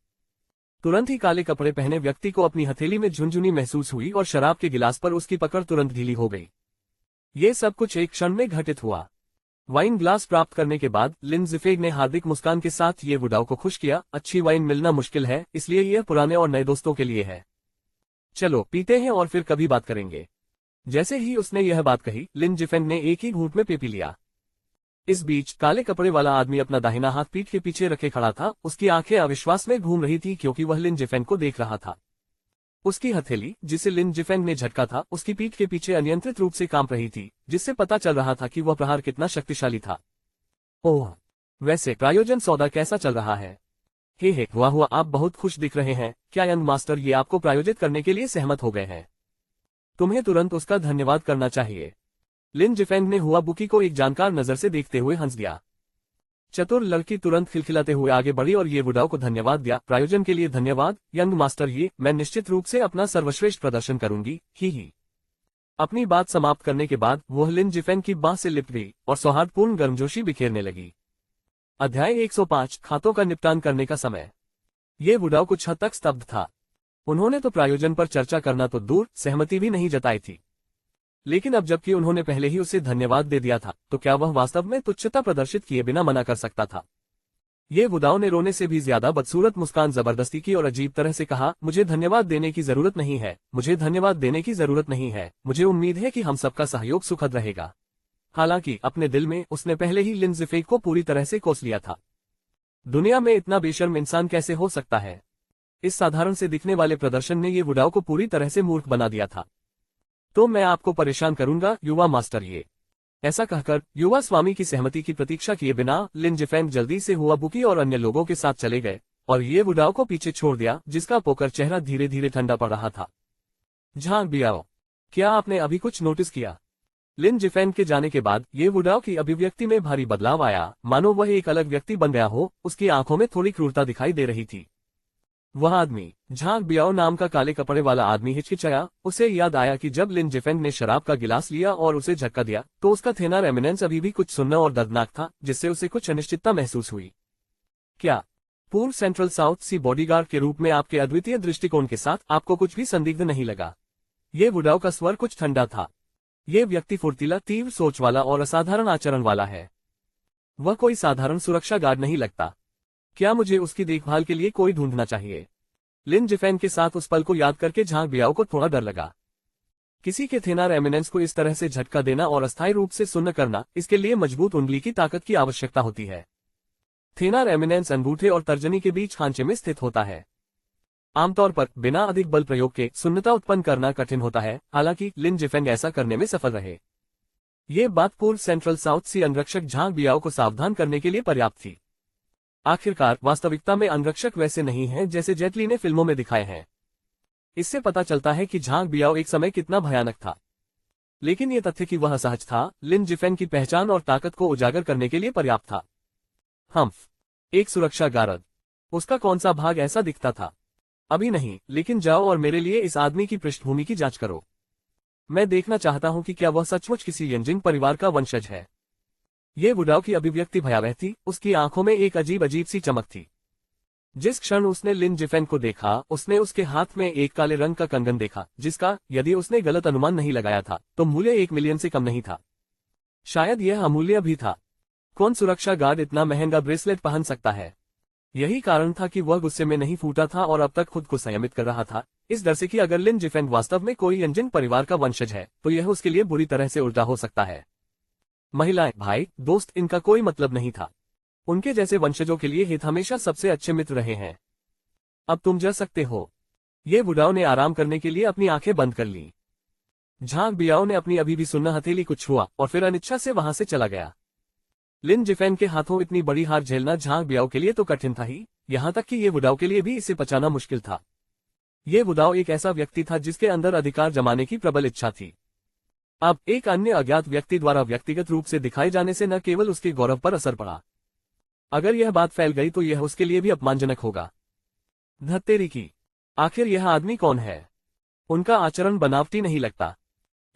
तुरंत ही काले कपड़े पहने व्यक्ति को अपनी हथेली में झुनझुनी महसूस हुई और शराब के गिलास पर उसकी पकड़ तुरंत ढीली हो गई। ये सब कुछ एक क्षण में घटित हुआ। वाइन ग्लास प्राप्त करने के बाद लिन जिफेन ने हार्दिक मुस्कान के साथ ये बुढ़ाओ को खुश किया। अच्छी वाइन मिलना मुश्किल है, इसलिए यह पुराने और नए दोस्तों के लिए है। चलो पीते हैं और फिर कभी बात करेंगे। जैसे ही उसने यह बात कही, लिन जिफेन ने एक ही घूंट में पी लिया। इस बीच काले कपड़े वाला आदमी अपना दाहिना हाथ पीठ के पीछे रखे खड़ा था। उसकी आंखें अविश्वास में घूम रही थी क्योंकि वह लिन जिफेन को देख रहा था। उसकी हथेली, जिसे लिन जिफेन ने झटका था, उसकी पीठ के पीछे अनियंत्रित रूप से कांप रही थी, जिससे पता चल रहा था कि वह प्रहार कितना शक्तिशाली था। ओह, वैसे प्रायोजन सौदा कैसा चल रहा है? हे हुआ आप बहुत खुश दिख रहे हैं। क्या यंग मास्टर ये आपको प्रायोजित करने के लिए सहमत हो गए हैं? तुम्हें तुरंत उसका धन्यवाद करना चाहिए। लिन जिफेन ने हुआ बुकी को एक जानकार नजर से देखते हुए हंस दिया। चतुर लड़की तुरंत खिलखिलाते हुए आगे बढ़ी और ये बुढ़ाओ को धन्यवाद दिया। प्रायोजन के लिए धन्यवाद यंग मास्टर, ये मैं निश्चित रूप से अपना सर्वश्रेष्ठ प्रदर्शन करूंगी। ही। अपनी बात समाप्त करने के बाद वह लिन जिफेन की बाह से लिपट गई और सौहार्दपूर्ण गर्मजोशी बिखेरने लगी। अध्याय 105 खातों का निपटान करने का समय। ये बुढ़ाओ कुछ हद तक स्तब्ध था। उन्होंने तो प्रायोजन पर चर्चा करना तो दूर, सहमति भी नहीं जताई थी। लेकिन अब जबकि उन्होंने पहले ही उसे धन्यवाद दे दिया था, तो क्या वह वास्तव में तुच्छता प्रदर्शित किए बिना मना कर सकता था? ये बुढ़ाओ ने रोने से भी ज्यादा बदसूरत मुस्कान जबरदस्ती की और अजीब तरह से कहा, मुझे धन्यवाद देने की जरूरत नहीं है, मुझे धन्यवाद देने की जरूरत नहीं है। मुझे उम्मीद है कि हम सबका सहयोग सुखद रहेगा। हालांकि अपने दिल में उसने पहले ही लिन जिफेन को पूरी तरह से कोस लिया था। दुनिया में इतना बेशर्म इंसान कैसे हो सकता है? इस साधारण से दिखने वाले प्रदर्शन ने ये बुढ़ाओ को पूरी तरह से मूर्ख बना दिया था। तो मैं आपको परेशान करूंगा युवा मास्टर। ये ऐसा कहकर युवा स्वामी की सहमति की प्रतीक्षा किए बिना लिन जिफेन जल्दी से हुआ बुकी और अन्य लोगों के साथ चले गए और ये बुढ़ाओ को पीछे छोड़ दिया, जिसका पोकर चेहरा धीरे धीरे ठंडा पड़ रहा था। झांक बियाओ, क्या आपने अभी कुछ नोटिस किया? लिन जिफेन के जाने के बाद ये बुढ़ाओ की अभिव्यक्ति में भारी बदलाव आया, मानो वह एक अलग व्यक्ति बन गया हो। उसकी आंखों में थोड़ी क्रूरता दिखाई दे रही थी। वह आदमी, झांक बियाओ नाम का काले कपड़े वाला आदमी हिचकिचाया। उसे याद आया कि जब लिन जिफेन ने शराब का गिलास लिया और उसे झटका दिया, तो उसका थेना रेमिनेंस अभी भी कुछ सुन्न और दर्दनाक था, जिससे उसे कुछ अनिश्चितता महसूस हुई। क्या पूर्व सेंट्रल साउथ सी बॉडीगार्ड के रूप में आपके अद्वितीय दृष्टिकोण के साथ आपको कुछ भी संदिग्ध नहीं लगा? ये बुढ़ाओ का स्वर कुछ ठंडा था। ये व्यक्ति फुर्तीला, तीव्र सोच वाला और असाधारण आचरण वाला है। वह कोई साधारण सुरक्षा गार्ड नहीं लगता। क्या मुझे उसकी देखभाल के लिए कोई ढूंढना चाहिए? लिन जिफेन के साथ उस पल को याद करके झांक बियाओ को थोड़ा डर लगा। किसी के थेनार एमिनेंस को इस तरह से झटका देना और अस्थायी रूप से सुन्न करना, इसके लिए मजबूत उंगली की ताकत की आवश्यकता होती है। थेनार एमिनेंस अंगूठे और तर्जनी के बीच खांचे में स्थित होता है। आमतौर पर बिना अधिक बल प्रयोग के सुन्नता उत्पन्न करना कठिन होता है, हालांकि लिन जिफेन ऐसा करने में सफल रहे। ये बात पूर्व सेंट्रल साउथ सी अंगरक्षक झांक बियाओ को सावधान करने के लिए पर्याप्त थी। आखिरकार वास्तविकता में अंगरक्षक वैसे नहीं हैं जैसे जेट ली ने फिल्मों में दिखाए हैं। इससे पता चलता है कि झांक बियाओ एक समय कितना भयानक था। लेकिन ये तथ्य कि वह असहज था, लिन जिफेन की पहचान और ताकत को उजागर करने के लिए पर्याप्त था। हम्फ, एक सुरक्षा गार्ड। उसका कौन सा भाग ऐसा दिखता था? अभी नहीं, लेकिन जाओ और मेरे लिए इस आदमी की पृष्ठभूमि की जांच करो। मैं देखना चाहता हूं कि क्या वह सचमुच किसी यंजिंग परिवार का वंशज है। ये बुढ़ाओ की अभिव्यक्ति भयावह थी। उसकी आंखों में एक अजीब अजीब सी चमक थी। जिस क्षण उसने लिन जिफेन को देखा, उसने उसके हाथ में एक काले रंग का कंगन देखा, जिसका, यदि उसने गलत अनुमान नहीं लगाया था, तो मूल्य 1 मिलियन से कम नहीं था। शायद यह अमूल्य भी था। कौन सुरक्षा गार्ड इतना महंगा ब्रेसलेट पहन सकता है? यही कारण था कि वह गुस्से में नहीं फूटा था और अब तक खुद को संयमित कर रहा था, इस डर से कि अगर लिन जिफेन वास्तव में कोई यंजिन परिवार का वंशज है, तो यह उसके लिए बुरी तरह से उल्टा हो सकता है। महिलाएं, भाई, दोस्त, इनका कोई मतलब नहीं था। उनके जैसे वंशजों के लिए हित हमेशा सबसे अच्छे मित्र रहे हैं। अब तुम जा सकते हो। ये बुढ़ाओं ने आराम करने के लिए अपनी आंखें बंद कर ली। झांग बियाओ ने अपनी अभी भी सुन्ना हथेली को छुआ और फिर अनिच्छा से वहां से चला गया। लिन जिफेन के हाथों इतनी बड़ी हार झेलना झांग बियाओ के लिए तो कठिन था ही, यहाँ तक कि ये बुढ़ाओ के लिए भी इसे पचाना मुश्किल था। ये बुढ़ाओ एक ऐसा व्यक्ति था जिसके अंदर अधिकार जमाने की प्रबल इच्छा थी। अब एक अन्य अज्ञात व्यक्ति द्वारा व्यक्तिगत रूप से दिखाए जाने से न केवल उसके गौरव पर असर पड़ा, अगर यह बात फैल गई तो यह उसके लिए भी अपमानजनक होगा। धत्तेरी की, आखिर यह आदमी कौन है? उनका आचरण बनावटी नहीं लगता।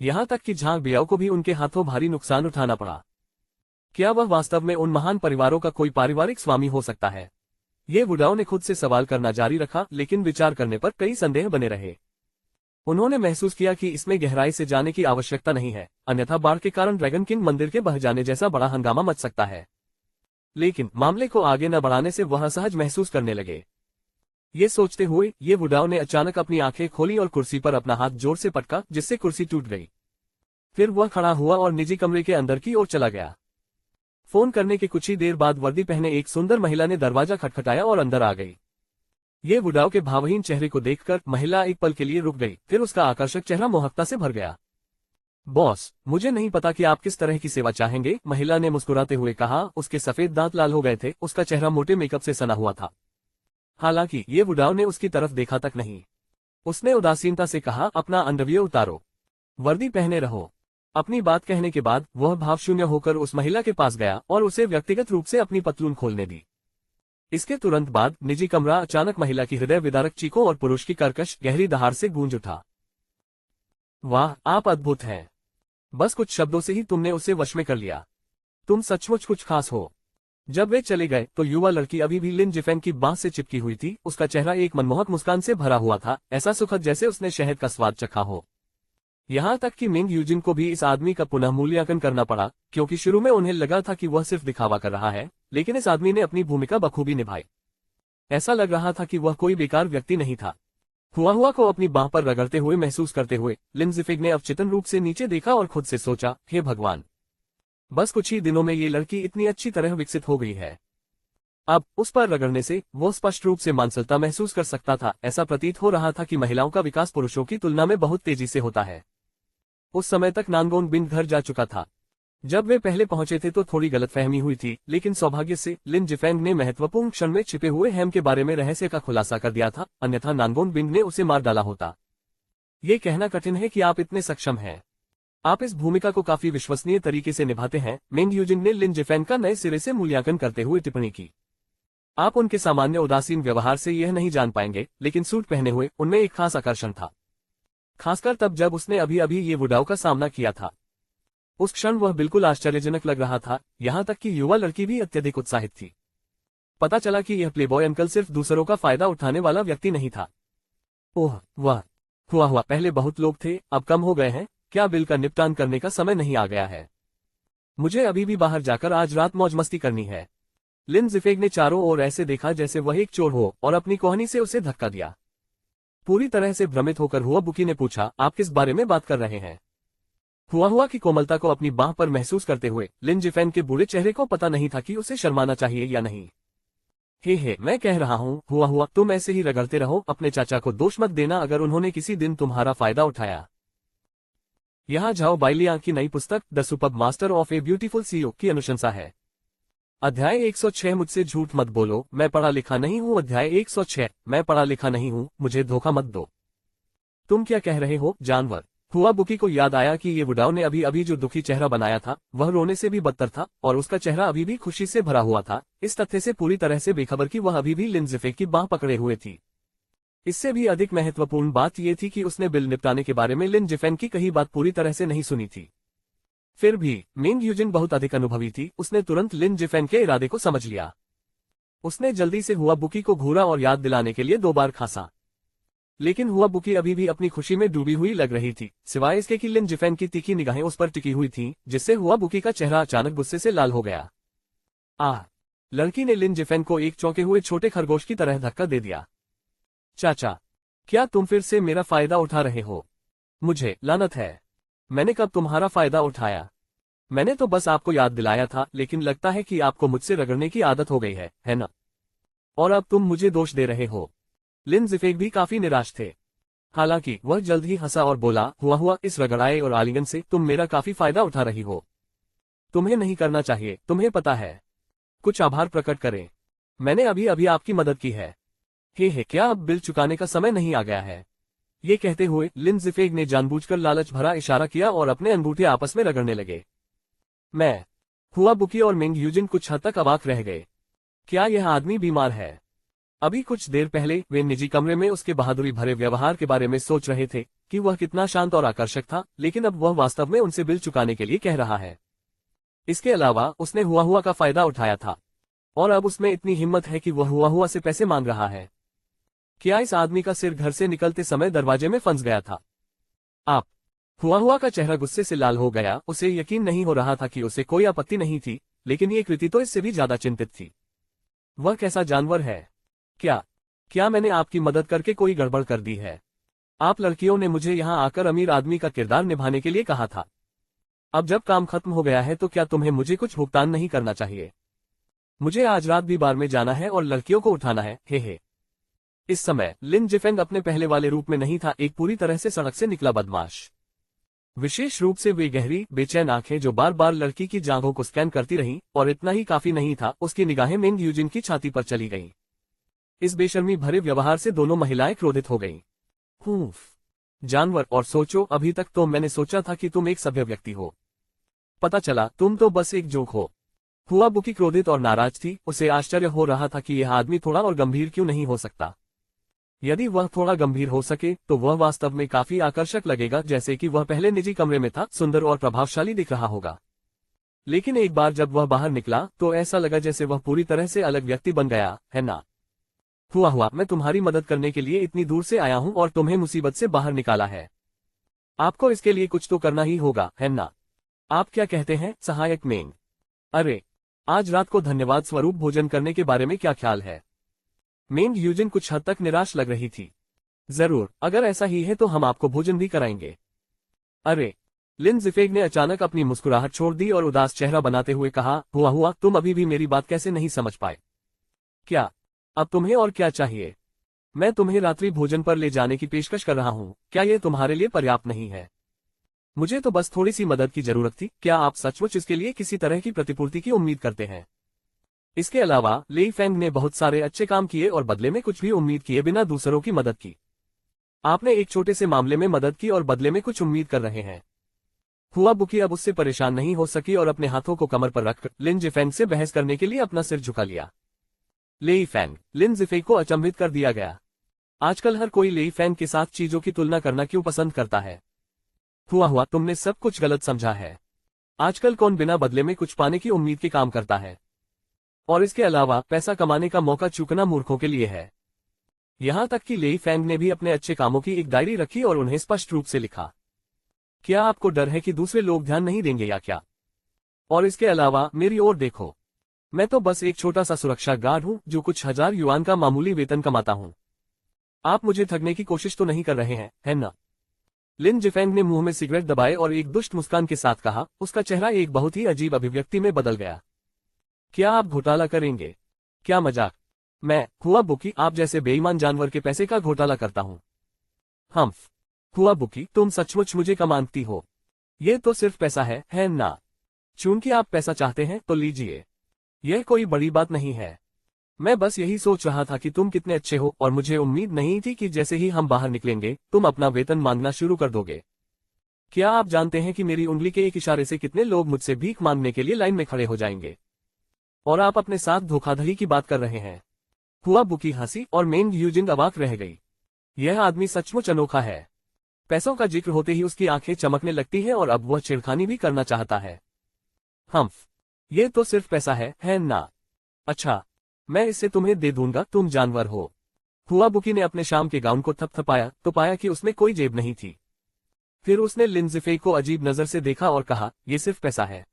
यहाँ तक कि झांग बियाओ को भी उनके हाथों भारी नुकसान उठाना पड़ा। क्या वह वास्तव में उन महान परिवारों का कोई पारिवारिक स्वामी हो सकता है? ये बुढ़ाओं ने खुद से सवाल करना जारी रखा, लेकिन विचार करने पर कई संदेह बने रहे। उन्होंने महसूस किया कि इसमें गहराई से जाने की आवश्यकता नहीं है, अन्यथा बाढ़ के कारण ड्रैगन किंग मंदिर के बह जाने जैसा बड़ा हंगामा मच सकता है। लेकिन मामले को आगे न बढ़ाने से वह असहज महसूस करने लगे। ये सोचते हुए ये बुढ़ाओं ने अचानक अपनी आंखें खोली और कुर्सी पर अपना हाथ जोर से पटका, जिससे कुर्सी टूट गई। फिर वह खड़ा हुआ और निजी कमरे के अंदर की ओर चला गया। फोन करने के कुछ ही देर बाद वर्दी पहने एक सुंदर महिला ने दरवाजा खटखटाया और अंदर आ गई। ये बुढ़ाओं के भावहीन चेहरे को देखकर महिला एक पल के लिए रुक गई, फिर उसका आकर्षक चेहरा मोहकता से भर गया। बॉस, मुझे नहीं पता कि आप किस तरह की सेवा चाहेंगे, महिला ने मुस्कुराते हुए कहा। उसके सफेद दांत लाल हो गए थे, उसका चेहरा मोटे मेकअप से सना हुआ था। हालांकि ये बुढ़ाओ ने उसकी तरफ देखा तक नहीं। उसने उदासीनता से कहा, अपना अंडरवियर उतारो, वर्दी पहने रहो। अपनी बात कहने के बाद वह भावशून्य होकर उस महिला के पास गया और उसे व्यक्तिगत रूप से अपनी पतलून खोलने दी। इसके तुरंत बाद निजी कमरा अचानक महिला की हृदय विदारक चीखों और पुरुष की कर्कश गहरी दहाड़ से गूंज उठा। वाह, आप अद्भुत हैं। बस कुछ शब्दों से ही तुमने उसे वश में कर लिया। तुम सचमुच कुछ खास हो। जब वे चले गए तो युवा लड़की अभी भी लिन जिफेन की बांह से चिपकी हुई थी। उसका चेहरा एक मनमोहक मुस्कान से भरा हुआ था, ऐसा सुखद जैसे उसने शहद का स्वाद चखा हो। यहाँ तक कि मिंग यूजिन को भी इस आदमी का पुनः मूल्यांकन करना पड़ा, क्योंकि शुरू में उन्हें लगा था कि वह सिर्फ दिखावा कर रहा है, लेकिन इस आदमी ने अपनी भूमिका बखूबी निभाई। ऐसा लग रहा था कि वह कोई बेकार व्यक्ति नहीं था। हुआ को अपनी बांह पर रगड़ते हुए महसूस करते हुए लिन जिफेग ने अवचेतन रूप से नीचे देखा और खुद से सोचा, हे भगवान, बस कुछ ही दिनों में ये लड़की इतनी अच्छी तरह विकसित हो गई है। अब उस पर रगड़ने से वो स्पष्ट रूप से मानसिकता महसूस कर सकता था। ऐसा प्रतीत हो रहा था कि महिलाओं का विकास पुरुषों की तुलना में बहुत तेजी से होता है। उस समय तक नानगोन बिन घर जा चुका था। जब वे पहले पहुंचे थे तो थोड़ी गलतफहमी हुई थी, लेकिन सौभाग्य से लिन जिफेंग ने महत्वपूर्ण क्षण में छिपे हुए हैम के बारे में रहस्य का खुलासा कर दिया था, अन्यथा नानगोन बिन ने उसे मार डाला होता। ये कहना कठिन है कि आप इतने सक्षम हैं। आप इस भूमिका को काफी विश्वसनीय तरीके से निभाते हैं, मिंग यूजिन ने लिन जिफेंग का नए सिरे से मूल्यांकन करते हुए टिप्पणी की। आप उनके सामान्य उदासीन व्यवहार से यह नहीं जान पाएंगे, लेकिन सूट पहने हुए उनमें एक खास आकर्षण था, खासकर तब जब उसने अभी अभी ये बुढ़ाओ का सामना किया था। उस क्षण वह बिल्कुल आश्चर्यजनक लग रहा था, यहाँ तक कि युवा लड़की भी अत्यधिक उत्साहित थी। पता चला कि यह प्लेबॉय अंकल सिर्फ दूसरों का फायदा उठाने वाला व्यक्ति नहीं था। ओह वाह, हुआ पहले बहुत लोग थे, अब कम हो गए हैं। क्या बिल का निपटान करने का समय नहीं आ गया है? मुझे अभी भी बाहर जाकर आज रात मौज मस्ती करनी है। लिन जिफेग ने चारों ओर ऐसे देखा जैसे वह एक चोर हो, और अपनी कोहनी से उसे धक्का दिया। पूरी तरह से भ्रमित होकर हुआ बुकी ने पूछा, आप किस बारे में बात कर रहे हैं? हुआ की कोमलता को अपनी बांह पर महसूस करते हुए लिन जिफेन के बूढ़े चेहरे को पता नहीं था कि उसे शर्माना चाहिए या नहीं। हे मैं कह रहा हूँ, हुआ तुम ऐसे ही रगड़ते रहो, अपने चाचा को दोष मत देना अगर उन्होंने किसी दिन तुम्हारा फायदा उठाया। यहाँ झाओ बाइलियांग की नई पुस्तक the superb master of a beautiful CEO की अनुशंसा है। अध्याय 106 मुझसे झूठ मत बोलो, मैं पढ़ा लिखा नहीं हूँ। अध्याय 106 मैं पढ़ा लिखा नहीं हूँ, मुझे धोखा मत दो। तुम क्या कह रहे हो, जानवर? हुआ बुकी को याद आया कि ये बुढ़ाओ ने अभी अभी जो दुखी चेहरा बनाया था वह रोने से भी बदतर था, और उसका चेहरा अभी भी खुशी से भरा हुआ था, इस तथ्य से पूरी तरह से बेखबर कि वह अभी भी लिन जिफेग की बांह पकड़े हुए थी। इससे भी अधिक महत्वपूर्ण बात यह थी कि उसने बिल निपटाने के बारे में लिन जिफेन की कही बात पूरी तरह से नहीं सुनी थी। फिर भी मिंग यूजिन बहुत अधिक अनुभवी थी, उसने तुरंत लिन जिफेन के इरादे को समझ लिया। उसने जल्दी से हुआ बुकी को घूरा और याद दिलाने के लिए 2 बार खांसा, लेकिन हुआ बुकी अभी भी अपनी खुशी में डूबी हुई लग रही थी, सिवाय इसके कि लिन जिफेन की तीखी निगाहें उस पर टिकी हुई थीं, जिससे हुआ बुकी का चेहरा अचानक गुस्से से लाल हो गया। लड़की ने लिन जिफेन को एक चौंके हुए छोटे खरगोश की तरह धक्का दे दिया। चाचा, क्या तुम फिर से मेरा फायदा उठा रहे हो? मुझे लानत है, मैंने कब तुम्हारा फायदा उठाया? मैंने तो बस आपको याद दिलाया था, लेकिन लगता है कि आपको मुझसे रगड़ने की आदत हो गई है ना? और अब तुम मुझे दोष दे रहे हो। लिन जिफेक भी काफी निराश थे। हालांकि वह जल्द ही हंसा और बोला, हुआ इस रगड़ाए और आलिंगन से तुम मेरा काफी फायदा उठा रही हो। तुम्हें नहीं करना चाहिए, तुम्हें पता है। कुछ आभार प्रकट करें। मैंने अभी अभी आपकी मदद की है। हे क्या अब बिल चुकाने का समय नहीं आ गया है? ये कहते हुए लिन जिफेग ने जानबूझकर लालच भरा इशारा किया और अपने अंगूठे आपस में रगड़ने लगे। मैं हुआ बुकी और मिंग यूजिन कुछ हद तक अवाक रह गए। क्या यह आदमी बीमार है? अभी कुछ देर पहले वे निजी कमरे में उसके बहादुरी भरे व्यवहार के बारे में सोच रहे थे कि वह कितना शांत और आकर्षक था, लेकिन अब वह वास्तव में उनसे बिल चुकाने के लिए कह रहा है। इसके अलावा उसने हुआ का फायदा उठाया था और अब उसमें इतनी हिम्मत है कि वह हुआ से पैसे मांग रहा है। क्या इस आदमी का सिर घर से निकलते समय दरवाजे में फंस गया था? आप हुआ का चेहरा गुस्से से लाल हो गया। उसे यकीन नहीं हो रहा था कि उसे कोई आपत्ति नहीं थी, लेकिन ये कृति तो इससे भी ज्यादा चिंतित थी। वह कैसा जानवर है? क्या मैंने आपकी मदद करके कोई गड़बड़ कर दी है? आप लड़कियों ने मुझे यहाँ आकर अमीर आदमी का किरदार निभाने के लिए कहा था। अब जब काम खत्म हो गया है तो क्या तुम्हें मुझे कुछ भुगतान नहीं करना चाहिए? मुझे आज रात भी बार में जाना है और लड़कियों को उठाना है। हे। इस समय लिन जिफेंग अपने पहले वाले रूप में नहीं था, एक पूरी तरह से सड़क से निकला बदमाश। विशेष रूप से वे गहरी बेचैन आंखें जो बार बार लड़की की जांघों को स्कैन करती रहीं, और इतना ही काफी नहीं था, उसकी निगाहें मिंग यूजिन की छाती पर चली गईं। इस बेशर्मी भरे व्यवहार से दोनों महिलाएं क्रोधित हो गईं। जानवर, और सोचो, अभी तक तो मैंने सोचा था कि तुम एक सभ्य व्यक्ति हो। पता चला तुम तो बस एक जोक हो। हुआ बुकी क्रोधित और नाराज थी। उसे आश्चर्य हो रहा था कि यह आदमी थोड़ा और गंभीर क्यों नहीं हो सकता। यदि वह थोड़ा गंभीर हो सके तो वह वास्तव में काफी आकर्षक लगेगा, जैसे कि वह पहले निजी कमरे में था, सुंदर और प्रभावशाली दिख रहा होगा। लेकिन एक बार जब वह बाहर निकला तो ऐसा लगा जैसे वह पूरी तरह से अलग व्यक्ति बन गया है ना? हुआ मैं तुम्हारी मदद करने के लिए इतनी दूर से आया हूं और तुम्हें मुसीबत से बाहर निकाला है। आपको इसके लिए कुछ तो करना ही होगा, है ना? आप क्या कहते हैं सहायक मेंग? अरे, आज रात को धन्यवाद स्वरूप भोजन करने के बारे में क्या ख्याल है? मेंग यूजिन कुछ हद तक निराश लग रही थी। जरूर, अगर ऐसा ही है तो हम आपको भोजन भी कराएंगे। अरे, लिन जिफेग ने अचानक अपनी मुस्कुराहट छोड़ दी और उदास चेहरा बनाते हुए कहा, हुआ तुम अभी भी मेरी बात कैसे नहीं समझ पाए? क्या अब तुम्हें और क्या चाहिए? मैं तुम्हें रात्रि भोजन पर ले जाने की पेशकश कर रहा हूँ, क्या यह तुम्हारे लिए पर्याप्त नहीं है? मुझे तो बस थोड़ी सी मदद की जरूरत थी। क्या आप सचमुच इसके लिए किसी तरह की प्रतिपूर्ति की उम्मीद करते हैं? इसके अलावा लेई फेंग ने बहुत सारे अच्छे काम किए और बदले में कुछ भी उम्मीद किए बिना दूसरों की मदद की। आपने एक छोटे से मामले में मदद की और बदले में कुछ उम्मीद कर रहे हैं। हुआ बुकी अब उससे परेशान नहीं हो सकी और अपने हाथों को कमर पर रखकर लिन जिफेंग से बहस करने के लिए अपना सिर झुका लिया। लेई फेंग, लिन जिफेंग को अचंभित कर दिया गया। आजकल हर कोई लेई फेंग के साथ चीजों की तुलना करना क्यों पसंद करता है? हुआ तुमने सब कुछ गलत समझा है। आजकल कौन बिना बदले में कुछ पाने की उम्मीद के काम करता है? और इसके अलावा पैसा कमाने का मौका चूकना मूर्खों के लिए है। यहां तक कि लेई फेंग ने भी अपने अच्छे कामों की एक डायरी रखी और उन्हें स्पष्ट रूप से लिखा। क्या आपको डर है कि दूसरे लोग ध्यान नहीं देंगे या क्या? और इसके अलावा मेरी ओर देखो, मैं तो बस एक छोटा सा सुरक्षा गार्ड हूं जो कुछ हजार युआन का मामूली वेतन कमाता हूं। आप मुझे ठगने की कोशिश तो नहीं कर रहे हैं, है ना? लिन जिफेंग ने मुंह में सिगरेट दबाए और एक दुष्ट मुस्कान के साथ कहा। उसका चेहरा एक बहुत ही अजीब अभिव्यक्ति में बदल गया। क्या आप घोटाला करेंगे? क्या मजाक? मैं हुआ बुकी आप जैसे बेईमान जानवर के पैसे का घोटाला करता हूं? हम्फ, हुआ बुकी तुम सचमुच मुझे कमानती हो। ये तो सिर्फ पैसा है ना? चूंकि आप पैसा चाहते हैं तो लीजिए, यह कोई बड़ी बात नहीं है। मैं बस यही सोच रहा था कि तुम कितने अच्छे हो और मुझे उम्मीद नहीं थी कि जैसे ही हम बाहर निकलेंगे तुम अपना वेतन मांगना शुरू कर दोगे। क्या आप जानते हैं कि मेरी उंगली के एक इशारे से कितने लोग मुझसे भीख मांगने के लिए लाइन में खड़े हो जाएंगे? और आप अपने साथ धोखाधड़ी की बात कर रहे हैं। हुआ बुकी हंसी और मेंग यूजिन अवाक रह गई। यह आदमी सचमुच अनोखा है। पैसों का जिक्र होते ही उसकी आंखें चमकने लगती हैं और अब वह छेड़खानी भी करना चाहता है। हम्फ, ये तो सिर्फ पैसा है ना? अच्छा, मैं इसे तुम्हें दे दूंगा, तुम जानवर हो। हुआ बुकी ने अपने शाम के गाउन को थपथपाया तो पाया कि उसमें कोई जेब नहीं थी। फिर उसने लिन जिफेंग को अजीब नजर से देखा और कहा, यह सिर्फ पैसा है।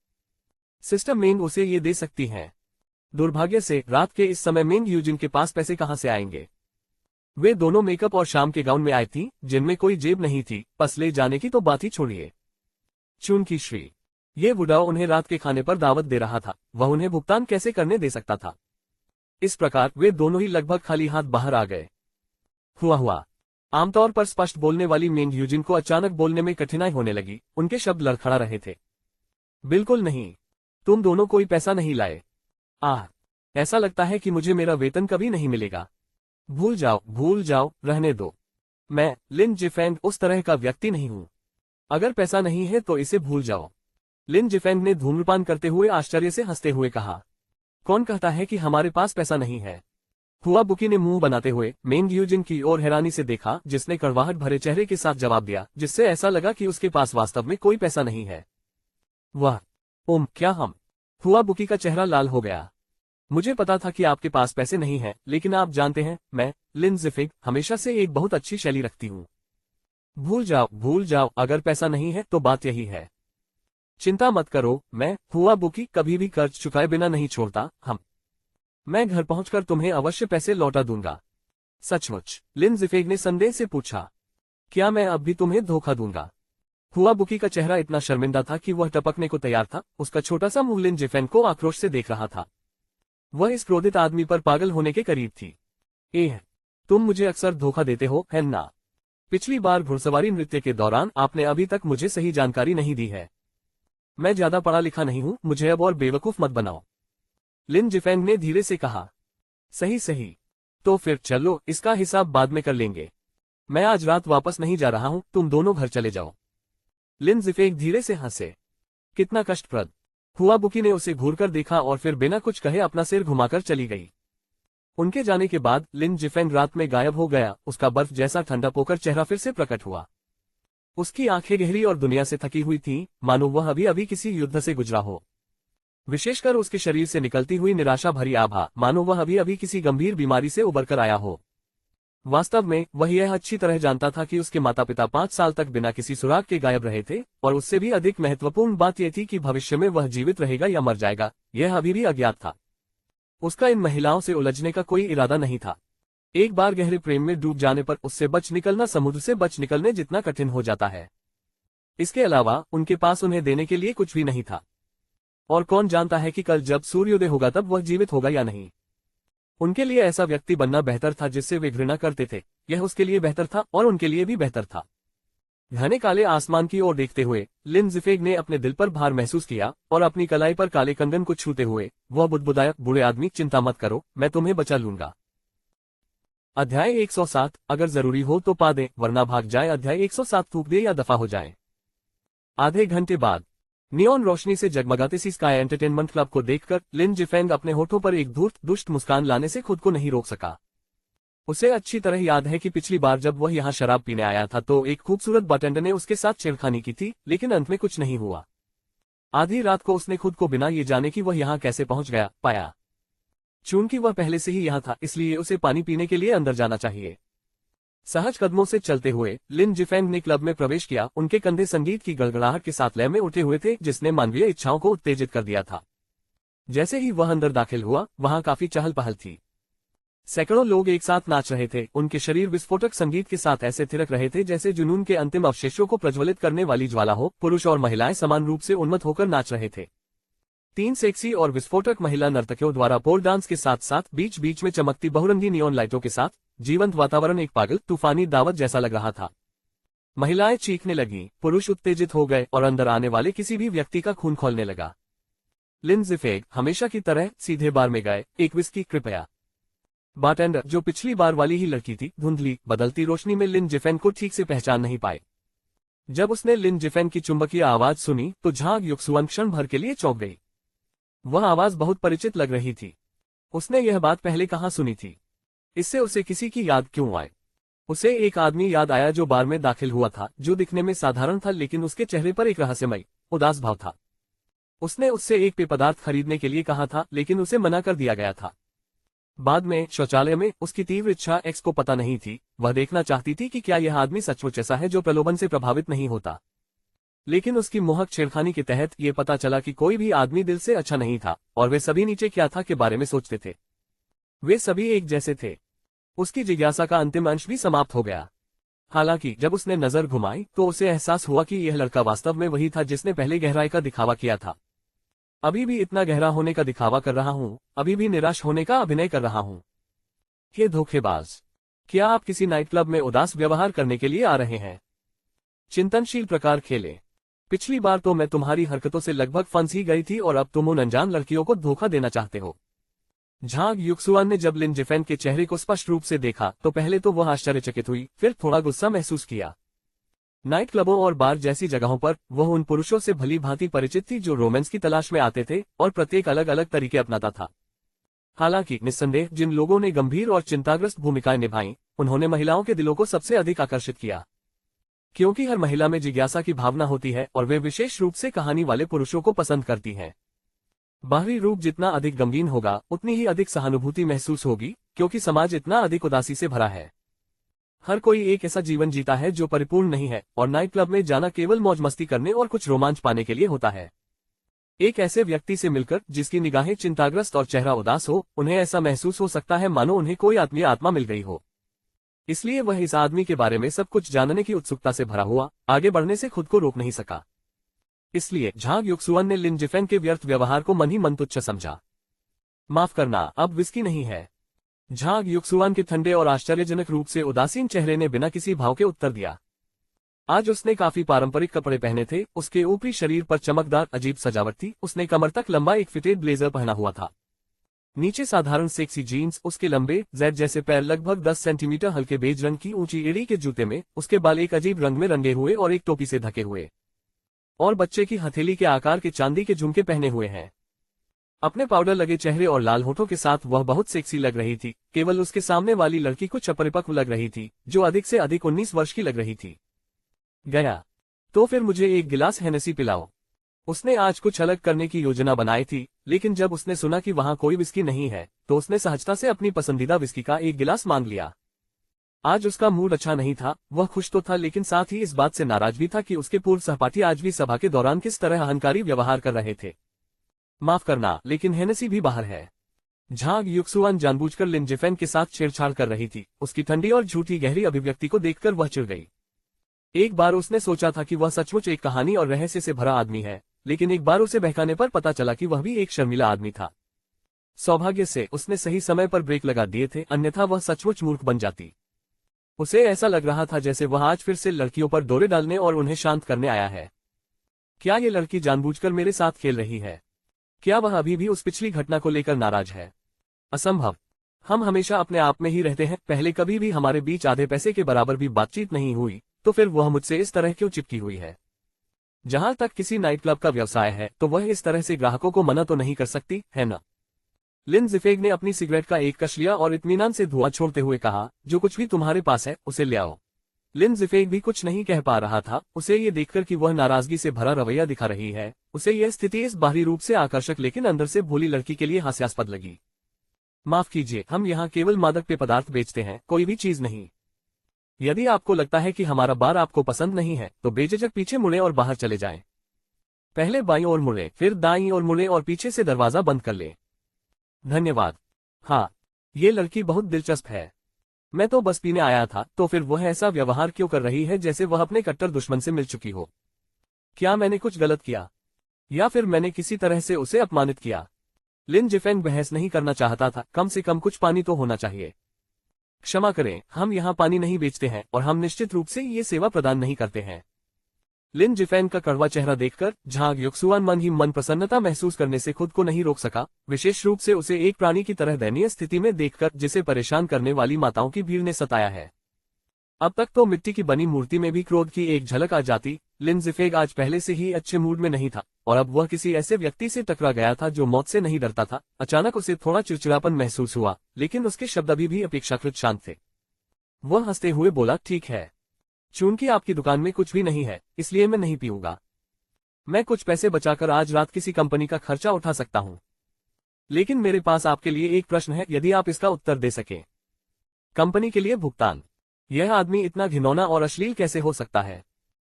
सिस्टर मेंग उसे ये दे सकती हैं। दुर्भाग्य से रात के इस समय मेंग यूजिन के पास पैसे कहां से आएंगे? वे दोनों मेकअप और शाम के गाउन में आई थी जिनमें कोई जेब नहीं थी, बस ले जाने की तो बात ही छोड़िए। चुन की श्री, ये बुढ़ा उन्हें रात के खाने पर दावत दे रहा था, वह उन्हें भुगतान कैसे करने दे सकता था। इस प्रकार वे दोनों ही लगभग खाली हाथ बाहर आ गए। हुआ आमतौर पर स्पष्ट बोलने वाली मेंग ह्यूजिन को अचानक बोलने में कठिनाई होने लगी, उनके शब्द लड़खड़ा रहे थे। बिल्कुल नहीं, तुम दोनों कोई पैसा नहीं लाए। ऐसा लगता है कि मुझे मेरा वेतन कभी नहीं मिलेगा। भूल जाओ, रहने दो। मैं लिन जिफेंग उस तरह का व्यक्ति नहीं हूं। अगर पैसा नहीं है तो इसे भूल जाओ। लिन जिफेंग ने धूम्रपान करते हुए आश्चर्य से हंसते हुए कहा। कौन कहता है कि हमारे पास पैसा नहीं है? हुआ बुकी ने मुंह बनाते हुए मेंग ह्यूजिन की ओर हैरानी से देखा, जिसने कड़वाहट भरे चेहरे के साथ जवाब दिया, जिससे ऐसा लगा कि उसके पास वास्तव में कोई पैसा नहीं है। वाह, क्या हम? हुआ बुकी का चेहरा लाल हो गया। मुझे पता था कि आपके पास पैसे नहीं हैं, लेकिन आप जानते हैं, मैं लिन जिफेंग हमेशा से एक बहुत अच्छी शैली रखती हूँ। भूल जाओ, अगर पैसा नहीं है तो बात यही है। चिंता मत करो, मैं हुआ बुकी कभी भी कर्ज चुकाए बिना नहीं छोड़ता। मैं घर पहुंचकर तुम्हें अवश्य पैसे लौटा दूंगा। सचमुच? लिन जिफेंग ने संदेह से पूछा। क्या मैं अब भी तुम्हें धोखा दूंगा? हुआ बुकी का चेहरा इतना शर्मिंदा था कि वह टपकने को तैयार था। उसका छोटा सा मुंह लिन जिफेंग को आक्रोश से देख रहा था। वह इस क्रोधित आदमी पर पागल होने के करीब थी। तुम मुझे अक्सर धोखा देते हो, है ना? पिछली बार घुड़सवारी नृत्य के दौरान आपने अभी तक मुझे सही जानकारी नहीं दी है। मैं ज्यादा पढ़ा लिखा नहीं हूं, मुझे अब और बेवकूफ मत बनाओ। लिन जिफेंग ने धीरे से कहा। सही, तो फिर चलो, इसका हिसाब बाद में कर लेंगे। मैं आज रात वापस नहीं जा रहा हूं, तुम दोनों घर चले जाओ। लिन जिफेंग धीरे से हंसे। कितना कष्टप्रद। हुआ बुकी ने उसे घूरकर देखा और फिर बिना कुछ कहे अपना सिर घुमाकर चली गई। उनके जाने के बाद लिन जिफेंग रात में गायब हो गया। उसका बर्फ जैसा ठंडा पोकर चेहरा फिर से प्रकट हुआ। उसकी आंखें गहरी और दुनिया से थकी हुई थीं, मानो वह अभी किसी युद्ध से गुजरा हो। विशेषकर उसके शरीर से निकलती हुई निराशा भरी आभा, मानो वह अभी किसी गंभीर बीमारी से उबरकर आया हो। वास्तव में वह यह अच्छी तरह जानता था कि उसके माता पिता 5 साल तक बिना किसी सुराग के गायब रहे थे, और उससे भी अधिक महत्वपूर्ण बात यह थी कि भविष्य में वह जीवित रहेगा या मर जाएगा, यह अभी भी अज्ञात था। उसका इन महिलाओं से उलझने का कोई इरादा नहीं था। एक बार गहरे प्रेम में डूब जाने पर उससे बच निकलना समुद्र से बच निकलने जितना कठिन हो जाता है। इसके अलावा उनके पास उन्हें देने के लिए कुछ भी नहीं था। और कौन जानता है कि कल जब सूर्योदय होगा तब वह जीवित होगा या नहीं। उनके लिए ऐसा व्यक्ति बनना बेहतर था जिससे वे घृणा करते थे। यह उसके लिए बेहतर था और उनके लिए भी बेहतर था। घने काले आसमान की ओर देखते हुए लिन जिफेंग ने अपने दिल पर भार महसूस किया और अपनी कलाई पर काले कंगन को छूते हुए वह बुदबुदाया, बूढ़े आदमी, चिंता मत करो, मैं तुम्हें बचा लूंगा। अध्याय 107। अगर जरूरी हो तो पा दे, वरना भाग जाए। अध्याय 107। थूक दे या दफा हो जाए। आधे घंटे बाद नियॉन रोशनी से जगमगाते सी स्काई एंटरटेनमेंट क्लब को देखकर लिन जिफेंग अपने होठों पर एक धूर्त दुष्ट मुस्कान लाने से खुद को नहीं रोक सका। उसे अच्छी तरह याद है कि पिछली बार जब वह यहाँ शराब पीने आया था तो एक खूबसूरत बारटेंडर ने उसके साथ छेड़खानी की थी, लेकिन अंत में कुछ नहीं हुआ। आधी रात को उसने खुद को बिना ये जाने कि वह यहाँ कैसे पहुंच गया, पाया। चूंकि वह पहले से ही यहाँ था, इसलिए उसे पानी पीने के लिए अंदर जाना चाहिए। सहज कदमों से चलते हुए लिन जिफेंग ने क्लब में प्रवेश किया। उनके कंधे संगीत की गड़गड़ाहट के साथ लय में उठे हुए थे, जिसने मानवीय इच्छाओं को उत्तेजित कर दिया था। जैसे ही वह अंदर दाखिल हुआ, वहां काफी चहल पहल थी। सैकड़ों लोग एक साथ नाच रहे थे। उनके शरीर विस्फोटक संगीत के साथ ऐसे थिरक रहे थे जैसे जुनून के अंतिम अवशेषों को प्रज्वलित करने वाली ज्वाला हो। पुरुष और महिलाएं समान रूप से उन्मत्त होकर नाच रहे थे। 3 सेक्सी और विस्फोटक महिला नर्तकियों द्वारा पोल डांस के साथ साथ बीच बीच में चमकती बहुरंगी नियॉन लाइटों के साथ जीवंत वातावरण एक पागल तूफानी दावत जैसा लग रहा था। महिलाएं चीखने लगीं, पुरुष उत्तेजित हो गए और अंदर आने वाले किसी भी व्यक्ति का खून खौलने लगा। लिन जिफेंग हमेशा की तरह सीधे बार में गए। एक विस्की कृपया। बारटेंडर, जो पिछली बार वाली ही लड़की थी, धुंधली बदलती रोशनी में लिन जिफेंग को ठीक से पहचान नहीं पाए। जब उसने लिन जिफेंग की चुंबकीय आवाज सुनी तो झाग युक्सुअन क्षण भर के लिए चौंक गई। वह आवाज बहुत परिचित लग रही थी। उसने यह बात पहले कहाँ सुनी थी? इससे उसे किसी की याद क्यों आए? उसे एक आदमी याद आया जो बार में दाखिल हुआ था, जो दिखने में साधारण था लेकिन उसके चेहरे पर एक रहस्यमय उदास भाव था। उसने उससे एक पेय पदार्थ खरीदने के लिए कहा था, लेकिन उसे मना कर दिया गया था। बाद में शौचालय में उसकी तीव्र इच्छा एक्स को पता नहीं थी। वह देखना चाहती थी कि क्या यह आदमी सचमुच ऐसा है जो प्रलोभन से प्रभावित नहीं होता। लेकिन उसकी मोहक छेड़खानी के तहत ये पता चला कि कोई भी आदमी दिल से अच्छा नहीं था, और वे सभी नीचे क्या था के बारे में सोचते थे। वे सभी एक जैसे थे। उसकी जिज्ञासा का अंतिम अंश भी समाप्त हो गया। हालांकि जब उसने नजर घुमाई तो उसे एहसास हुआ कि यह लड़का वास्तव में वही था जिसने पहले गहराई का दिखावा किया था। अभी भी इतना गहरा होने का दिखावा कर रहा हूँ, अभी भी निराश होने का अभिनय कर रहा हूँ। ये धोखेबाज। क्या आप किसी नाइट क्लब में उदास व्यवहार करने के लिए आ रहे हैं? चिंतनशील प्रकार खेले। पिछली बार तो मैं तुम्हारी हरकतों से लगभग फंस ही गई थी और अब तुम उन अनजान लड़कियों को धोखा देना चाहते हो। झांग युक्सुआन ने जब लिन जिफेन के चेहरे को स्पष्ट रूप से देखा तो पहले तो वह आश्चर्यचकित हुई, फिर थोड़ा गुस्सा महसूस किया। नाइट क्लबों और बार जैसी जगहों पर वह उन पुरुषों से भली भांति परिचित थी जो रोमांस की तलाश में आते थे और प्रत्येक अलग अलग तरीके अपनाता था। हालांकि निस्संदेह जिन लोगों ने गंभीर और चिंताग्रस्त भूमिकाएं निभाईं, उन्होंने महिलाओं के दिलों को सबसे अधिक आकर्षित किया। क्योंकि हर महिला में जिज्ञासा की भावना होती है और वे विशेष रूप से कहानी वाले पुरुषों को पसंद करती हैं। बाहरी रूप जितना अधिक गमगीन होगा उतनी ही अधिक सहानुभूति महसूस होगी, क्योंकि समाज इतना अधिक उदासी से भरा है। हर कोई एक ऐसा जीवन जीता है जो परिपूर्ण नहीं है और नाइट क्लब में जाना केवल मौज मस्ती करने और कुछ रोमांच पाने के लिए होता है। एक ऐसे व्यक्ति से मिलकर जिसकी निगाहें चिंताग्रस्त और चेहरा उदास हो, उन्हें ऐसा महसूस हो सकता है मानो उन्हें कोई आत्मीय आत्मा मिल गई हो। इसलिए वह इस आदमी के बारे में सब कुछ जानने की उत्सुकता से भरा हुआ आगे बढ़ने से खुद को रोक नहीं सका। इसलिए झांग युक्सुआन ने लिन जिफेन के व्यर्थ व्यवहार को मन ही मन तुच्छ समझा। माफ करना, अब विस्की नहीं है। झांग युक्सुआन के ठंडे और आश्चर्यजनक रूप से उदासीन चेहरे ने बिना किसी भाव के उत्तर दिया। आज उसने काफी पारंपरिक कपड़े पहने थे, उसके ऊपरी शरीर पर चमकदार अजीब सजावट थी, उसने कमर तक लंबा एक फिटेड ब्लेजर पहना हुआ था। नीचे साधारण सेक्सी जीन्स, उसके लंबे जेड जैसे पैर, लगभग 10 सेंटीमीटर हल्के बेज रंग की ऊंची एड़ी के जूते में, उसके बाल एक अजीब रंग में रंगे हुए और एक टोपी से ढके हुए, और बच्चे की हथेली के आकार के चांदी के झुमके पहने हुए हैं। अपने पाउडर लगे चेहरे और लाल होठों के साथ वह बहुत सेक्सी लग रही थी। केवल उसके सामने वाली लड़की कुछ अपरिपक्व लग रही थी, जो अधिक से अधिक 19 वर्ष की लग रही थी। गया तो फिर मुझे एक गिलास हेनेसी पिलाओ। उसने आज कुछ अलग करने की योजना बनाई थी, लेकिन जब उसने सुना कि वहां कोई विस्की नहीं है तो उसने सहजता से अपनी पसंदीदा विस्की का एक गिलास मांग लिया। आज उसका मूड अच्छा नहीं था, वह खुश तो था लेकिन साथ ही इस बात से नाराज भी था कि उसके पूर्व सहपाठी आज भी सभा के दौरान किस तरह अहंकारी व्यवहार कर रहे थे। माफ करना, लेकिन हेनेसी भी बाहर है। झांग युक्सुआन जानबूझकर लिन जिफेन के साथ छेड़छाड़ कर रही थी। उसकी ठंडी और झूठी गहरी अभिव्यक्ति को देखकर वह चिढ़ गई। एक बार उसने सोचा था कि वह सचमुच एक कहानी और रहस्य से भरा आदमी है, लेकिन एक बार उसे बहकाने पर पता चला कि वह भी एक शर्मिला आदमी था। सौभाग्य से उसने सही समय पर ब्रेक लगा दिए थे, अन्यथा वह सचमुच मूर्ख बन जाती। उसे ऐसा लग रहा था जैसे वह आज फिर से लड़कियों पर डोरे डालने और उन्हें शांत करने आया है। क्या ये लड़की जानबूझकर मेरे साथ खेल रही है? क्या वह अभी भी उस पिछली घटना को लेकर नाराज है? असंभव। हम हमेशा अपने आप में ही रहते हैं, पहले कभी भी हमारे बीच आधे पैसे के बराबर भी बातचीत नहीं हुई, तो फिर वह मुझसे इस तरह क्यों चिपकी हुई है? जहां तक किसी नाइट क्लब का व्यवसाय है तो वह इस तरह से ग्राहकों को मना तो नहीं कर सकती है ना? लिन जिफेग ने अपनी सिगरेट का एक कश लिया और इत्मीनान से धुआं छोड़ते हुए कहा, जो कुछ भी तुम्हारे पास है उसे ले आओ। लिन जिफेग भी कुछ नहीं कह पा रहा था। उसे ये देखकर कि वह नाराजगी से भरा रवैया दिखा रही है, उसे यह स्थिति इस बाहरी रूप से आकर्षक लेकिन अंदर से भोली लड़की के लिए हास्यास्पद लगी। माफ कीजिए, हम यहाँ केवल मादक पेय पदार्थ बेचते हैं, कोई भी चीज नहीं। यदि आपको लगता है कि हमारा बार आपको पसंद नहीं है तो बेझिझक पीछे मुड़े और बाहर चले जाएं। पहले बाईं ओर मुड़े, फिर दाईं ओर मुड़े और पीछे से दरवाजा बंद कर ले। धन्यवाद। हाँ, ये लड़की बहुत दिलचस्प है। मैं तो बस पीने आया था, तो फिर वह ऐसा व्यवहार क्यों कर रही है जैसे वह अपने कट्टर दुश्मन से मिल चुकी हो? क्या मैंने कुछ गलत किया, या फिर मैंने किसी तरह से उसे अपमानित किया? लिन जिफेंग बहस नहीं करना चाहता था, कम से कम कुछ पानी तो होना चाहिए। क्षमा करें, हम यहाँ पानी नहीं बेचते हैं और हम निश्चित रूप से ये सेवा प्रदान नहीं करते हैं। लिन जिफेंग का कड़वा चेहरा देखकर झांग युक्सुआन मन ही मन प्रसन्नता महसूस करने से खुद को नहीं रोक सका, विशेष रूप से उसे एक प्राणी की तरह दयनीय स्थिति में देखकर जिसे परेशान करने वाली माताओं की भीड़ ने सताया है। अब तक तो मिट्टी की बनी मूर्ति में भी क्रोध की एक झलक आ जाती। लिन जिफेग आज पहले से ही अच्छे मूड में नहीं था और अब वह किसी ऐसे व्यक्ति से टकरा गया था जो मौत से नहीं डरता था। अचानक उसे थोड़ा चिड़चिड़ापन महसूस हुआ, लेकिन उसके शब्द अभी भी अपेक्षाकृत शांत थे। वह हंसते हुए बोला, ठीक है, चूंकि आपकी दुकान में कुछ भी नहीं है इसलिए मैं नहीं पीऊंगा। मैं कुछ पैसे बचाकर आज रात किसी कंपनी का खर्चा उठा सकता हूं। लेकिन मेरे पास आपके लिए एक प्रश्न है, यदि आप इसका उत्तर दे सकें। कंपनी के लिए भुगतान। यह आदमी इतना घिनौना और अश्लील कैसे हो सकता है?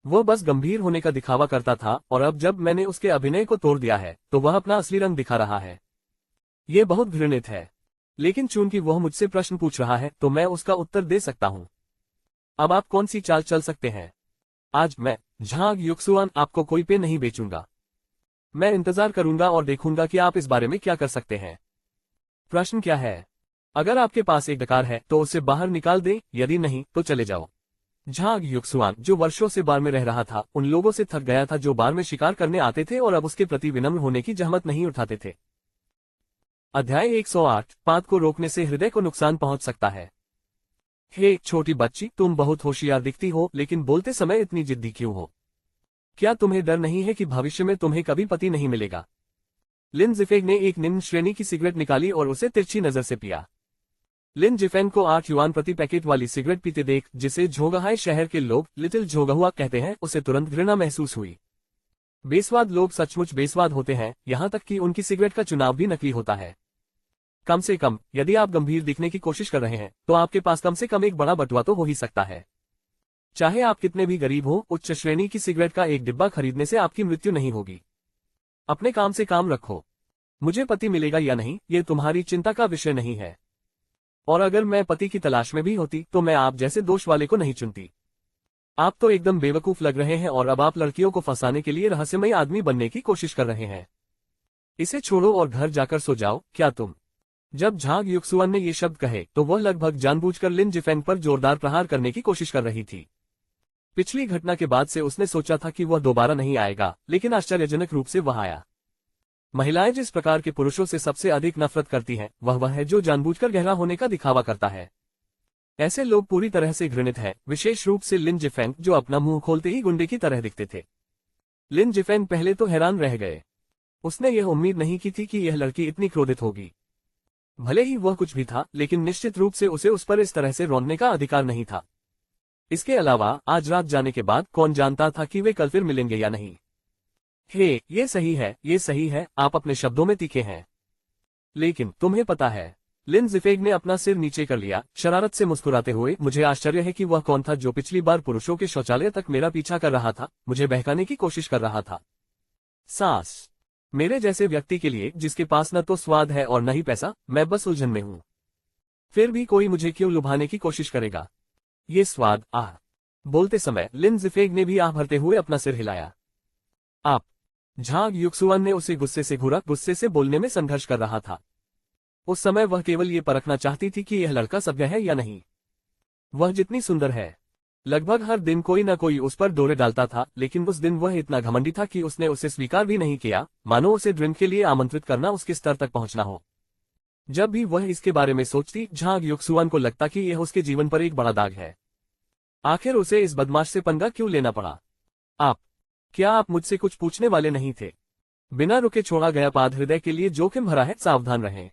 वह बस गंभीर होने का दिखावा करता था और अब जब मैंने उसके अभिनय को तोड़ दिया है तो वह अपना असली रंग दिखा रहा है। ये बहुत घृणित है, लेकिन चूंकि वह मुझसे प्रश्न पूछ रहा है तो मैं उसका उत्तर दे सकता हूं। अब आप कौन सी चाल चल सकते हैं? आज मैं, झांग युक्सुआन, आपको कोई पे नहीं बेचूंगा। मैं इंतजार करूंगा और देखूंगा कि आप इस बारे में क्या कर सकते हैं। प्रश्न क्या है? अगर आपके पास एक डकार है तो उसे बाहर निकाल दें, यदि नहीं तो चले जाओ। झांग युक्सुआन, जो वर्षों से बार में रह रहा था, उन लोगों से थक गया था जो बार में शिकार करने आते थे और अब उसके प्रति विनम्र होने की जहमत नहीं उठाते थे। अध्याय 108, पात को रोकने से हृदय को नुकसान पहुंच सकता है। हे छोटी बच्ची, तुम बहुत होशियार दिखती हो, लेकिन बोलते समय इतनी जिद्दी क्यों हो? क्या तुम्हें डर नहीं है कि भविष्य में तुम्हें कभी पति नहीं मिलेगा? लिन जिफेंग ने एक निम्न श्रेणी की सिगरेट निकाली और उसे तिरछी नजर से पिया। लिन जिफेंग को 8 युआन प्रति पैकेट वाली सिगरेट पीते देख, जिसे झोंगहाई शहर के लोग लिटिल झोंगहुआ कहते हैं, उसे तुरंत घृणा महसूस हुई। बेस्वाद लोग सचमुच बेस्वाद होते हैं, यहां तक कि उनकी सिगरेट का चुनाव भी नकली होता है। कम से कम यदि आप गंभीर दिखने की कोशिश कर रहे हैं तो आपके पास कम से कम एक बड़ा बटुआ तो हो ही सकता है। चाहे आप कितने भी गरीब हो, उच्च श्रेणी की सिगरेट का एक डिब्बा खरीदने से आपकी मृत्यु नहीं होगी। अपने काम से काम रखो। मुझे पति मिलेगा या नहीं, ये तुम्हारी चिंता का विषय नहीं है। और अगर मैं पति की तलाश में भी होती तो मैं आप जैसे दोष वाले को नहीं चुनती। आप तो एकदम बेवकूफ लग रहे हैं और अब आप लड़कियों को फंसाने के लिए रहस्यमयी आदमी बनने की कोशिश कर रहे हैं। इसे छोड़ो और घर जाकर सो जाओ। क्या तुम? जब झांग युक्सुआन ने ये शब्द कहे तो वह लगभग जानबूझकर लिन जिफेंग पर जोरदार प्रहार करने की कोशिश कर रही थी। पिछली घटना के बाद से उसने सोचा था कि वह दोबारा नहीं आएगा, लेकिन आश्चर्यजनक रूप से वह आया। महिलाएं जिस प्रकार के पुरुषों से सबसे अधिक नफरत करती हैं, वह है जो जानबूझकर गहरा होने का दिखावा करता है। ऐसे लोग पूरी तरह से घृणित हैं, विशेष रूप से लिन जिफेंग, जो अपना मुंह खोलते ही गुंडे की तरह दिखते थे। लिन जिफेंग पहले तो हैरान रह गए। उसने यह उम्मीद नहीं की थी कि यह लड़की इतनी क्रोधित होगी। भले ही वह कुछ भी था, लेकिन निश्चित रूप से उसे उस पर इस तरह से रोने का अधिकार नहीं था। इसके अलावा आज रात जाने के बाद कौन जानता था कि वे कल फिर मिलेंगे या नहीं। हे, ये सही है, ये सही है, आप अपने शब्दों में तीखे हैं। लेकिन तुम्हें पता है, लिन जिफेंग ने अपना सिर नीचे कर लिया, शरारत से मुस्कुराते हुए, मुझे आश्चर्य है कि वह कौन था जो पिछली बार पुरुषों के शौचालय तक मेरा पीछा कर रहा था, मुझे बहकाने की कोशिश कर रहा था। सास, मेरे जैसे व्यक्ति के लिए जिसके पास न तो स्वाद है और न ही पैसा, मैं बस उलझन में हूं। फिर भी कोई मुझे क्यों लुभाने की कोशिश करेगा? ये स्वाद, आह। बोलते समय लिन जिफेंग ने भी आह भरते हुए अपना सिर हिलाया। आप? झांग युक्सुआन ने उसे गुस्से से घूरा, गुस्से से बोलने में संघर्ष कर रहा था। उस समय वह केवल ये परखना चाहती थी कि यह लड़का सभ्य है या नहीं। वह जितनी सुंदर है। लगभग हर दिन कोई न कोई उस पर डोरे डालता था, लेकिन उस दिन वह इतना घमंडी था कि उसने उसे स्वीकार भी नहीं किया, मानो उसे ड्रिंक के लिए आमंत्रित करना उसके स्तर तक पहुंचना हो। जब भी वह इसके बारे में सोचती, झांग युक्सुआन को लगता कि यह उसके जीवन पर एक बड़ा दाग है। आखिर उसे इस बदमाश से पंगा क्यों लेना पड़ा? आप? क्या आप मुझसे कुछ पूछने वाले नहीं थे? बिना रुके छोड़ा गया पाद हृदय के लिए जोखिम भरा है, सावधान रहें।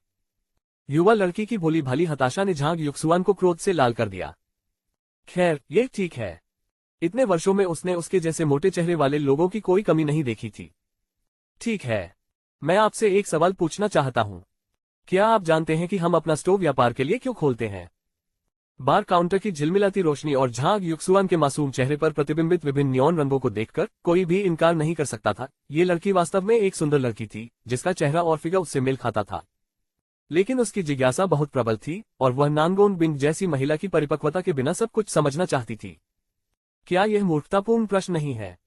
युवा लड़की की भोली भाली हताशा ने झांग युक्सुआन को क्रोध से लाल कर दिया। खैर, ये ठीक है। इतने वर्षों में उसने उसके जैसे मोटे चेहरे वाले लोगों की कोई कमी नहीं देखी थी। ठीक है, मैं आपसे एक सवाल पूछना चाहता हूं। क्या आप जानते हैं कि हम अपना स्टोव व्यापार के लिए क्यों खोलते हैं? बार काउंटर की झिलमिलाती रोशनी और झांग युक्सुआन के मासूम चेहरे पर प्रतिबिंबित विभिन्न नियॉन रंगों को देखकर कोई भी इनकार नहीं कर सकता था। ये लड़की वास्तव में एक सुंदर लड़की थी, जिसका चेहरा और फिगर उससे मेल खाता था। लेकिन उसकी जिज्ञासा बहुत प्रबल थी, और वह नानगोन बिंग जैसी महिला की परिपक्वता के बिना सब कुछ समझना चाहती थी। क्या यह मूर्खतापूर्ण प्रश्न नहीं है?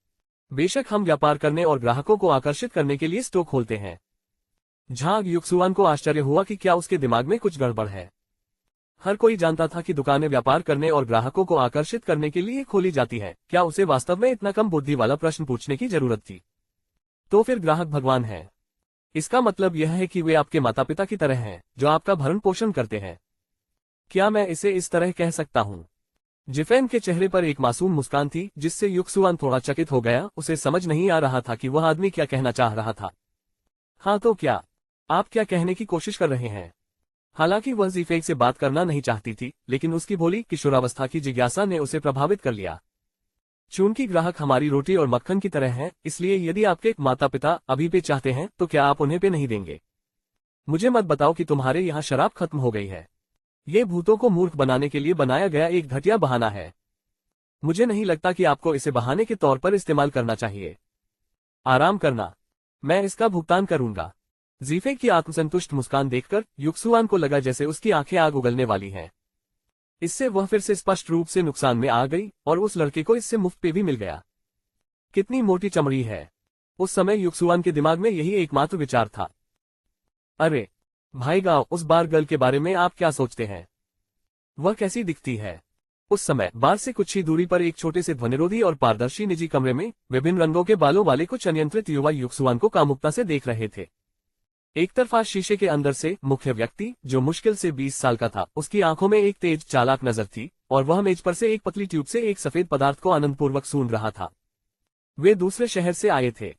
बेशक हम व्यापार करने और ग्राहकों को आकर्षित करने के लिए स्टोव खोलते हैं। झांग युक्सुआन को आश्चर्य हुआ कि क्या उसके दिमाग में कुछ गड़बड़ है। हर कोई जानता था कि दुकानें व्यापार करने और ग्राहकों को आकर्षित करने के लिए खोली जाती है। क्या उसे वास्तव में इतना कम बुद्धि वाला प्रश्न पूछने की जरूरत थी? तो फिर ग्राहक भगवान है। इसका मतलब यह है कि वे आपके माता पिता की तरह हैं, जो आपका भरण पोषण करते हैं। क्या मैं इसे इस तरह कह सकता हूं? जिफेंग के चेहरे पर एक मासूम मुस्कान थी, जिससे युक्सुआन थोड़ा चकित हो गया। उसे समझ नहीं आ रहा था कि वह आदमी क्या कहना चाह रहा था। हाँ तो क्या? आप क्या कहने की कोशिश कर रहे हैं? हालांकि वह जिफेंग से बात करना नहीं चाहती थी, लेकिन उसकी भोली किशोरावस्था की जिज्ञासा ने उसे प्रभावित कर लिया। चूंकि ग्राहक हमारी रोटी और मक्खन की तरह हैं, इसलिए यदि आपके माता पिता अभी पे चाहते हैं तो क्या आप उन्हें पे नहीं देंगे? मुझे मत बताओ कि तुम्हारे यहाँ शराब खत्म हो गई है। ये भूतों को मूर्ख बनाने के लिए बनाया गया एक घटिया बहाना है। मुझे नहीं लगता कि आपको इसे बहाने के तौर पर इस्तेमाल करना चाहिए। आराम करना, मैं इसका भुगतान करूंगा। जिफेंग की आत्मसंतुष्ट मुस्कान देखकर युक्सुआन को लगा जैसे उसकी आंखें आग उगलने वाली हैं। इससे वह फिर से स्पष्ट रूप से नुकसान में आ गई और उस लड़के को इससे मुफ्त पे भी मिल गया। कितनी मोटी चमड़ी है। उस समय युक्सुआन के दिमाग में यही एकमात्र विचार था। अरे भाई गांव, उस बार गर्ल के बारे में आप क्या सोचते हैं? वह कैसी दिखती है? उस समय बार से कुछ ही दूरी पर एक छोटे से ध्वनिरोधी और पारदर्शी निजी कमरे में विभिन्न रंगों के बालों वाले कुछ अनियंत्रित युवा युक्सुआन को कामुकता से देख रहे थे। एक तरफा शीशे के अंदर से मुख्य व्यक्ति, जो मुश्किल से 20 साल का था, उसकी आंखों में एक तेज चालाक नजर थी और वह मेज पर से एक पतली ट्यूब से एक सफेद पदार्थ को आनंदपूर्वक सूंघ रहा था। वे दूसरे शहर से आए थे।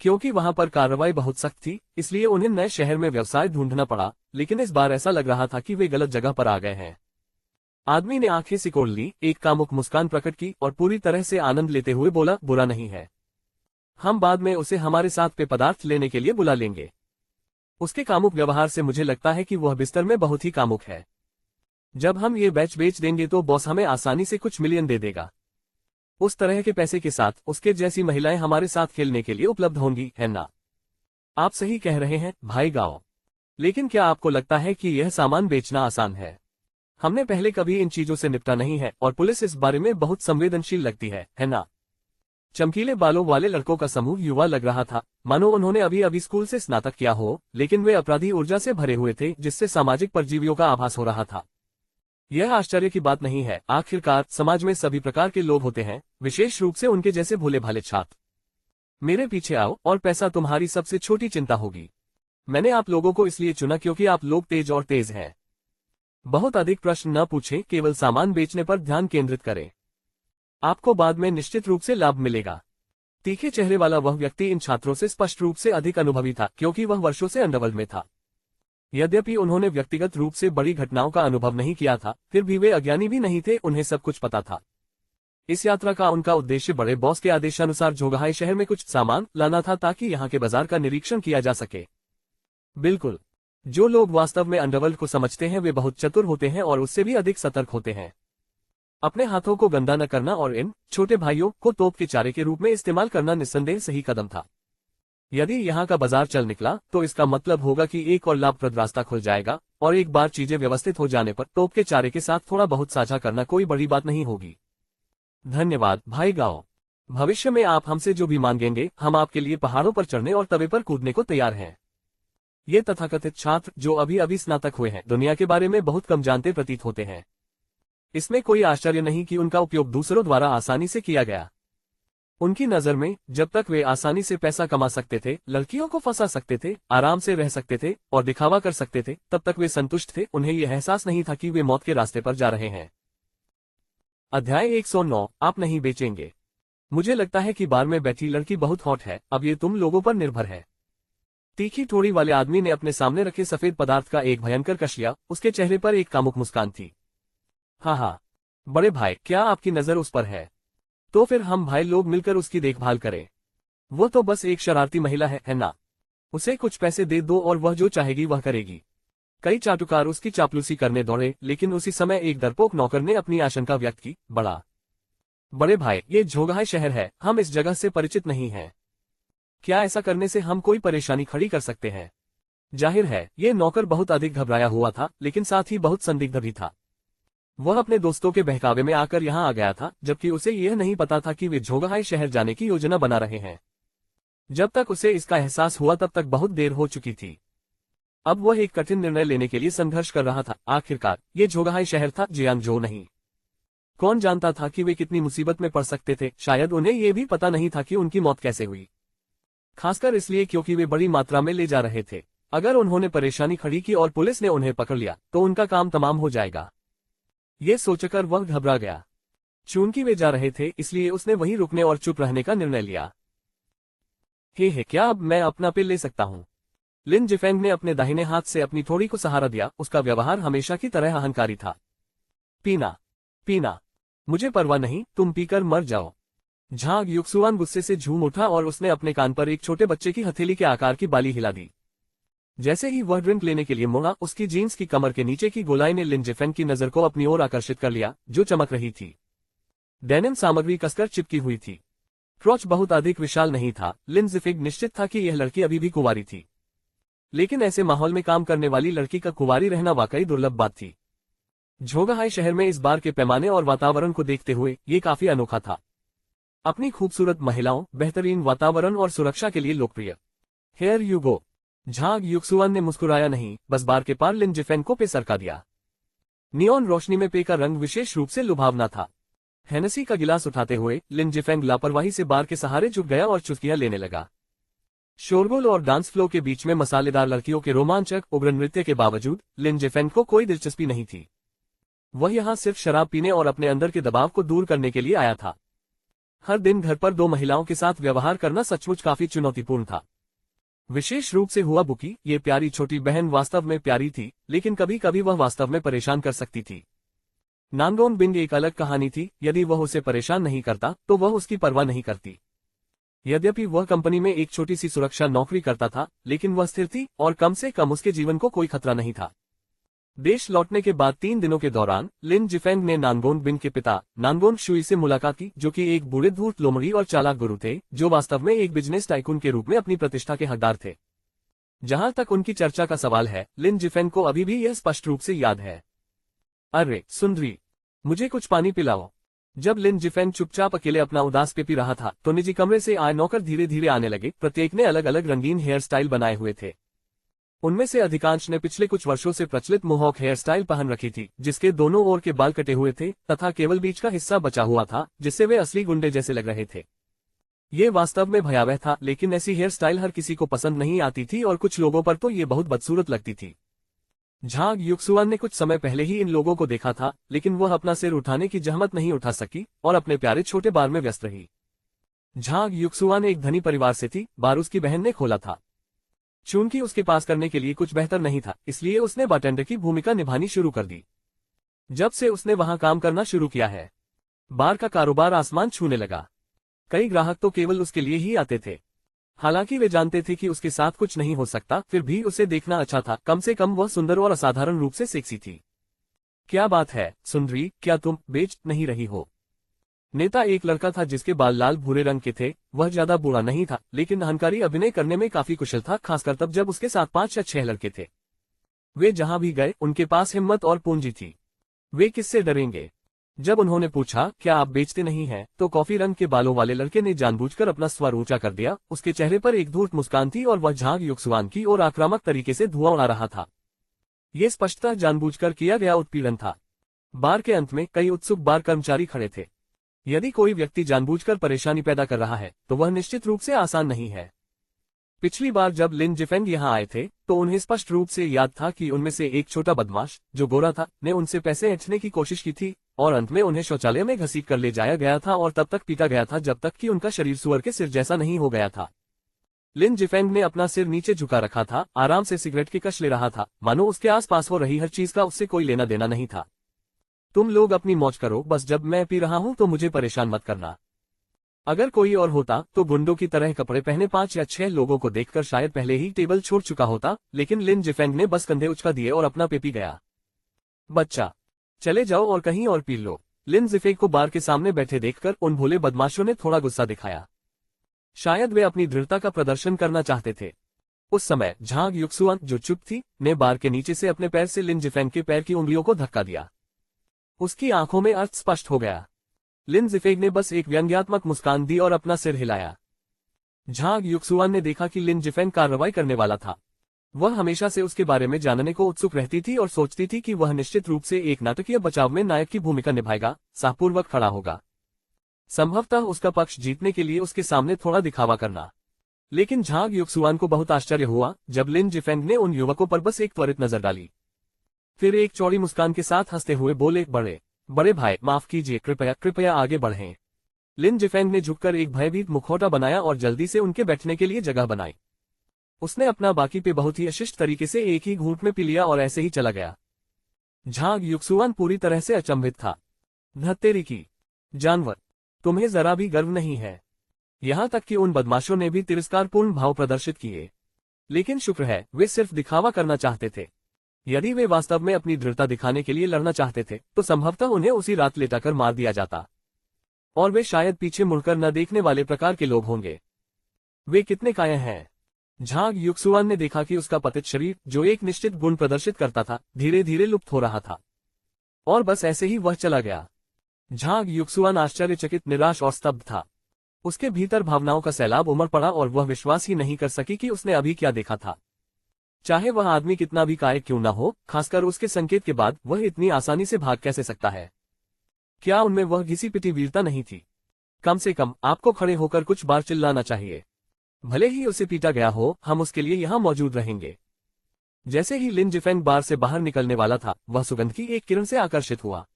क्योंकि वहां पर कार्रवाई बहुत सख्त थी, इसलिए उन्हें नए शहर में व्यवसाय ढूंढना पड़ा, लेकिन इस बार ऐसा लग रहा था कि वे गलत जगह पर आ गए हैं। आदमी ने आंखें सिकोड़ ली, एक कामुक मुस्कान प्रकट की और पूरी तरह से आनंद लेते हुए बोला, बुरा नहीं है, हम बाद में उसे हमारे साथ पेय पदार्थ लेने के लिए बुला लेंगे। उसके कामुक व्यवहार से मुझे लगता है कि वह बिस्तर में बहुत ही कामुक है। जब हम ये बैच बेच देंगे तो बॉस हमें आसानी से कुछ मिलियन दे देगा। उस तरह के पैसे के साथ उसके जैसी महिलाएं हमारे साथ खेलने के लिए उपलब्ध होंगी, है ना? आप सही कह रहे हैं भाई गाओ, लेकिन क्या आपको लगता है कि यह सामान बेचना आसान है? हमने पहले कभी इन चीजों से निपटा नहीं है और पुलिस इस बारे में बहुत संवेदनशील लगती है ना? चमकीले बालों वाले लड़कों का समूह युवा लग रहा था, मानो उन्होंने अभी अभी स्कूल से स्नातक किया हो, लेकिन वे अपराधी ऊर्जा से भरे हुए थे जिससे सामाजिक परजीवियों का आभास हो रहा था। यह आश्चर्य की बात नहीं है, आखिरकार समाज में सभी प्रकार के लोग होते हैं, विशेष रूप से उनके जैसे भोले भाले छात्र। मेरे पीछे आओ और पैसा तुम्हारी सबसे छोटी चिंता होगी। मैंने आप लोगों को इसलिए चुना क्योंकि आप लोग तेज और तेज हैं। बहुत अधिक प्रश्न न पूछें, केवल सामान बेचने पर ध्यान केंद्रित करें। आपको बाद में निश्चित रूप से लाभ मिलेगा। तीखे चेहरे वाला वह व्यक्ति इन छात्रों से स्पष्ट रूप से अधिक अनुभवी था, क्योंकि वह वर्षों से अंडरवर्ल्ड में था। यद्यपि उन्होंने व्यक्तिगत रूप से बड़ी घटनाओं का अनुभव नहीं किया था, फिर भी वे अज्ञानी भी नहीं थे, उन्हें सब कुछ पता था। इस यात्रा का उनका उद्देश्य बड़े बॉस के आदेशानुसार जोगहाई शहर में कुछ सामान लाना था ताकि यहाँ के बाजार का निरीक्षण किया जा सके। बिल्कुल, जो लोग वास्तव में अंडरवर्ल्ड को समझते हैं वे बहुत चतुर होते हैं और उससे भी अधिक सतर्क होते हैं। अपने हाथों को गंदा न करना और इन छोटे भाइयों को तोप के चारे के रूप में इस्तेमाल करना निस्संदेह सही कदम था। यदि यहाँ का बाजार चल निकला तो इसका मतलब होगा कि एक और लाभप्रद रास्ता खुल जाएगा, और एक बार चीजें व्यवस्थित हो जाने पर तोप के चारे के साथ थोड़ा बहुत साझा करना कोई बड़ी बात नहीं होगी। धन्यवाद भाई गाओ। भविष्य में आप हमसे जो भी मांगेंगे, हम आपके लिए पहाड़ों पर चढ़ने और तवे पर कूदने को तैयार हैं। ये तथाकथित छात्र जो अभी अभी स्नातक हुए हैं, दुनिया के बारे में बहुत कम जानते प्रतीत होते हैं। इसमें कोई आश्चर्य नहीं कि उनका उपयोग दूसरों द्वारा आसानी से किया गया। उनकी नजर में जब तक वे आसानी से पैसा कमा सकते थे, लड़कियों को फंसा सकते थे, आराम से रह सकते थे और दिखावा कर सकते थे, तब तक वे संतुष्ट थे। उन्हें यह एहसास नहीं था कि वे मौत के रास्ते पर जा रहे हैं। अध्याय 109, आप नहीं बेचेंगे। मुझे लगता है कि बार में बैठी लड़की बहुत हॉट है, अब ये तुम लोगों पर निर्भर है। तीखी ठोड़ी वाले आदमी ने अपने सामने रखे सफेद पदार्थ का एक भयंकर कश लिया, उसके चेहरे पर एक कामुक मुस्कान थी। हाँ, बड़े भाई, क्या आपकी नजर उस पर है? तो फिर हम भाई लोग मिलकर उसकी देखभाल करें। वो तो बस एक शरारती महिला है ना? उसे कुछ पैसे दे दो और वह जो चाहेगी वह करेगी। कई चाटुकार उसकी चापलूसी करने दौड़े, लेकिन उसी समय एक डरपोक नौकर ने अपनी आशंका व्यक्त की, बड़े भाई, ये जोगहाई शहर है, हम इस जगह से परिचित नहीं हैं। क्या ऐसा करने से हम कोई परेशानी खड़ी कर सकते हैं? जाहिर है, ये नौकर बहुत अधिक घबराया हुआ था, लेकिन साथ ही बहुत संदिग्ध भी था। वह अपने दोस्तों के बहकावे में आकर यहाँ आ गया था, जबकि उसे यह नहीं पता था कि वे जोगहाई शहर जाने की योजना बना रहे हैं। जब तक उसे इसका एहसास हुआ तब तक बहुत देर हो चुकी थी। अब वह एक कठिन निर्णय लेने के लिए संघर्ष कर रहा था। आखिरकार ये जोगहाई शहर था, जियांगजो नहीं। कौन जानता था कि वे कितनी मुसीबत में पड़ सकते थे? शायद उन्हें यह भी पता नहीं था कि उनकी मौत कैसे हुई, खासकर इसलिए क्योंकि वे बड़ी मात्रा में ले जा रहे थे। अगर उन्होंने परेशानी खड़ी की और पुलिस ने उन्हें पकड़ लिया तो उनका काम तमाम हो जाएगा। ये सोचकर वह घबरा गया। चूंकि वे जा रहे थे, इसलिए उसने वहीं रुकने और चुप रहने का निर्णय लिया। हे, क्या अब मैं अपना पे ले सकता हूँ? लिन जिफेंग ने अपने दाहिने हाथ से अपनी थोड़ी को सहारा दिया। उसका व्यवहार हमेशा की तरह अहंकारी था। पीना, मुझे परवाह नहीं, तुम पीकर मर जाओ। झांग युक्सुआन गुस्से से झूम उठा और उसने अपने कान पर एक छोटे बच्चे की हथेली के आकार की बाली हिला दी। जैसे ही वह ड्रिंक लेने के लिए मुड़ा, उसकी जीन्स की कमर के नीचे की गोलाई ने लिन जिफेंग की नजर को अपनी ओर आकर्षित कर लिया, जो चमक रही थी। डेनिम सामग्री कसकर चिपकी हुई थी। क्रोच बहुत अधिक विशाल नहीं था। लिन जिफेंग निश्चित था कि यह लड़की अभी भी कुंवारी थी, लेकिन ऐसे माहौल में काम करने वाली लड़की का कुंवारी रहना वाकई दुर्लभ बात थी। झोंगहाई शहर में इस बार के पैमाने और वातावरण को देखते हुए ये काफी अनोखा था। अपनी खूबसूरत महिलाओं, बेहतरीन वातावरण और सुरक्षा के लिए लोकप्रिय। Here you go. Zhang Yuxuan ने मुस्कुराया नहीं, बस बार के पार लिन जिफेंग को पे सरका दिया। नियॉन रोशनी में पे का रंग विशेष रूप से लुभावना था। हेनेसी का गिलास उठाते हुए लिन जिफेंग लापरवाही से बार के सहारे झुक गया और चुस्कियां लेने लगा। शोरगुल और डांस फ्लो के बीच में मसालेदार लड़कियों के रोमांचक उग्र नृत्य के बावजूद लिन जिफेंग को कोई दिलचस्पी नहीं थी। वह यहां सिर्फ शराब पीने और अपने अंदर के दबाव को दूर करने के लिए आया था। हर दिन घर पर दो महिलाओं के साथ व्यवहार करना सचमुच काफी चुनौतीपूर्ण था। विशेष रूप से हुआ बुकी, ये प्यारी छोटी बहन वास्तव में प्यारी थी, लेकिन कभी कभी वह वास्तव में परेशान कर सकती थी। नानगोन बिंग एक अलग कहानी थी, यदि वह उसे परेशान नहीं करता तो वह उसकी परवाह नहीं करती। यद्यपि वह कंपनी में एक छोटी सी सुरक्षा नौकरी करता था, लेकिन वह स्थिर थी और कम से कम उसके जीवन को कोई खतरा नहीं था। देश लौटने के बाद 3 दिनों के दौरान लिन जिफेंग ने नानगोन बिन के पिता नानगोन शुई से मुलाकात की, जो कि एक बूढ़े धूर्त लोमड़ी और चालाक गुरु थे, जो वास्तव में एक बिजनेस टाइकून के रूप में अपनी प्रतिष्ठा के हकदार थे। जहां तक उनकी चर्चा का सवाल है, लिन जिफेंग को अभी भी यह स्पष्ट रूप से याद है। अरे सुंदरी, मुझे कुछ पानी पिलाओ। जब लिन जिफेंग चुपचाप अकेले अपना उदास पे पी रहा था तो निजी कमरे से आए नौकर धीरे धीरे आने लगे। प्रत्येक ने अलग अलग रंगीन हेयर स्टाइल बनाए हुए थे। उनमें से अधिकांश ने पिछले कुछ वर्षों से प्रचलित मोहॉक हेयर स्टाइल पहन रखी थी, जिसके दोनों ओर के बाल कटे हुए थे तथा केवल बीच का हिस्सा बचा हुआ था, जिससे वे असली गुंडे जैसे लग रहे थे। ये वास्तव में भयावह था, लेकिन ऐसी हेयर स्टाइल हर किसी को पसंद नहीं आती थी और कुछ लोगों पर तो ये बहुत बदसूरत लगती थी। झांग युक्सुआन ने कुछ समय पहले ही इन लोगों को देखा था, लेकिन वह अपना सिर उठाने की जहमत नहीं उठा सकी और अपने प्यारे छोटे बार में व्यस्त रही। झांग युक्सुआन एक धनी परिवार से थी, बार उसकी बहन ने खोला था। चूंकि उसके पास करने के लिए कुछ बेहतर नहीं था, इसलिए उसने बारटेंडर की भूमिका निभानी शुरू कर दी। जब से उसने वहां काम करना शुरू किया है, बार का कारोबार आसमान छूने लगा। कई ग्राहक तो केवल उसके लिए ही आते थे। हालांकि वे जानते थे कि उसके साथ कुछ नहीं हो सकता, फिर भी उसे देखना अच्छा था। कम से कम वह सुंदर और असाधारण रूप से सेक्सी थी। क्या बात है सुंदरी, क्या तुम बेच नहीं रही हो? नेता एक लड़का था जिसके बाल लाल भूरे रंग के थे। वह ज्यादा बूढ़ा नहीं था, लेकिन अहंकारी अभिनय करने में काफी कुशल था, खासकर तब जब उसके साथ 5 या 6 लड़के थे। वे जहां भी गए उनके पास हिम्मत और पूंजी थी। वे किससे डरेंगे? जब उन्होंने पूछा क्या आप बेचते नहीं हैं, तो कॉफी रंग के बालों वाले लड़के ने जानबूझकर अपना स्वर ऊंचा कर दिया। उसके चेहरे पर एक धूर्त मुस्कान थी और वह झांग युक्सुआन की ओर आक्रामक तरीके से धुआं उड़ा रहा था। ये स्पष्टतः जानबूझकर किया गया उत्पीड़न था। बार के अंत में कई उत्सुक बार कर्मचारी खड़े थे। यदि कोई व्यक्ति जानबूझकर परेशानी पैदा कर रहा है तो वह निश्चित रूप से आसान नहीं है। पिछली बार जब लिन जिफेंग यहां आए थे तो उन्हें स्पष्ट रूप से याद था कि उनमें से एक छोटा बदमाश, जो गोरा था, ने उनसे पैसे ऐंठने की कोशिश की थी और अंत में उन्हें शौचालय में घसीट कर ले जाया गया था और तब तक पीटा गया था जब तक कि उनका शरीर सुअर के सिर जैसा नहीं हो गया था। लिन जिफेंग ने अपना सिर नीचे झुका रखा था, आराम से सिगरेट की कश ले रहा था, मानो उसके आसपास हो रही हर चीज का उससे कोई लेना देना नहीं था। तुम लोग अपनी मौज करो, बस जब मैं पी रहा हूं तो मुझे परेशान मत करना। अगर कोई और होता तो गुंडों की तरह कपड़े पहने 5 या 6 लोगों को देखकर शायद पहले ही टेबल छोड़ चुका होता, लेकिन लिन जिफेंग ने बस कंधे उचका दिए और अपना पे पी गया। बच्चा, चले जाओ और कहीं और पी लो। लिन जिफेंग को बार के सामने बैठे देखकर उन भोले बदमाशों ने थोड़ा गुस्सा दिखाया। शायद वे अपनी दृढ़ता का प्रदर्शन करना चाहते थे। उस समय झांग युक्सुआन, जो चुप थी, ने बार के नीचे से अपने पैर से लिन जिफेंग के पैर की उंगलियों को धक्का दिया। उसकी आंखों में अर्थ स्पष्ट हो गया। लिन जिफेंग ने बस एक व्यंग्यात्मक मुस्कान दी और अपना सिर हिलाया। झांग युक्सुआन ने देखा कि लिन जिफेंग कार्रवाई करने वाला था। वह हमेशा से उसके बारे में जानने को उत्सुक रहती थी और सोचती थी कि वह निश्चित रूप से एक नाटकीय बचाव में नायक की भूमिका निभाएगा, साहपूर्वक खड़ा होगा, संभवतः उसका पक्ष जीतने के लिए उसके सामने थोड़ा दिखावा करना। लेकिन झांग युक्सुआन को बहुत आश्चर्य हुआ जब लिन जिफेंग ने उन युवकों पर बस एक त्वरित नजर डाली। फिर एक चौड़ी मुस्कान के साथ हंसते हुए बोले, बड़े भाई, माफ कीजिए, कृपया आगे बढ़ें। लिन जिफेंग ने झुककर एक भयभीत मुखौटा बनाया और जल्दी से उनके बैठने के लिए जगह बनाई। उसने अपना बाकी पे बहुत ही अशिष्ट तरीके से एक ही घूंट में पी लिया और ऐसे ही चला गया। झांग युक्सुआन पूरी तरह से अचंभित था। धत्तेरी की जानवर, तुम्हें जरा भी गर्व नहीं है। यहां तक कि उन बदमाशों ने भी तिरस्कारपूर्ण भाव प्रदर्शित किए। लेकिन शुक्र है, वे सिर्फ दिखावा करना चाहते थे। यदि वे वास्तव में अपनी दृढ़ता दिखाने के लिए लड़ना चाहते थे तो संभवतः उन्हें उसी रात लेटाकर मार दिया जाता। और वे शायद पीछे मुड़कर न देखने वाले प्रकार के लोग होंगे। वे कितने कायर हैं। झांग युक्सुआन ने देखा कि उसका पतित शरीर, जो एक निश्चित गुण प्रदर्शित करता था, धीरे धीरे लुप्त हो रहा था। और बस ऐसे ही वह चला गया। झांग युक्सुआन आश्चर्यचकित, निराश और स्तब्ध था। उसके भीतर भावनाओं का सैलाब उमड़ पड़ा और वह विश्वास ही नहीं कर सकी कि उसने अभी क्या देखा था। चाहे वह आदमी कितना भी कायर क्यों न हो, खासकर उसके संकेत के बाद, वह इतनी आसानी से भाग कैसे सकता है? क्या उनमें वह घिसी पिटी वीरता नहीं थी? कम से कम आपको खड़े होकर कुछ बार चिल्लाना चाहिए। भले ही उसे पीटा गया हो, हम उसके लिए यहाँ मौजूद रहेंगे। जैसे ही लिन जिफेंग बार से बाहर निकलने वाला था, वह सुगंध की एक किरण से आकर्षित हुआ।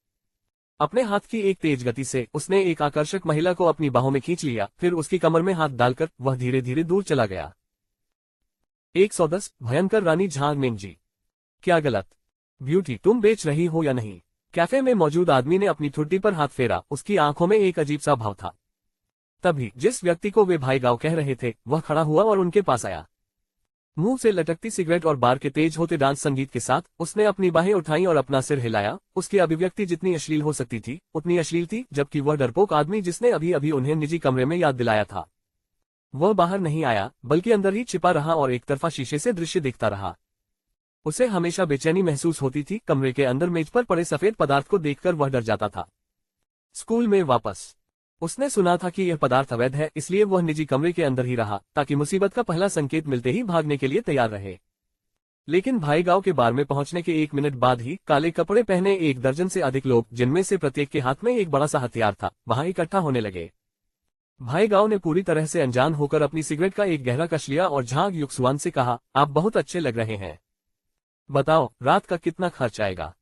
अपने हाथ की एक तेज गति से उसने एक आकर्षक महिला को अपनी बाहों में खींच लिया, फिर उसकी कमर में हाथ डालकर वह धीरे धीरे दूर चला गया। 110 भयंकर रानी झांग मेंगजी। क्या गलत? ब्यूटी, तुम बेच रही हो या नहीं? कैफे में मौजूद आदमी ने अपनी ठुड्डी पर हाथ फेरा, उसकी आंखों में एक अजीब सा भाव था। तभी जिस व्यक्ति को वे भाई गांव कह रहे थे, वह खड़ा हुआ और उनके पास आया। मुंह से लटकती सिगरेट और बार के तेज होते डांस संगीत के साथ उसने अपनी बाहें उठाईं और अपना सिर हिलाया। उसकी अभिव्यक्ति जितनी अश्लील हो सकती थी, उतनी अश्लील थी, जबकि वह डरपोक आदमी जिसने अभी अभी उन्हें निजी कमरे में याद दिलाया था, वह बाहर नहीं आया, बल्कि अंदर ही छिपा रहा और एक तरफा शीशे से दृश्य देखता रहा। उसे हमेशा बेचैनी महसूस होती थी। कमरे के अंदर मेज पर पड़े सफेद पदार्थ को देखकर वह डर जाता था। स्कूल में वापस उसने सुना था कि यह पदार्थ अवैध है, इसलिए वह निजी कमरे के अंदर ही रहा, ताकि मुसीबत का पहला संकेत मिलते ही भागने के लिए तैयार रहे। लेकिन भाई गांव के बार में पहुंचने के 1 मिनट बाद ही काले कपड़े पहने 1 दर्जन से अधिक लोग, जिनमें से प्रत्येक के हाथ में एक बड़ा सा हथियार था, वहां इकट्ठा होने लगे। भाई गांव ने पूरी तरह से अनजान होकर अपनी सिगरेट का एक गहरा कश लिया और झांग युक्सुआन से कहा, आप बहुत अच्छे लग रहे हैं। बताओ, रात का कितना खर्च आएगा?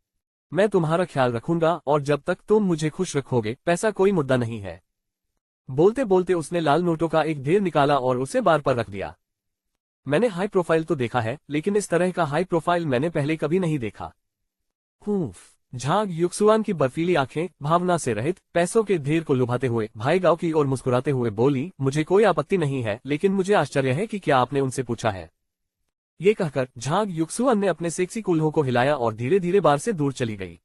मैं तुम्हारा ख्याल रखूंगा, और जब तक तुम मुझे खुश रखोगे, पैसा कोई मुद्दा नहीं है। बोलते बोलते उसने लाल नोटों का एक ढेर निकाला और उसे बार पर रख दिया। मैंने हाई प्रोफाइल तो देखा है, लेकिन इस तरह का हाई प्रोफाइल मैंने पहले कभी नहीं देखा। झांग युक्सुआन की बर्फीली आंखें भावना से रहित पैसों के ढेर को लुभाते हुए भाई गांव की ओर मुस्कुराते हुए बोली, मुझे कोई आपत्ति नहीं है, लेकिन मुझे आश्चर्य है कि क्या आपने उनसे पूछा है? ये कहकर झांग युक्सुआन ने अपने सेक्सी कूल्हों को हिलाया और धीरे धीरे बार से दूर चली गई।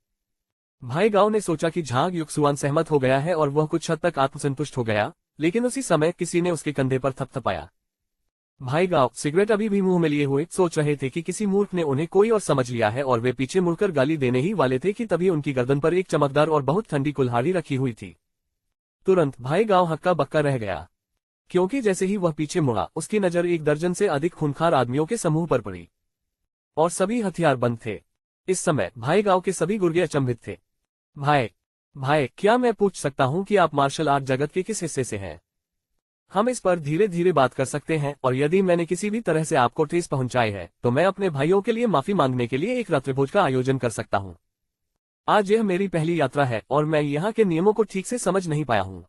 भाई गांव ने सोचा कि झांग युक्सुआन सहमत हो गया है और वह कुछ हद तक आत्मसंतुष्ट हो गया, लेकिन उसी समय किसी ने उसके कंधे पर थपथपाया। भाई गांव सिगरेट अभी भी मुंह में लिए हुए सोच रहे थे कि किसी मूर्ख ने उन्हें कोई और समझ लिया है, और वे पीछे मुड़कर गाली देने ही वाले थे कि तभी उनकी गर्दन पर एक चमकदार और बहुत ठंडी कुल्हाड़ी रखी हुई थी। तुरंत भाई गांव हक्का बक्का रह गया, क्योंकि जैसे ही वह पीछे मुड़ा, उसकी नजर 1 दर्जन से अधिक खूंखार आदमियों के समूह पर पड़ी, और सभी हथियार बंद थे। इस समय भाई गांव के सभी गुर्गे अचंभित थे। भाई, क्या मैं पूछ सकता हूं कि आप मार्शल आर्ट जगत के किस हिस्से से हैं? हम इस पर धीरे धीरे बात कर सकते हैं, और यदि मैंने किसी भी तरह से आपको ठेस पहुंचाई है, तो मैं अपने भाइयों के लिए माफी मांगने के लिए एक रात्रिभोज का आयोजन कर सकता हूं। आज यह मेरी पहली यात्रा है, और मैं यहाँ के नियमों को ठीक से समझ नहीं पाया हूँ।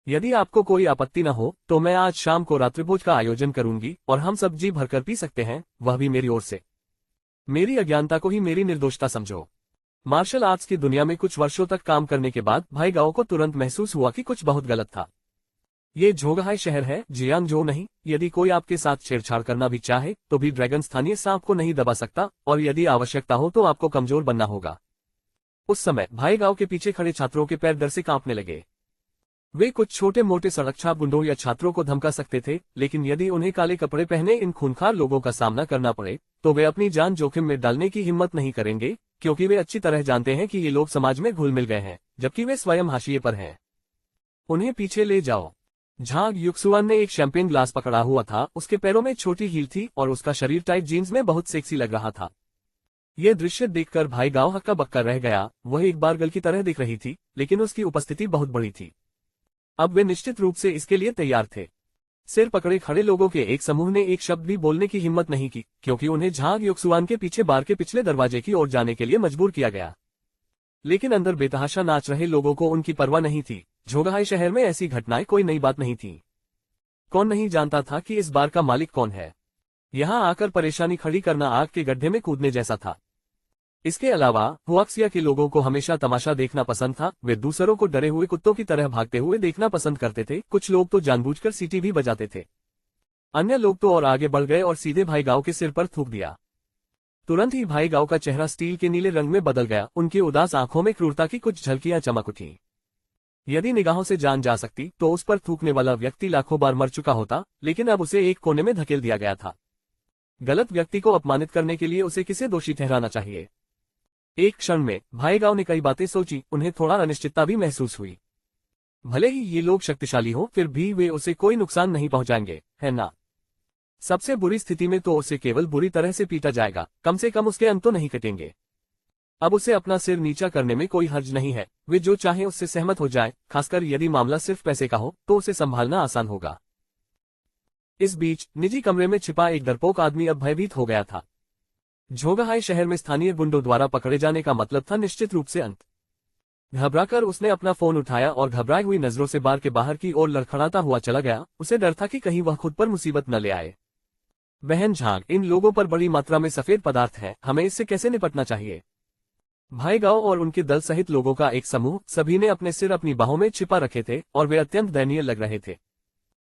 यदि आपको कोई आपत्ति न हो, तो मैं आज शाम को रात्रिभोज का आयोजन करूंगी, और हम सब जी भरकर पी सकते हैं, वह भी मेरी ओर से। मेरी अज्ञानता को ही मेरी निर्दोषता समझो। मार्शल आर्ट्स की दुनिया में कुछ वर्षों तक काम करने के बाद भाई गांव को तुरंत महसूस हुआ कि कुछ बहुत गलत था। ये झोंगहाई शहर है, जियांगजो नहीं। यदि कोई आपके साथ छेड़छाड़ करना भी चाहे, तो भी ड्रैगन स्थानीय सांप को नहीं दबा सकता, और यदि आवश्यकता हो तो आपको कमजोर बनना होगा। उस समय भाई गांव के पीछे खड़े छात्रों के पैर डर से कांपने लगे। वे कुछ छोटे मोटे सड़क छाप गुंडों या छात्रों को धमका सकते थे, लेकिन यदि उन्हें काले कपड़े पहने इन खूंखार लोगों का सामना करना पड़े, तो वे अपनी जान जोखिम में डालने की हिम्मत नहीं करेंगे, क्योंकि वे अच्छी तरह जानते हैं कि ये लोग समाज में घुल मिल गए हैं, जबकि वे स्वयं हाशिए पर हैं। उन्हें पीछे ले जाओ। झांग युक्सुआन ने एक शैंपेन ग्लास पकड़ा हुआ था, उसके पैरों में छोटी हील थी और उसका शरीर टाइट जीन्स में बहुत सेक्सी लग रहा था। यह दृश्य देखकर भाई गांव हक्का बक्का रह गया। वह एक बारगल की तरह दिख रही थी, लेकिन उसकी उपस्थिति बहुत बड़ी थी। अब वे निश्चित रूप से इसके लिए तैयार थे। सिर पकड़े खड़े लोगों के एक समूह ने एक शब्द भी बोलने की हिम्मत नहीं की, क्योंकि उन्हें झांग युक्सुआन के पीछे बार के पिछले दरवाजे की ओर जाने के लिए मजबूर किया गया। लेकिन अंदर बेतहाशा नाच रहे लोगों को उनकी परवाह नहीं थी। झोंगहाई शहर में ऐसी घटनाएं कोई नई बात नहीं थी। कौन नहीं जानता था कि इस बार का मालिक कौन है? यहां आकर परेशानी खड़ी करना आग के गड्ढे में कूदने जैसा था। इसके अलावा हुआक्सिया के लोगों को हमेशा तमाशा देखना पसंद था। वे दूसरों को डरे हुए कुत्तों की तरह भागते हुए देखना पसंद करते थे। कुछ लोग तो जानबूझकर सीटी भी बजाते थे। अन्य लोग तो और आगे बढ़ गए और सीधे भाई गांव के सिर पर थूक दिया। तुरंत ही भाई गांव का चेहरा स्टील के नीले रंग में बदल गया। उनकी उदास आंखों में क्रूरता की कुछ झलकियां चमक उठी। यदि निगाहों से जान जा सकती, तो उस पर थूकने वाला व्यक्ति लाखों बार मर चुका होता, लेकिन अब उसे एक कोने में धकेल दिया गया था। गलत व्यक्ति को अपमानित करने के लिए उसे किसे दोषी ठहराना चाहिए? एक क्षण में भाई गांव ने कई बातें सोची, उन्हें थोड़ा अनिश्चितता भी महसूस हुई। भले ही ये लोग शक्तिशाली हों, फिर भी वे उसे कोई नुकसान नहीं पहुंचाएंगे, है ना? सबसे बुरी स्थिति में तो उसे केवल बुरी तरह से पीटा जाएगा, कम से कम उसके अंत तो नहीं कटेंगे। अब उसे अपना सिर नीचा करने में कोई हर्ज नहीं है, वे जो चाहे उससे सहमत हो जाए, खासकर यदि मामला सिर्फ पैसे का हो तो उसे संभालना आसान होगा। इस बीच निजी कमरे में छिपा एक डरपोक आदमी अब भयभीत हो गया था। झोंगहाई शहर में स्थानीय गुंडों द्वारा पकड़े जाने का मतलब था निश्चित रूप से अंत। घबराकर उसने अपना फोन उठाया और घबराई हुई नजरों से बार के बाहर की ओर लड़खड़ाता हुआ चला गया। उसे डर था कि कहीं वह खुद पर मुसीबत न ले आए। बहन झांग, इन लोगों पर बड़ी मात्रा में सफेद पदार्थ है, हमें इससे कैसे निपटना चाहिए? भाई गांव और उनके दल सहित लोगों का एक समूह, सभी ने अपने सिर अपनी बाहों में छिपा रखे थे और वे अत्यंत दयनीय लग रहे थे।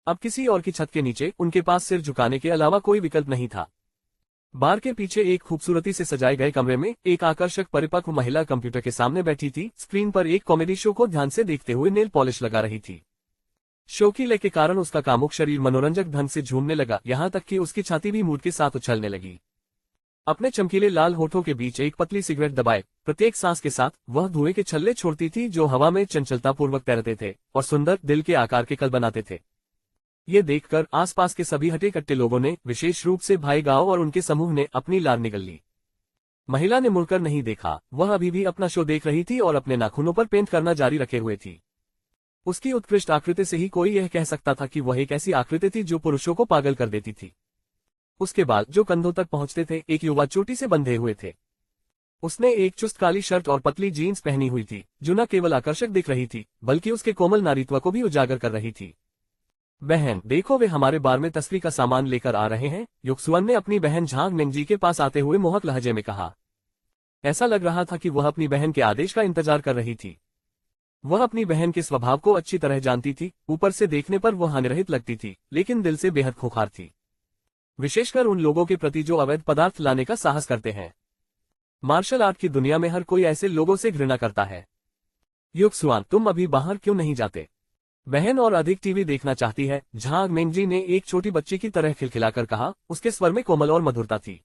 अब किसी और की छत के नीचे उनके पास सिर झुकाने के अलावा कोई विकल्प नहीं था। बार के पीछे एक खूबसूरती से सजाए गए कमरे में एक आकर्षक परिपक्व महिला कंप्यूटर के सामने बैठी थी। स्क्रीन पर एक कॉमेडी शो को ध्यान से देखते हुए नेल पॉलिश लगा रही थी। शो की लय के कारण उसका कामुक शरीर मनोरंजक ढंग से झूमने लगा, यहाँ तक कि उसकी छाती भी मूड के साथ उछलने लगी। अपने चमकीले लाल होठों के बीच एक पतली सिगरेट दबाए प्रत्येक सांस के साथ वह धुएं के छल्ले छोड़ती थी जो हवा में चंचलतापूर्वक तैरते थे और सुंदर दिल के आकार के कल बनाते थे। ये देखकर आसपास के सभी हटे कट्टे लोगों ने, विशेष रूप से भाई गांव और उनके समूह ने, अपनी लार निगल ली। महिला ने मुड़कर नहीं देखा, वह अभी भी अपना शो देख रही थी और अपने नाखूनों पर पेंट करना जारी रखे हुए थी। उसकी उत्कृष्ट आकृति से ही कोई यह कह सकता था कि वह एक ऐसी आकृति थी जो पुरुषों को पागल कर देती थी। उसके बाल जो कंधों तक पहुंचते थे, एक युवा चोटी से बंधे हुए थे। उसने एक चुस्त काली शर्ट और पतली जीन्स पहनी हुई थी जो न केवल आकर्षक दिख रही थी बल्कि उसके कोमल नारीत्व को भी उजागर कर रही थी। बहन देखो, वे हमारे बार में तस्करी का सामान लेकर आ रहे हैं, युक्सुअन ने अपनी बहन झांग मेंगजी के पास आते हुए मोहक लहजे में कहा। ऐसा लग रहा था कि वह अपनी बहन के आदेश का इंतजार कर रही थी। वह अपनी बहन के स्वभाव को अच्छी तरह जानती थी। ऊपर से देखने पर वह हानिरहित लगती थी, लेकिन दिल से बेहद खूंखार थी, विशेषकर उन लोगों के प्रति जो अवैध पदार्थ लाने का साहस करते हैं। मार्शल आर्ट की दुनिया में हर कोई ऐसे लोगों से घृणा करता है। युक्सुआन, तुम अभी बाहर क्यों नहीं जाते? बहन और अधिक टीवी देखना चाहती है, झांग मेंगजी ने एक छोटी बच्ची की तरह खिलखिलाकर कहा। उसके स्वर में कोमल और मधुरता थी।